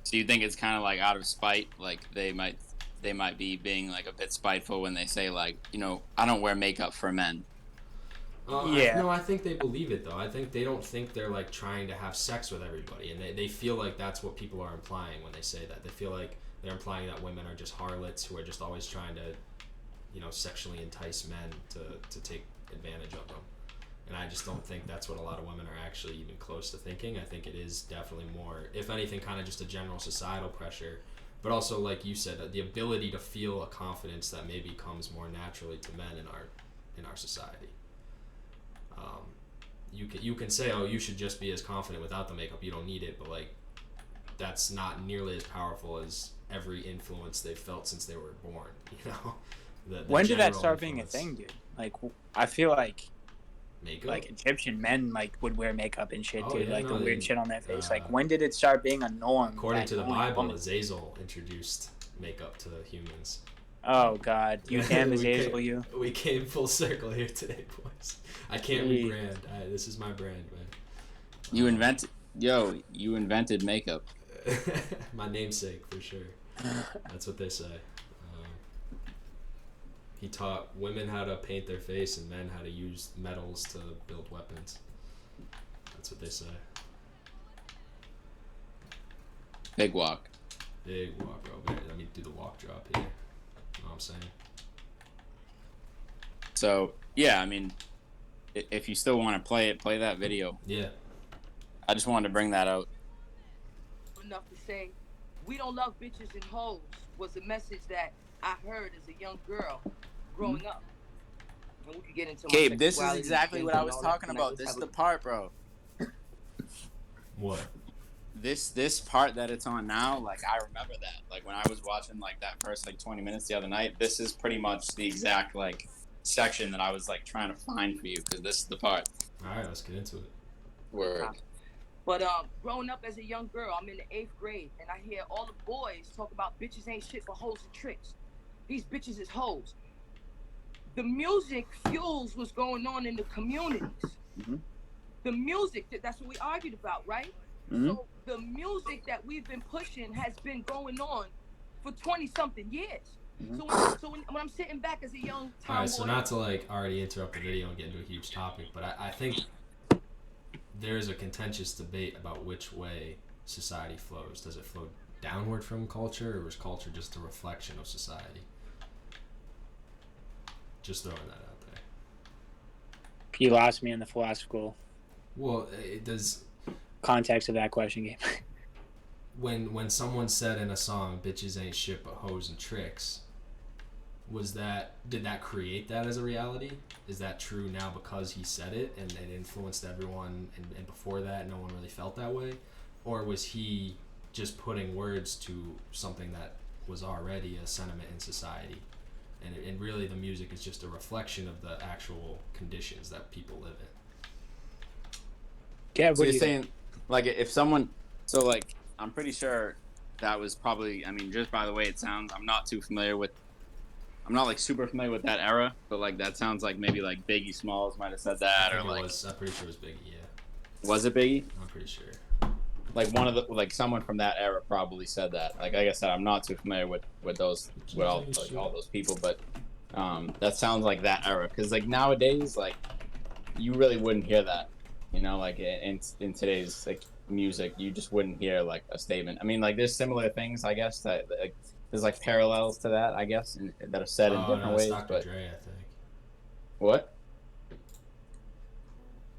So you think it's kind of like out of spite, like they might be being like a bit spiteful when they say like, I don't wear makeup for men. Yeah. I think they believe it though. I think they don't think they're like trying to have sex with everybody, and they feel like that's what people are implying when they say that. They feel like they're implying that women are just harlots who are just always trying to, sexually entice men to take advantage of them. And I just don't think that's what a lot of women are actually even close to thinking. I think it is definitely more, if anything, kind of just a general societal pressure, but also, like you said, the ability to feel a confidence that maybe comes more naturally to men in our society. You can say, oh, you should just be as confident without the makeup, you don't need it, but like that's not nearly as powerful as every influence they've felt since they were born. The when did that general start being a influence. thing, dude? Like, I feel like Makeup? like Egyptian men like would wear makeup and shit, Oh, dude. yeah, like no, the weird they- shit on their face. uh, Like, when did it start being a norm? According that to the only Bible, women- Azazel introduced makeup to humans. Oh God, you damn We Azazel, came- you. We came full circle here today, boys. I can't Jeez. rebrand. This is my brand, man. You invented makeup. My namesake, for sure. That's what they say. He taught women how to paint their face and men how to use metals to build weapons. That's what they say. Big walk. Big walk, bro. Let me do the walk drop here. You know what I'm saying? So yeah, I mean, if you still want to play that video. Yeah. I just wanted to bring that out. Enough to say, we don't love bitches and hoes was a message that I heard as a young girl growing up. And we could get into my Gabe, this is sexuality, exactly what I gender, was and all that talking tonight. about. Let's This is have the a- part, bro. What? This part that it's on now, like I remember that. Like when I was watching like that first like 20 minutes the other night, this is pretty much the exact like section that I was like trying to find for you, because this is the part. All right, let's get into it. Word. But growing up as a young girl, I'm in the 8th grade, and I hear all the boys talk about bitches ain't shit but hoes and tricks. These bitches is hoes. The music fuels what's going on in the communities. Mhm. The music, that's what we argued about, right? Mhm. So the music that we've been pushing has been going on for 20-something years. Mhm. So when I'm sitting back as a young All right, so tomboy, not to like already interrupt the video and get into a huge topic, but I think there's a contentious debate about which way society flows. Does it flow downward from culture, or is culture just a reflection of society? Just throwing that out there. You lost me in the philosophical Well, it does. context of that question, Gabe. When someone said in a song, "Bitches ain't shit but hoes and tricks," did that create that as a reality? Is that true now because he said it and it influenced everyone, and before that no one really felt that way? Or was he just putting words to something that was already a sentiment in society, and really the music is just a reflection of the actual conditions that people live in? Yeah, So you're saying, like, if someone, so like, I'm pretty sure that was probably, I mean, just by the way it sounds, I'm not like super familiar with that era, but like that sounds like maybe like Biggie Smalls might have said that, I or think like, I'm pretty sure it was Biggie. Yeah, was it Biggie? I'm pretty sure. like one of the like someone from that era probably said that. Like I said, I'm not too familiar with all those people, but that sounds like that era. Because like nowadays, like you really wouldn't hear that. You know, like in today's like music, you just wouldn't hear like a statement. I mean, like there's similar things, I guess, that like, there's like parallels to that, I guess, that are said in different ways. Dr. But Dre, I think. What?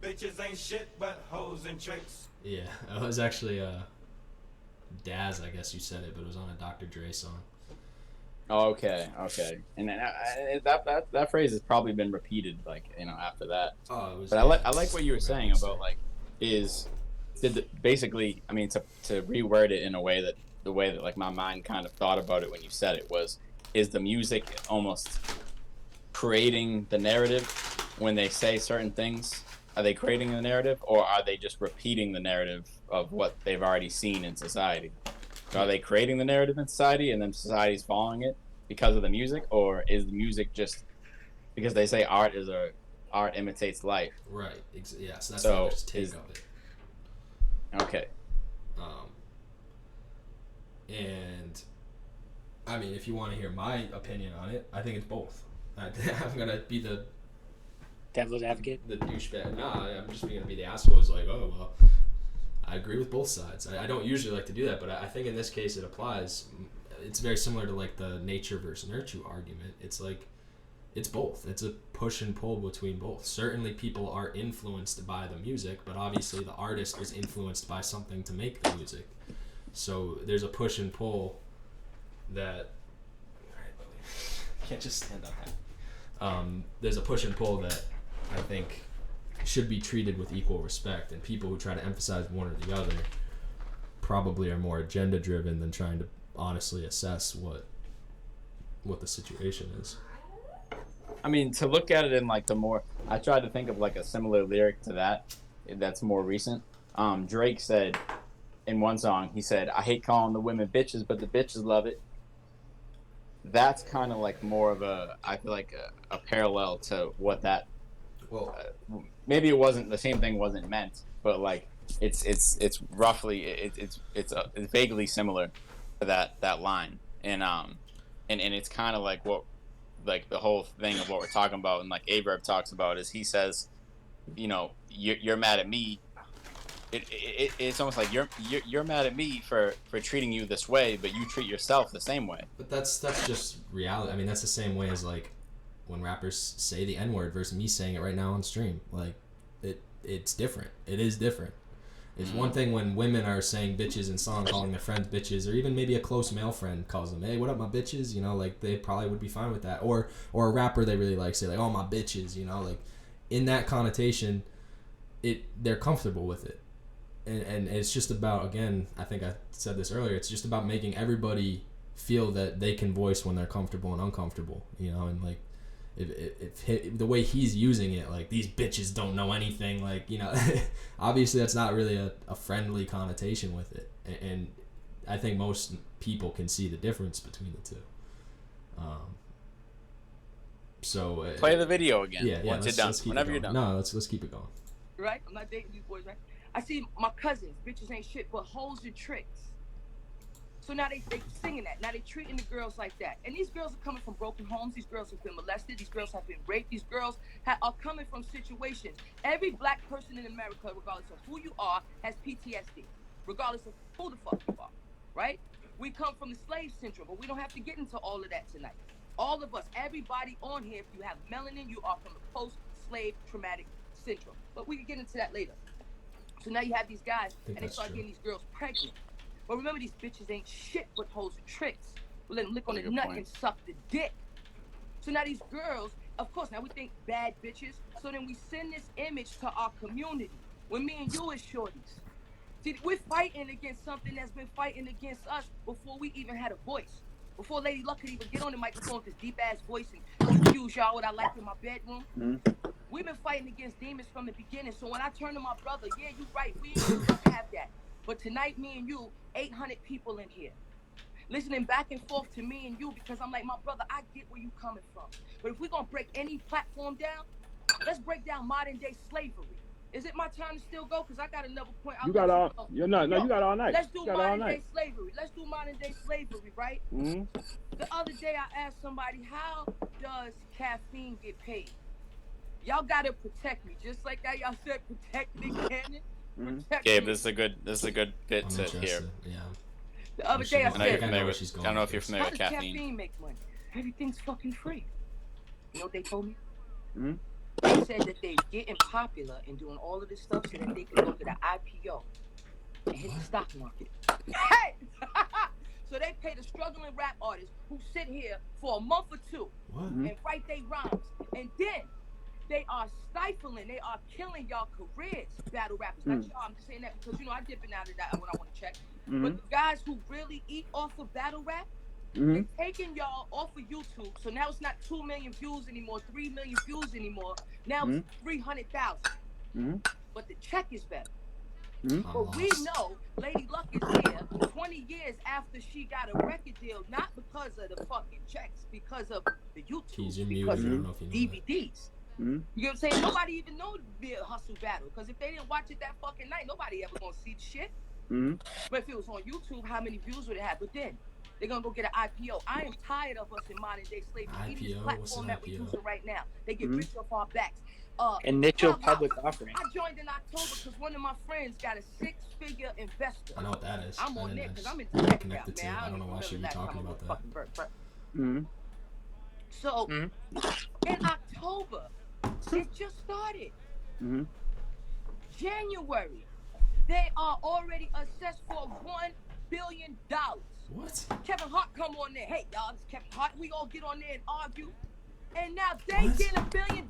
Bitches ain't shit but hoes and tricks. Yeah, it was actually Daz, I guess you said it, but it was on a Dr. Dre song. Oh, okay, and then that phrase has probably been repeated, like after that. Oh, it was. But I like what you were saying about like basically, I mean, to reword it in a way that the way that like my mind kind of thought about it when you said it is the music almost creating the narrative when they say certain things? Are they creating the narrative, or are they just repeating the narrative of what they've already seen in society? Are they creating the narrative in society and then society's following it because of the music, or is the music just because they say art imitates life? Right. Yeah. So that's the other take of it. Okay. And I mean, if you want to hear my opinion on it, I think it's both. I'm gonna be the devil's advocate, the douchebag. Nah, I'm just gonna be the asshole who's like, oh well, I agree with both sides. I don't usually like to do that, but I think in this case it applies. It's very similar to like the nature versus nurture argument. It's like it's both. It's a push and pull between both. Certainly people are influenced by the music, but obviously the artist is influenced by something to make the music. So there's a push and pull that can't just stand up. There's a push and pull that I think should be treated with equal respect, and people who try to emphasize one or the other probably are more agenda driven than trying to honestly assess what the situation is. I mean, to look at it in like I tried to think of like a similar lyric to that's more recent. Drake said in one song, he said, "I hate calling the women bitches, but the bitches love it." That's kind of like more of I feel like a parallel to what that. Well, maybe it wasn't the same thing. Wasn't meant, but like it's roughly it's vaguely similar to that line, and it's kind of like what like the whole thing of what we're talking about, and like ayeverb talks about is he says, you're mad at me. It's almost like you're mad at me for treating you this way, but you treat yourself the same way. But that's just reality. I mean, that's the same way as like when rappers say the N-word versus me saying it right now on stream. Like it's different. It is different. It's one thing when women are saying bitches in song, calling their friends bitches, or even maybe a close male friend calls them, "Hey, what up, my bitches?" Like they probably would be fine with that. Or a rapper they really like say like, "Oh, my bitches," like in that connotation, they're comfortable with it. And it's just about, again, I think I said this earlier, it's just about making everybody feel that they can voice when they're comfortable and uncomfortable, and like if the way he's using it, like these bitches don't know anything, like, obviously that's not really a friendly connotation with it. And I think most people can see the difference between the two. So play the video again. Yeah, once you're done. Whenever you're done. No, let's keep it going. Right? I'm not dating these boys, right? I see my cousins, bitches ain't shit but hoes and tricks. So now they singing that. Now they treating the girls like that. And these girls are coming from broken homes. These girls have been molested. These girls have been raped. These girls are coming from situations. Every black person in America, regardless of who you are, has PTSD. Regardless of who the fuck you are, right? We come from the slave syndrome, but we don't have to get into all of that tonight. All of us, everybody on here, if you have melanin, you are from the post-slave traumatic syndrome. But we can get into that later. So now you have these guys, and they start getting these girls pregnant. But remember, these bitches ain't shit but hoes and tricks. We let them lick on the nut and suck the dick. So now these girls, of course, now we think bad bitches. So then we send this image to our community. When me and you as shorties. See, we're fighting against something that's been fighting against us before we even had a voice. Before Lady Luck could even get on the microphone with this deep-ass voice and confuse y'all what I like in my bedroom. Mm-hmm. We've been fighting against demons from the beginning. So when I turn to my brother, yeah, you right, we don't have that. But tonight, me and you, 800 people in here, listening back and forth to me and you, because I'm like, my brother, I get where you coming from. But if we're going to break any platform down, let's break down modern day slavery. Is it my time to still go? Because I got another point. You got all. You're not. No, Yo, you got all night. Let's do You got all modern day night. slavery. Let's do modern day slavery, right? Mm-hmm. The other day I asked somebody, how does caffeine get paid? Y'all gotta protect me, just like how y'all said protect Nick Cannon. Protect Gabe, me. this is a good bit I'm to interested. hear. Yeah. The other day I I know you're said, familiar where with. she's I going don't know with if you're this. familiar how with does caffeine. caffeine make money? Everything's fucking free. You know what they told me? Mm-hmm. They said that they're getting popular and doing all of this stuff so that they can go to the IPO and hit the stock market. Hey! So they pay the struggling rap artists who sit here for a month or two and write their rhymes. And then they are stifling, they are killing y'all careers, battle rappers. Not y'all, I'm just saying that because, you know, I dip in out of that when I want to check. But the guys who really eat off of battle rap, they're taking y'all off of YouTube. So now it's not 2 million views anymore, 3 million views anymore. Now it's 300,000. But the check is better. But we know Lady Luck is here 20 years after she got a record deal, not because of the fucking checks, because of the YouTube, because of DVDs. You know what I'm saying? Nobody even know the hustle battle, because if they didn't watch it that fucking night, nobody ever gonna see the shit. But if it was on YouTube, how many views would it have? But then they're gonna go get an IPO. I am tired of us in modern day slavery. Even this platform that we're using right now, they get rich off our backs. Initial public offering. I joined in October because one of my friends got a 6-figure investor. I know what that is. I'm on there because I'm into tech now, man. I don't know why she be talking about that. So in October, it just started. January, they are already assessed for $1 billion. What? Kevin Hart come on there. Hey, y'all, this Kevin Hart. We all get on there and argue. And now they get $1 billion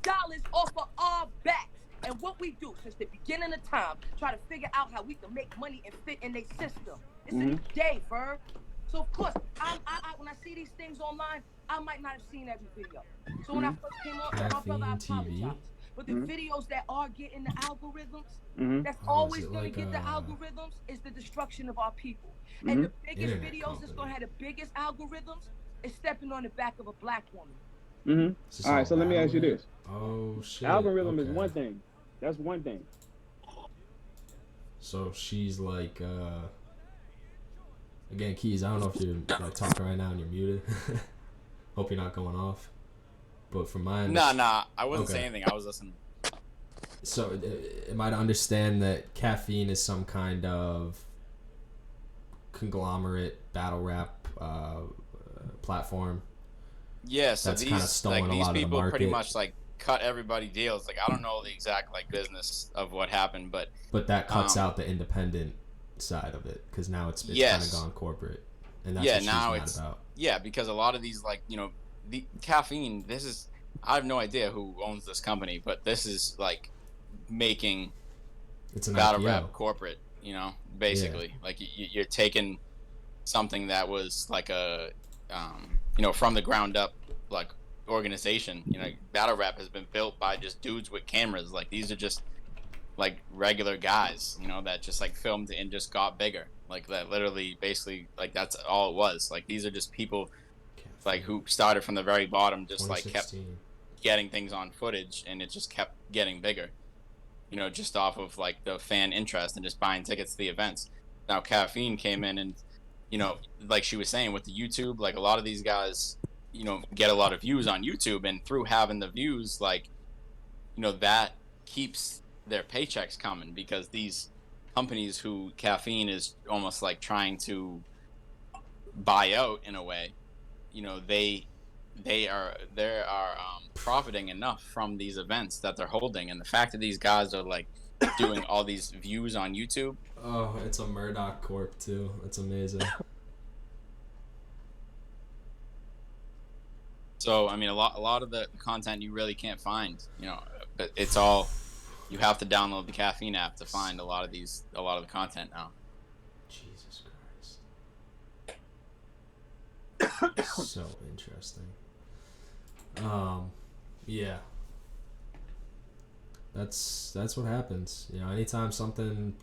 off of our backs. And what we do since the beginning of time, try to figure out how we can make money and fit in their system. It's a new day, Verb. So of course, I when I see these things online, I might not have seen every video. So when I first came on, my brother, I apologize. But the videos that are getting the algorithms, that's always going to get the algorithms, is the destruction of our people. And the biggest videos that's going to have the biggest algorithms is stepping on the back of a black woman. All right, so let me ask you this. Oh, shit. Algorithm is one thing. That's one thing. So she's like, again, Keys, I don't know if you're like talking right now and you're muted. Hope you're not going off. But from my Nah, I wasn't saying anything. I was listening. So, am I to understand that caffeine is some kind of conglomerate battle rap platform? Yeah, so that's kind of stolen a lot of the people market. Pretty much like cut everybody deals. Like I don't know the exact like business of what happened, but that cuts out the independent side of it because now it's kind of gone corporate, and that's what she's mad about. Yeah, because a lot of these like the caffeine. This is I have no idea who owns this company, but this is like making it's an battle IPO. rap corporate. Basically, like you're taking something that was like a from the ground up like organization. Battle rap has been built by just dudes with cameras. Like these are just like regular guys, that just like filmed and just got bigger. Like that literally basically like that's all it was. Like these are just people like who started from the very bottom, just like kept getting things on footage and it just kept getting bigger. Just off of like the fan interest and just buying tickets to the events. Now caffeine came in and like she was saying with the YouTube, like a lot of these guys, get a lot of views on YouTube, and through having the views, like, that keeps their paychecks coming because these companies who caffeine is almost like trying to buy out in a way, they are profiting enough from these events that they're holding, and the fact that these guys are like doing all these views on YouTube. Oh, it's a Murdoch Corp too. That's amazing. So I mean, a lot of the content you really can't find, but it's all you have to download the caffeine app to find a lot of the content now. Jesus Christ. So interesting. Yeah. That's what happens. Anytime something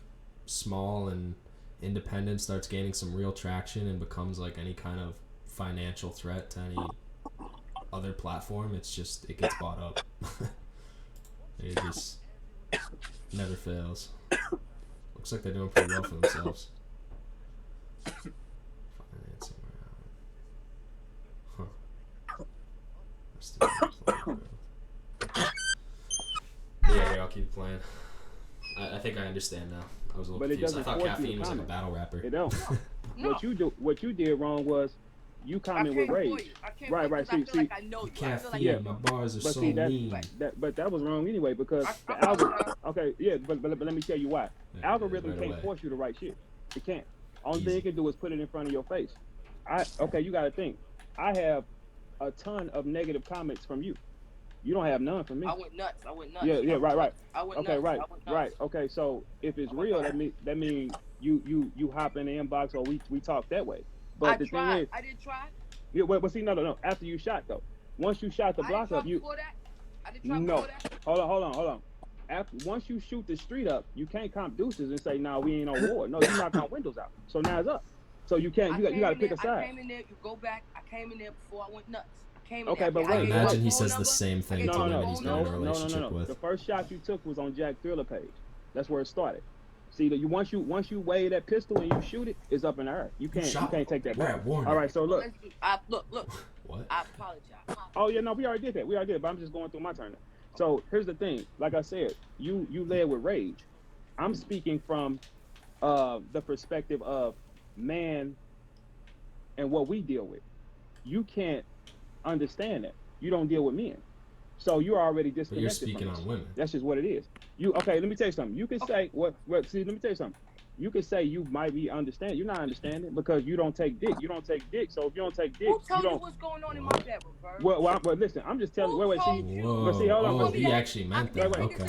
small and independent starts gaining some real traction and becomes like any kind of financial threat to any other platform, it gets bought up. Never fails. Looks like they're doing pretty well for themselves. Financing round. Huh. Yeah, I'll keep playing. I think I understand now. I was a little But it confused. I doesn't thought force you Caffeine to was like a comment. battle rapper. It don't. No. What you did wrong was you comment with rage. Right. I feel like I know you. I feel Caffeine, like my bars are But so see, mean. but that was wrong anyway because I the algorithm. apologize. Okay, yeah, but let me tell you why. Yeah, Algorithm right can't away. force you to write shit. It can't. Only thing Easy. it can do is put it in front of your face. Okay, you got to think. I have a ton of negative comments from you. You don't have none from me. I went nuts. Yeah, right. I went Okay, nuts. right, I went nuts. right. Okay, so if it's real, that means you hop in the inbox or we talk that way. But I the tried. thing is, I did try. yeah, but see, no. After you shot though, once you shot the I block didn't up, try you before that. I didn't try no. before that. Hold on. Once you shoot the street up, you can't comp deuces and say, "Nah, we ain't on war." No, you knock our windows out. So now it's up. So you can't. You got to pick a I side. came in there. You go back. I came in there before I went nuts. I came in Okay, there. but I wait. gave you my Imagine he phone says the number. same thing gave to you my women he's phone been in a number. relationship The with. first shot you took was on Jack Thriller page. That's where it started. See that once you wave that pistol and you shoot it, it's up in the air. You can't take that back. All right, so look. Look. What? I apologize. Oh yeah, no, we already did that. But I'm just going through my turn now. So here's the thing. Like I said, you led with rage. I'm speaking from the perspective of man and what we deal with. You can't understand that. You don't deal with men. So you're already But disconnected. you're speaking from us. on women. That's just what it is. Okay, let me tell you something. You can say what see, let me tell you something. You can say you might be understanding. You're not understanding because you don't take dick. You don't take dick. So if you don't take dick, Who told you you don't. what's going on in my bedroom, Bird? Well, listen. I'm just telling. Who Wait, told see. you? Whoa. But see, hold on. Oh, but he actually meant that. Wait. Okay.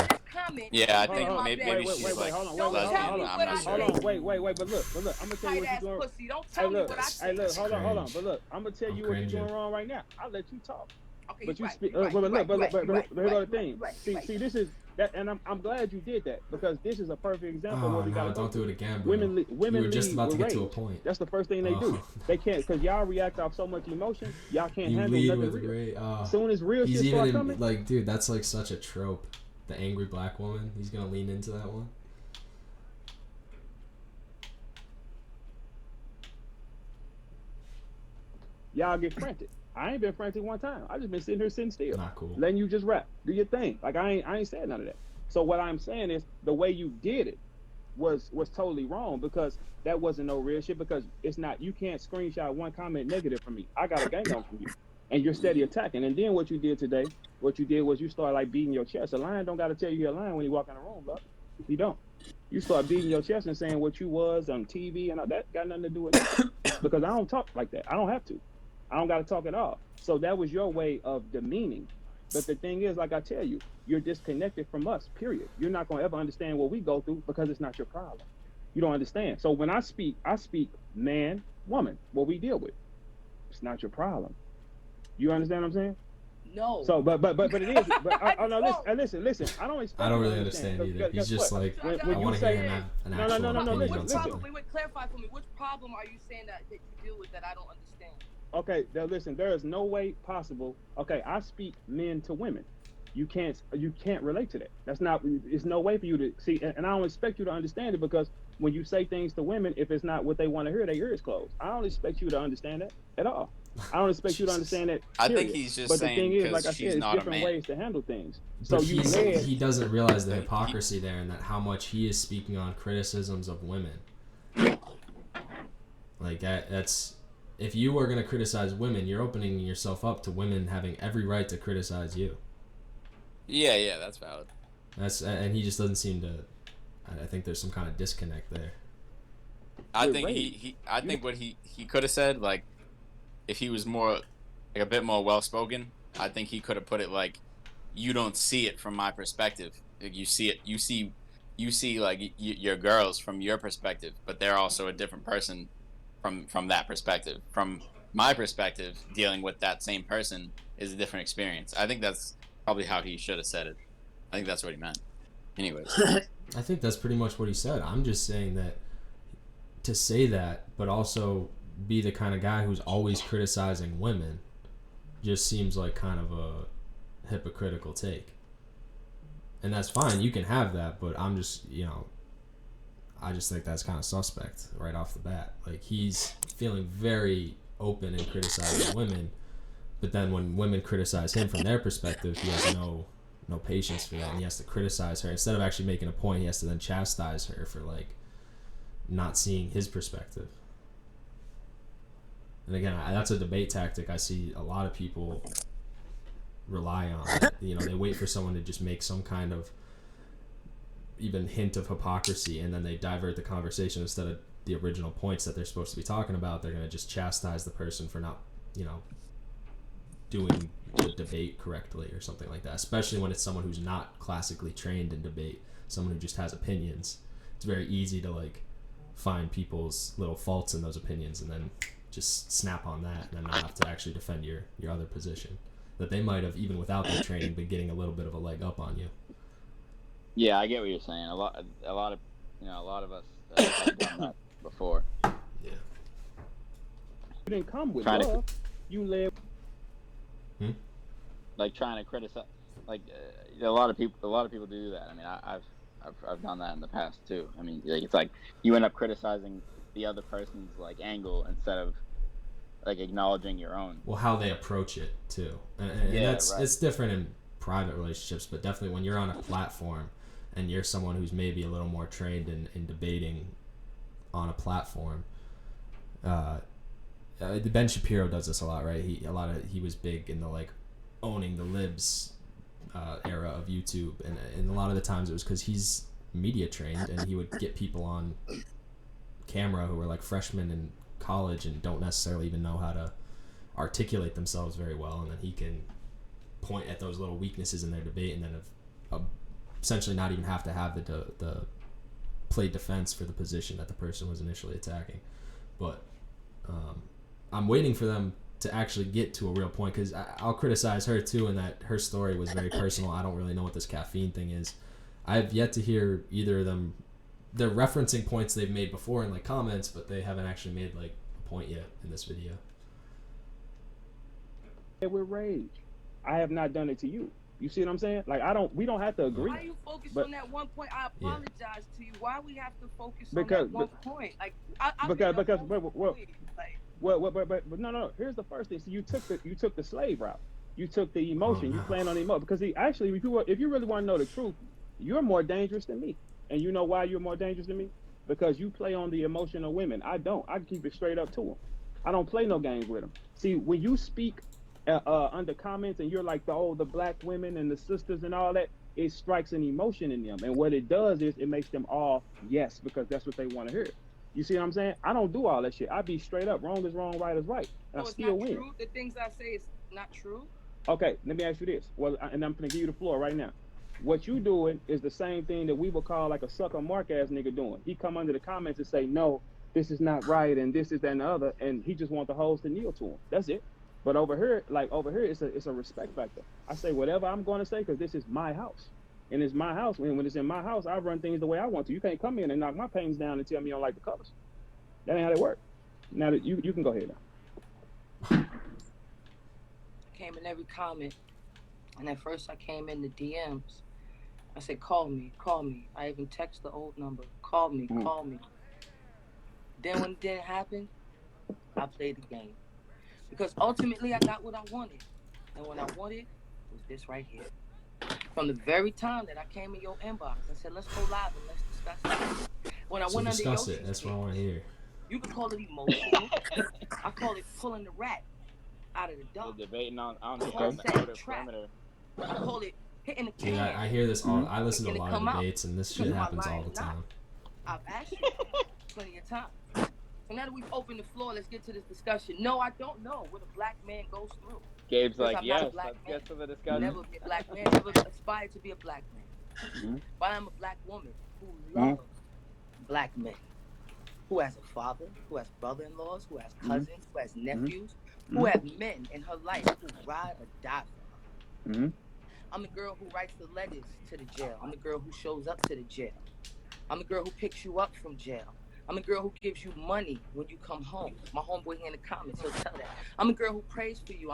Yeah, I Hold think on, maybe she's like hold on, Don't lesbian. tell me I'm what not I sure. Hold on, wait. But look. I'm gonna tell you what Tight ass you're doing. pussy. Don't Hey, tell me look. what I Hey, said. look. Hold on. cringe. But look, I'm gonna tell I'm you what you're cringing. doing wrong right now. I'll let you talk. Okay, But you're you right, speak. you're right, But you're look. right, But you're right, here's you're the thing. right, See, you're right. see, this is that, and I'm glad you did that because this is a perfect example of Oh what we no! gotta Don't do. do it again, bro. Women You were just lead about to with get to a rage. point. That's the first thing they do. Oh. They can't because y'all react off so much emotion. Y'all can't You handle lead nothing with real. great. As soon as real He's shit even start in, coming, like, dude, that's like such a trope. The angry black woman. He's gonna lean into that one. y'all get frantic. I ain't been frantic one time. I just been sitting here sitting still, Not cool. letting you just rap, do your thing. Like I ain't saying none of that. So what I'm saying is the way you did it was totally wrong because that wasn't no real shit. Because it's not. You can't screenshot one comment negative from me. I got a gang on from you, and you're steady attacking. And then what you did today, what you did was you started like beating your chest. A lion don't got to tell you you're a lion when you walk in the room, bro. He don't. You start beating your chest and saying what you was on TV and all that got nothing to do with it. Because I don't talk like that. I don't have to. I don't got to talk at all. So that was your way of demeaning. But the thing is, like I tell you, you're disconnected from us, period. You're not going to ever understand what we go through because it's not your problem. You don't understand. So when I speak man, woman, what we deal with. It's not your problem. You understand what I'm saying? No. So, but it is. But no, listen. I don't expect. I don't you to really understand either. He's Guess just what? like, When I you want to say- hear him have an No, actual no, opinion listen, on Which something. problem? Wait, clarify for me. Which problem are you saying that you deal with that I don't understand? Okay, now listen, there is no way possible. Okay, I speak men to women. You can't relate to that. That's not. It's no way for you to see, and I don't expect you to understand it because when you say things to women, if it's not what they want to hear, their ears closed. I don't expect you to understand that at all. I don't expect you to understand that. I think period. he's just But the saying thing is, because like I she's said, it's not a different man. ways to handle things. So But you led. he doesn't realize the hypocrisy there and that how much he is speaking on criticisms of women. Like that's if you are going to criticize women, you're opening yourself up to women having every right to criticize you. Yeah, that's valid. And he just doesn't seem to. I think there's some kind of disconnect there. I Wait, think wait. I think what he could have said, like, if he was more, like, a bit more well spoken, I think he could have put it like, you don't see it from my perspective. Like, you see it, you see like your girls from your perspective, but they're also a different person from that perspective. From my perspective, dealing with that same person is a different experience. I think that's probably how he should have said it. I think that's what he meant. Anyways. I think that's pretty much what he said. I'm just saying that to say that, but also be the kind of guy who's always criticizing women just seems like kind of a hypocritical take. And that's fine. You can have that, but I'm just, I just think that's kind of suspect right off the bat. Like, he's feeling very open and criticizing women, but then when women criticize him from their perspective, he has no patience for that, and he has to criticize her. Instead of actually making a point, he has to then chastise her for, like, not seeing his perspective. And again, that's a debate tactic I see a lot of people rely on. They wait for someone to just make some kind of even hint of hypocrisy, and then they divert the conversation. Instead of the original points that they're supposed to be talking about, they're going to just chastise the person for not, doing the debate correctly or something like that, especially when it's someone who's not classically trained in debate, someone who just has opinions. It's very easy to, like, find people's little faults in those opinions and then just snap on that and then not have to actually defend your other position that they might have, even without their training, been getting a little bit of a leg up on you. Yeah, I get what you're saying. A lot of us have done that before. Yeah. You didn't come with love. You live. Like, trying to criticize. Like, a lot of people do that. I mean, I've done that in the past too. I mean, like, it's like you end up criticizing the other person's, like, angle instead of, like, acknowledging your own. Well, how they approach it too, and that's right. It's different in private relationships, but definitely when you're on a platform and you're someone who's maybe a little more trained in debating on a platform. Ben Shapiro does this a lot, right? He was big in the, like, owning the libs era of YouTube, and a lot of the times it was because he's media trained, and he would get people on camera who were, like, freshmen in college and don't necessarily even know how to articulate themselves very well, and then he can point at those little weaknesses in their debate, and then essentially not even have to have the play defense for the position that the person was initially attacking. But I'm waiting for them to actually get to a real point, because I'll criticize her too, and that her story was very personal. I don't really know what this caffeine thing is. I've yet to hear either of them. They're referencing points they've made before in, like, comments, but they haven't actually made, like, a point yet in this video. With rage, I have not done it to you. You see what I'm saying? Like, we don't have to agree. Why you focus on that one point? I apologize to you. Why we have to focus on that one point? Like, no. Here's the first thing. So you took the slave route. You took the emotion. You playing on the emotion, because actually, if you really want to know the truth, you're more dangerous than me. And you know why you're more dangerous than me? Because you play on the emotion of women. I don't. I keep it straight up to them. I don't play no games with them. See, when you speak under comments and you're like the black women and the sisters and all that, it strikes an emotion in them. And what it does is it makes them all yes, because that's what they want to hear. You see what I'm saying? I don't do all that shit. I be straight up. Wrong is wrong, right is right. And I still win. True? The things I say is not true? Okay, let me ask you this. Well, and I'm going to give you the floor right now. What you doing is the same thing that we would call, like, a sucker mark ass nigga doing. He come under the comments and say, no, this is not right, and this is that and the other, and he just want the hoes to kneel to him. That's it. But over here, it's a respect factor. I say whatever I'm going to say, because this is my house. And it's my house. When it's in my house, I run things the way I want to. You can't come in and knock my paintings down and tell me you don't like the colors. That ain't how they work. Now that you can go ahead now. I came in every comment, and at first I came in the DMs. I said, call me. I even text the old number. Call me. Then when it didn't happen, I played the game. Because ultimately I got what I wanted. And what I wanted was this right here. From the very time that I came in your inbox, I said, let's go live and let's discuss it. When I went under your it. That's what I want to hear. You can call it emotional. I call it pulling the rat out of the dump. Debating on the outer perimeter. I call it hitting the can. Yeah, I hear this all. I listen to a lot of debates, and this shit happens all the time. I've asked you plenty of times. So now that we've opened the floor, let's get to this discussion. No, I don't know what a black man goes through. Gabe's like, yes, let's get to the discussion. Never be a black man, never aspired to be a black man. But I'm a black woman who loves black men. Who has a father, who has brother-in-laws, who has cousins, who has nephews, who have men in her life who ride or die for her. I'm the girl who writes the letters to the jail. I'm the girl who shows up to the jail. I'm the girl who picks you up from jail. I'm the girl who gives you money when you come home. My homeboy here in the comments, he'll tell that. I'm the girl who prays for you.